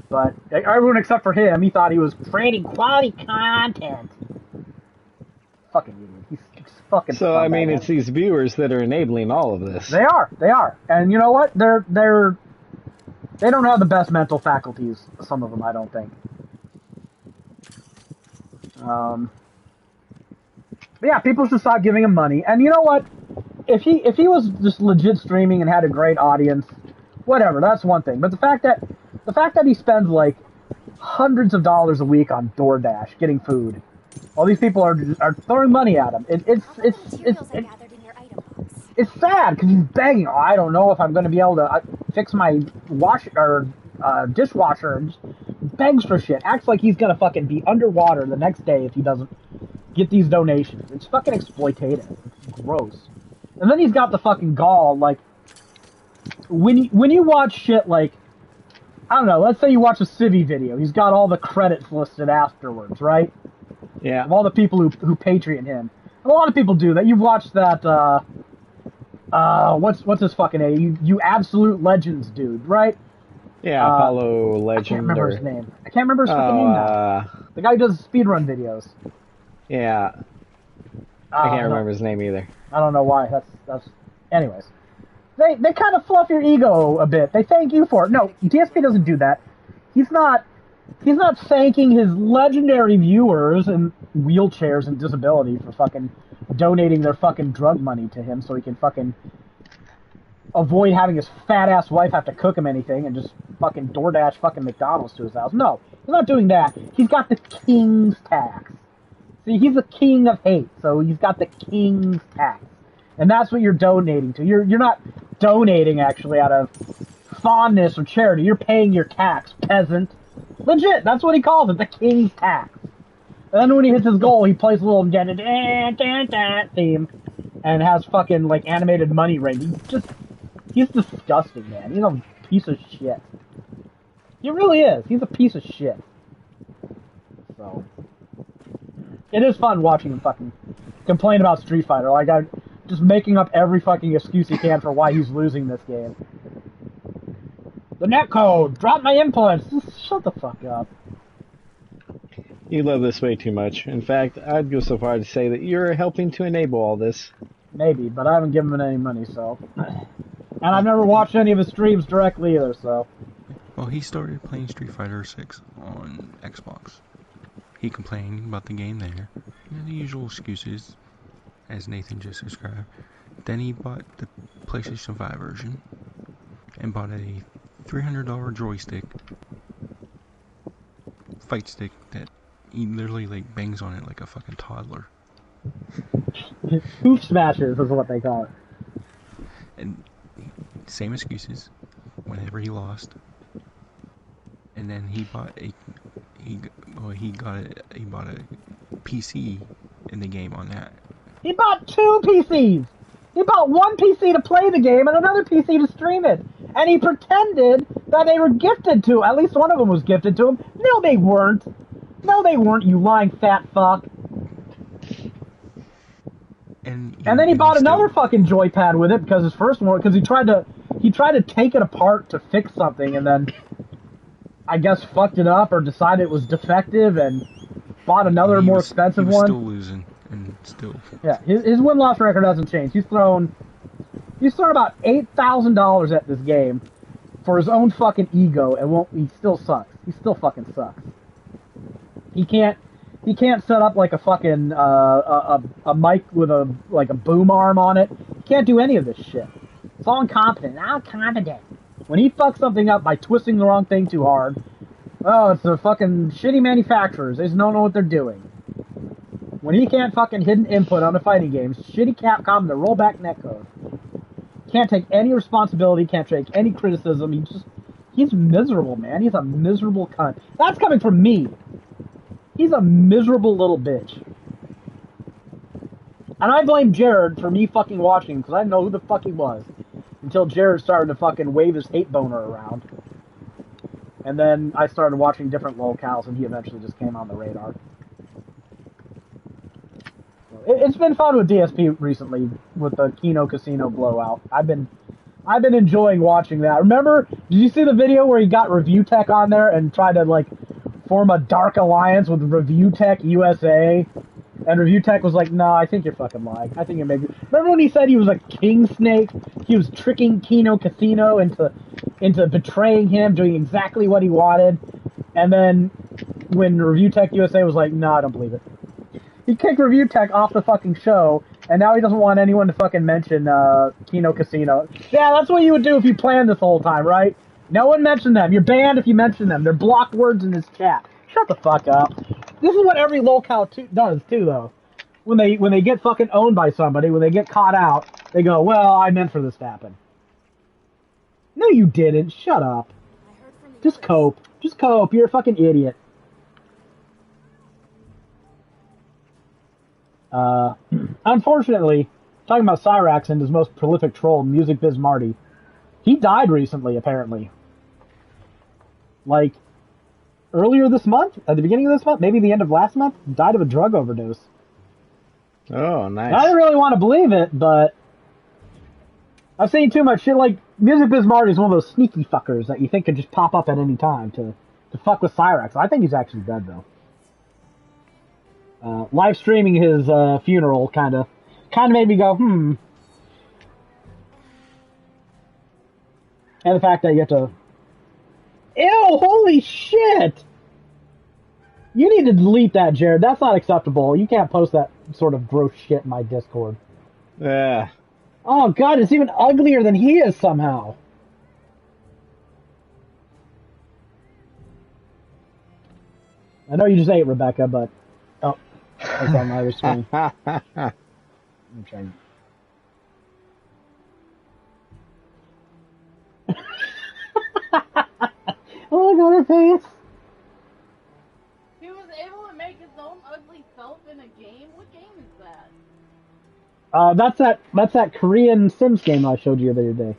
But everyone except for him, he thought he was creating quality content. Fucking idiot. He's fucking. So I mean, it's these viewers that are enabling all of this. They are, and you know what? They don't have the best mental faculties. Some of them, I don't think. But yeah, people should stop giving him money. And you know what? If he was just legit streaming and had a great audience, whatever, that's one thing. But the fact that he spends like hundreds of dollars a week on DoorDash getting food, all these people are throwing money at him. It's sad because he's begging. Oh, I don't know if I'm going to be able to fix my dishwasher, and just begs for shit. Acts like he's going to fucking be underwater the next day if he doesn't get these donations. It's fucking exploitative. It's gross. And then he's got the fucking gall, like, when you watch shit like, I don't know, let's say you watch a Civi video, he's got all the credits listed afterwards, right? Yeah. Of all the people who Patreon him. And a lot of people do that. You've watched that, what's his fucking name? You Absolute Legends dude, right? Yeah, Apollo Legend. I can't remember his name. I can't remember his fucking name now. The guy who does speedrun videos. Yeah. I can't remember his name either. I don't know why. That's. Anyways, they kind of fluff your ego a bit. They thank you for it. No, DSP doesn't do that. He's not thanking his legendary viewers in wheelchairs and disability for fucking donating their fucking drug money to him so he can fucking avoid having his fat ass wife have to cook him anything and just fucking DoorDash fucking McDonald's to his house. No, he's not doing that. He's got the king's tax. See, he's the king of hate, so he's got the king's tax. And that's what you're donating to. You're not donating, actually, out of fondness or charity. You're paying your tax, peasant. Legit, that's what he calls it, the king's tax. And then when he hits his goal, he plays a little theme and has fucking, like, animated money ring. He's disgusting, man. He's a piece of shit. He really is. He's a piece of shit. So... it is fun watching him fucking complain about Street Fighter. Like, I'm just making up every fucking excuse he can for why he's losing this game. The netcode! Drop my inputs! Just shut the fuck up. You love this way too much. In fact, I'd go so far to say that you're helping to enable all this. Maybe, but I haven't given him any money, so... and I've never watched any of his streams directly either, so... Well, he started playing Street Fighter 6 on Xbox. He complained about the game there. You know, the usual excuses, as Nathan just described. Then he bought the PlayStation 5 version and bought a $300 joystick, fight stick that he literally like bangs on it like a fucking toddler. Hoof smashes is what they call it. And same excuses whenever he lost. And then he bought a PC in the game on that. He bought 2 PCs! He bought one PC to play the game and another PC to stream it. And he pretended that they were gifted to, at least one of them was gifted to him. No, they weren't. No, they weren't, you lying fat fuck. And then he bought another fucking joypad with it because his first one, because he tried to take it apart to fix something and then I guess fucked it up or decided it was defective and bought another more expensive one. Still losing and still. Yeah, his win-loss record hasn't changed. He's thrown about $8,000 at this game for his own fucking ego, and he still sucks. He still fucking sucks. He can't set up like a fucking a mic with a boom arm on it. He can't do any of this shit. It's all incompetent. I'm competent. When he fucks something up by twisting the wrong thing too hard, oh, it's the fucking shitty manufacturers. They just don't know what they're doing. When he can't fucking hit an input on a fighting game, shitty Capcom, the rollback netcode. Can't take any responsibility, can't take any criticism. He's miserable, man. He's a miserable cunt. That's coming from me. He's a miserable little bitch. And I blame Jared for me fucking watching him, because I didn't know who the fuck he was. Until Jared started to fucking wave his hate boner around. And then I started watching different locales, and he eventually just came on the radar. So, It's been fun with DSP recently with the Kino Casino blowout. I've been enjoying watching that. Remember, did you see the video where he got Review Tech on there and tried to like form a dark alliance with Review Tech USA? And Review Tech was like, "No, I think you're fucking lying. I think you're maybe." Remember when he said he was a king snake? He was tricking Kino Casino into betraying him, doing exactly what he wanted. And then when Review Tech USA was like, "No, I don't believe it." He kicked Review Tech off the fucking show, and now he doesn't want anyone to fucking mention Kino Casino. Yeah, that's what you would do if you planned this whole time, right? No one mentioned them. You're banned if you mention them. They're blocked words in this chat. Shut the fuck up. This is what every lolcow does too, though. When they get fucking owned by somebody, when they get caught out, they go, "Well, I meant for this to happen." No, you didn't. Shut up. Just cope. Just cope. You're a fucking idiot. Unfortunately, talking about Cyrax and his most prolific troll, Music Biz Marty, he died recently, apparently. Like, earlier this month? At the beginning of this month? Maybe the end of last month? Died of a drug overdose. Oh, nice. I didn't really want to believe it, but I've seen too much shit. Like, Music Biz Marty is one of those sneaky fuckers that you think could just pop up at any time to fuck with Cyrax. I think he's actually dead, though. Live streaming his funeral kind of made me go, And the fact that you have to... Ew, holy shit! You need to delete that, Jared. That's not acceptable. You can't post that sort of gross shit in my Discord. Yeah. Oh god, it's even uglier than he is somehow. I know you just ate, Rebecca, but... Oh, it's on my other screen. I'm trying... Oh, look at her face! He was able to make his own ugly self in a game? What game is that? That's that Korean Sims game I showed you the other day.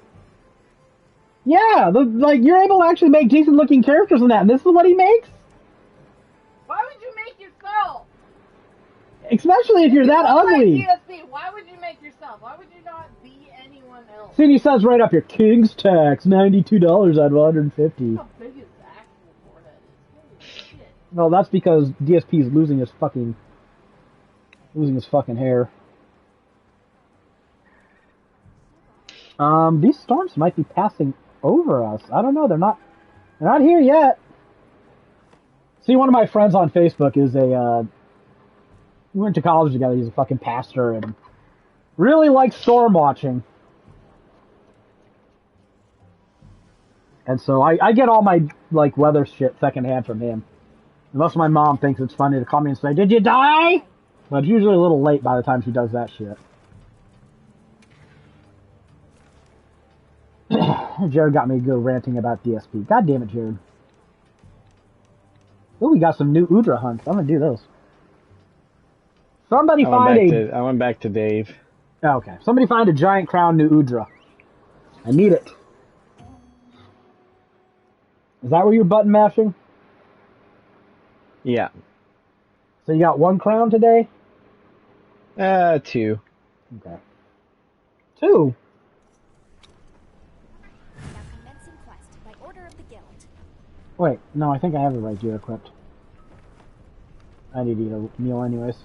Yeah, you're able to actually make decent looking characters in that, and this is what he makes? Why would you make yourself? Especially if you're that ugly. Like DSP, why would you make yourself? Why would you not be anyone else? See, he says right up here, King's tax, $92 out of 150. How big is the actual forehead? Holy shit. No, that's because DSP is losing his fucking hair. These storms might be passing over us. I don't know. They're not here yet. See, one of my friends on Facebook is we went to college together. He's a fucking pastor and really likes storm watching. And so I get all my weather shit secondhand from him. Unless my mom thinks it's funny to call me and say, "Did you die?" But it's usually a little late by the time she does that shit. Jared got me to go ranting about DSP. God damn it, Jared. Oh, we got some new Udra hunts. I'm gonna do those. Somebody I went back to Dave. Oh, okay. Somebody find a giant crown new Udra. I need it. Is that where you're button mashing? Yeah. So you got one crown today? 2. Okay. 2? Now commencing quest by order of the guild. Wait, no, I think I have the right gear equipped. I need to eat a meal anyways.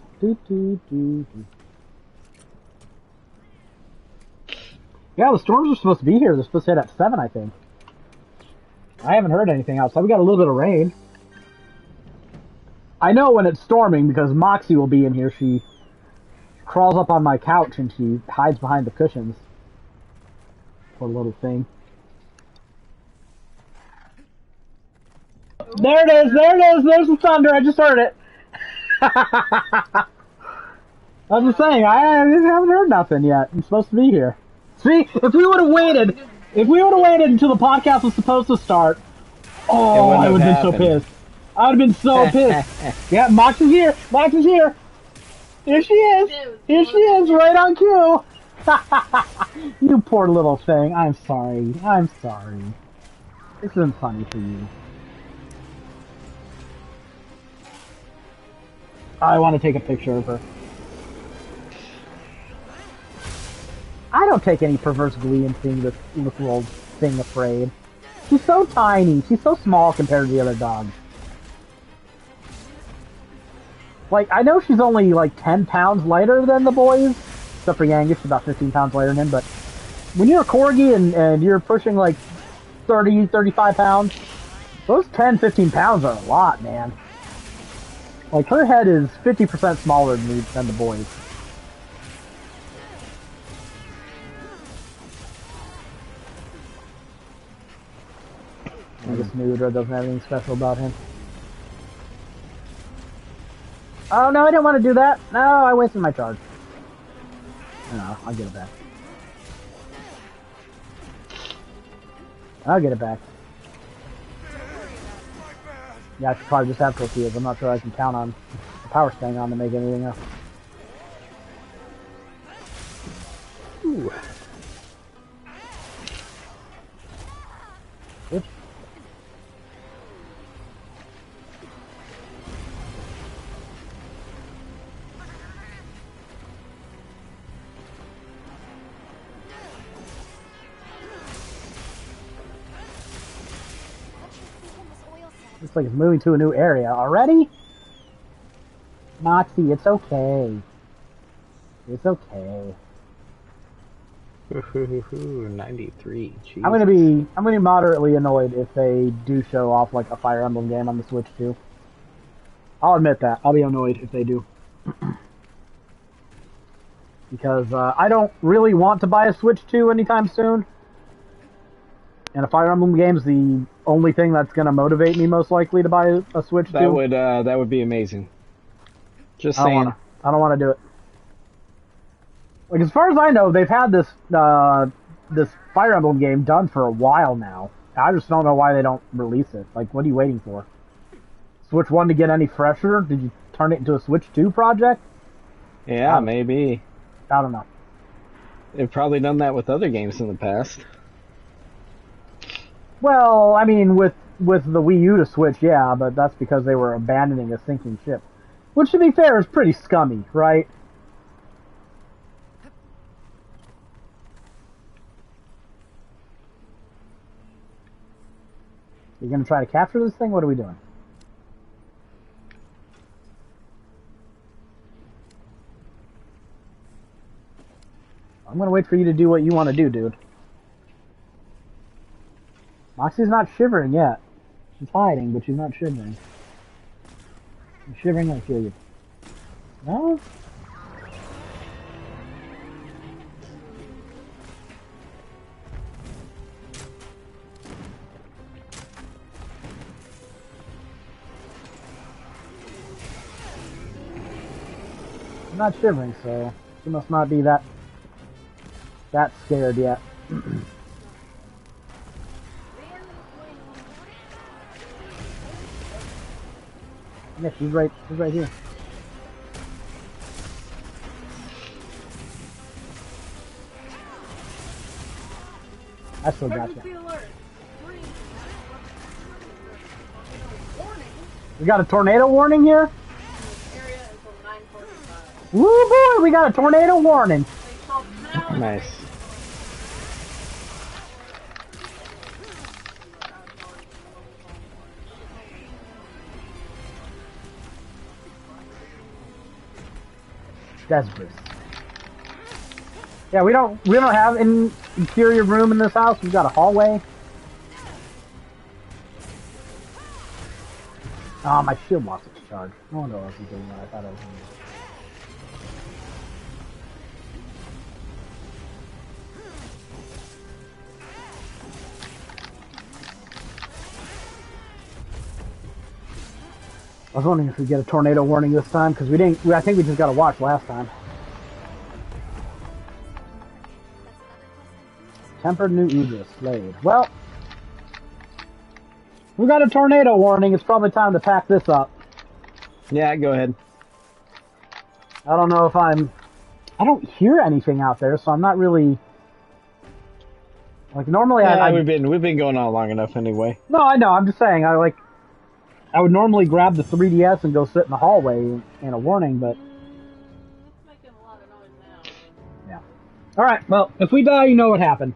Yeah, the storms are supposed to be here. They're supposed to hit at 7, I think. I haven't heard anything outside. We got a little bit of rain. I know when it's storming because Moxie will be in here. She crawls up on my couch and she hides behind the cushions. Poor little thing. There it is! There it is! There's the thunder! I just heard it! I was just saying, I haven't heard nothing yet. I'm supposed to be here. See, if we would have waited until the podcast was supposed to start, I would have been so pissed. I would have been so pissed. Yeah, Mox is here. Mox is here. Here she is. Here she is, right on cue. You poor little thing. I'm sorry. I'm sorry. This isn't funny for you. I want to take a picture of her. I don't take any perverse glee in seeing this little old thing afraid. She's so tiny. She's so small compared to the other dogs. Like, I know she's only like 10 pounds lighter than the boys, except for Yangus, she's about 15 pounds lighter than him, but when you're a Corgi and you're pushing like 30, 35 pounds, those 10, 15 pounds are a lot, man. Like, her head is 50% smaller than the boys. I guess Nudra doesn't have anything special about him. Oh, no, I didn't want to do that. No, I wasted my charge. No, I'll get it back. I'll get it back. Yeah, I should probably just have tortillas. I'm not sure I can count on the power staying on to make anything else. Ooh. Oops. Looks like it's moving to a new area already. Moxie, it's okay. It's okay. 93. Jeez. I'm gonna be moderately annoyed if they do show off like a Fire Emblem game on the Switch too. I'll admit that. I'll be annoyed if they do. Because I don't really want to buy a Switch 2 anytime soon. And a Fire Emblem game's the only thing that's gonna motivate me most likely to buy a Switch 2. That would be amazing. Just saying. I don't want to do it. Like, as far as I know, they've had this this Fire Emblem game done for a while now. I just don't know why they don't release it. Like, what are you waiting for? Switch 1 to get any fresher? Did you turn it into a Switch 2 project? Yeah, maybe. I don't know. They've probably done that with other games in the past. Well, I mean, with the Wii U to Switch, yeah, but that's because they were abandoning a sinking ship. Which, to be fair, is pretty scummy, right? You gonna try to capture this thing? What are we doing? I'm gonna wait for you to do what you want to do, dude. Moxie's not shivering yet. She's hiding, but she's not shivering. You're shivering, I'll kill you. No? I'm not shivering, so she must not be that scared yet. Yeah, she's right here. I still got you. We got a tornado warning here? Woo boy, we got a tornado warning. Nice. Desperate. Yeah, we don't have an interior room in this house. We've got a hallway. Oh, my shield lost its charge. No wonder I wasn't doing that. I thought I was doing that. I was wondering if we get a tornado warning this time, because we didn't. I think we just got to watch last time. Tempered New Udra Slade. Well, we got a tornado warning. It's probably time to pack this up. Yeah, go ahead. I don't know if I don't hear anything out there, so I'm not really. Like, normally we've been going on long enough anyway. No, I know. I'm just saying. I would normally grab the 3DS and go sit in the hallway in a warning, but... It's making a lot of noise now. Yeah. All right. Well, if we die, you know what happened.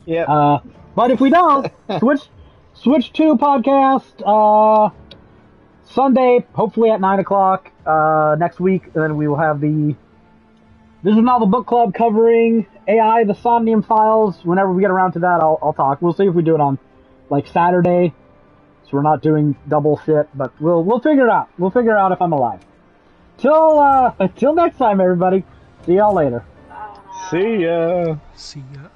Yeah. But if we don't, switch to podcast Sunday, hopefully at 9 o'clock next week. And then we will have the Visual Novel Book Club covering AI, the Somnium Files. Whenever we get around to that, I'll talk. We'll see if we do it on like Saturday, so we're not doing double shit. But we'll figure it out. We'll figure out if I'm alive. Till next time, everybody. See y'all later. See ya. See ya.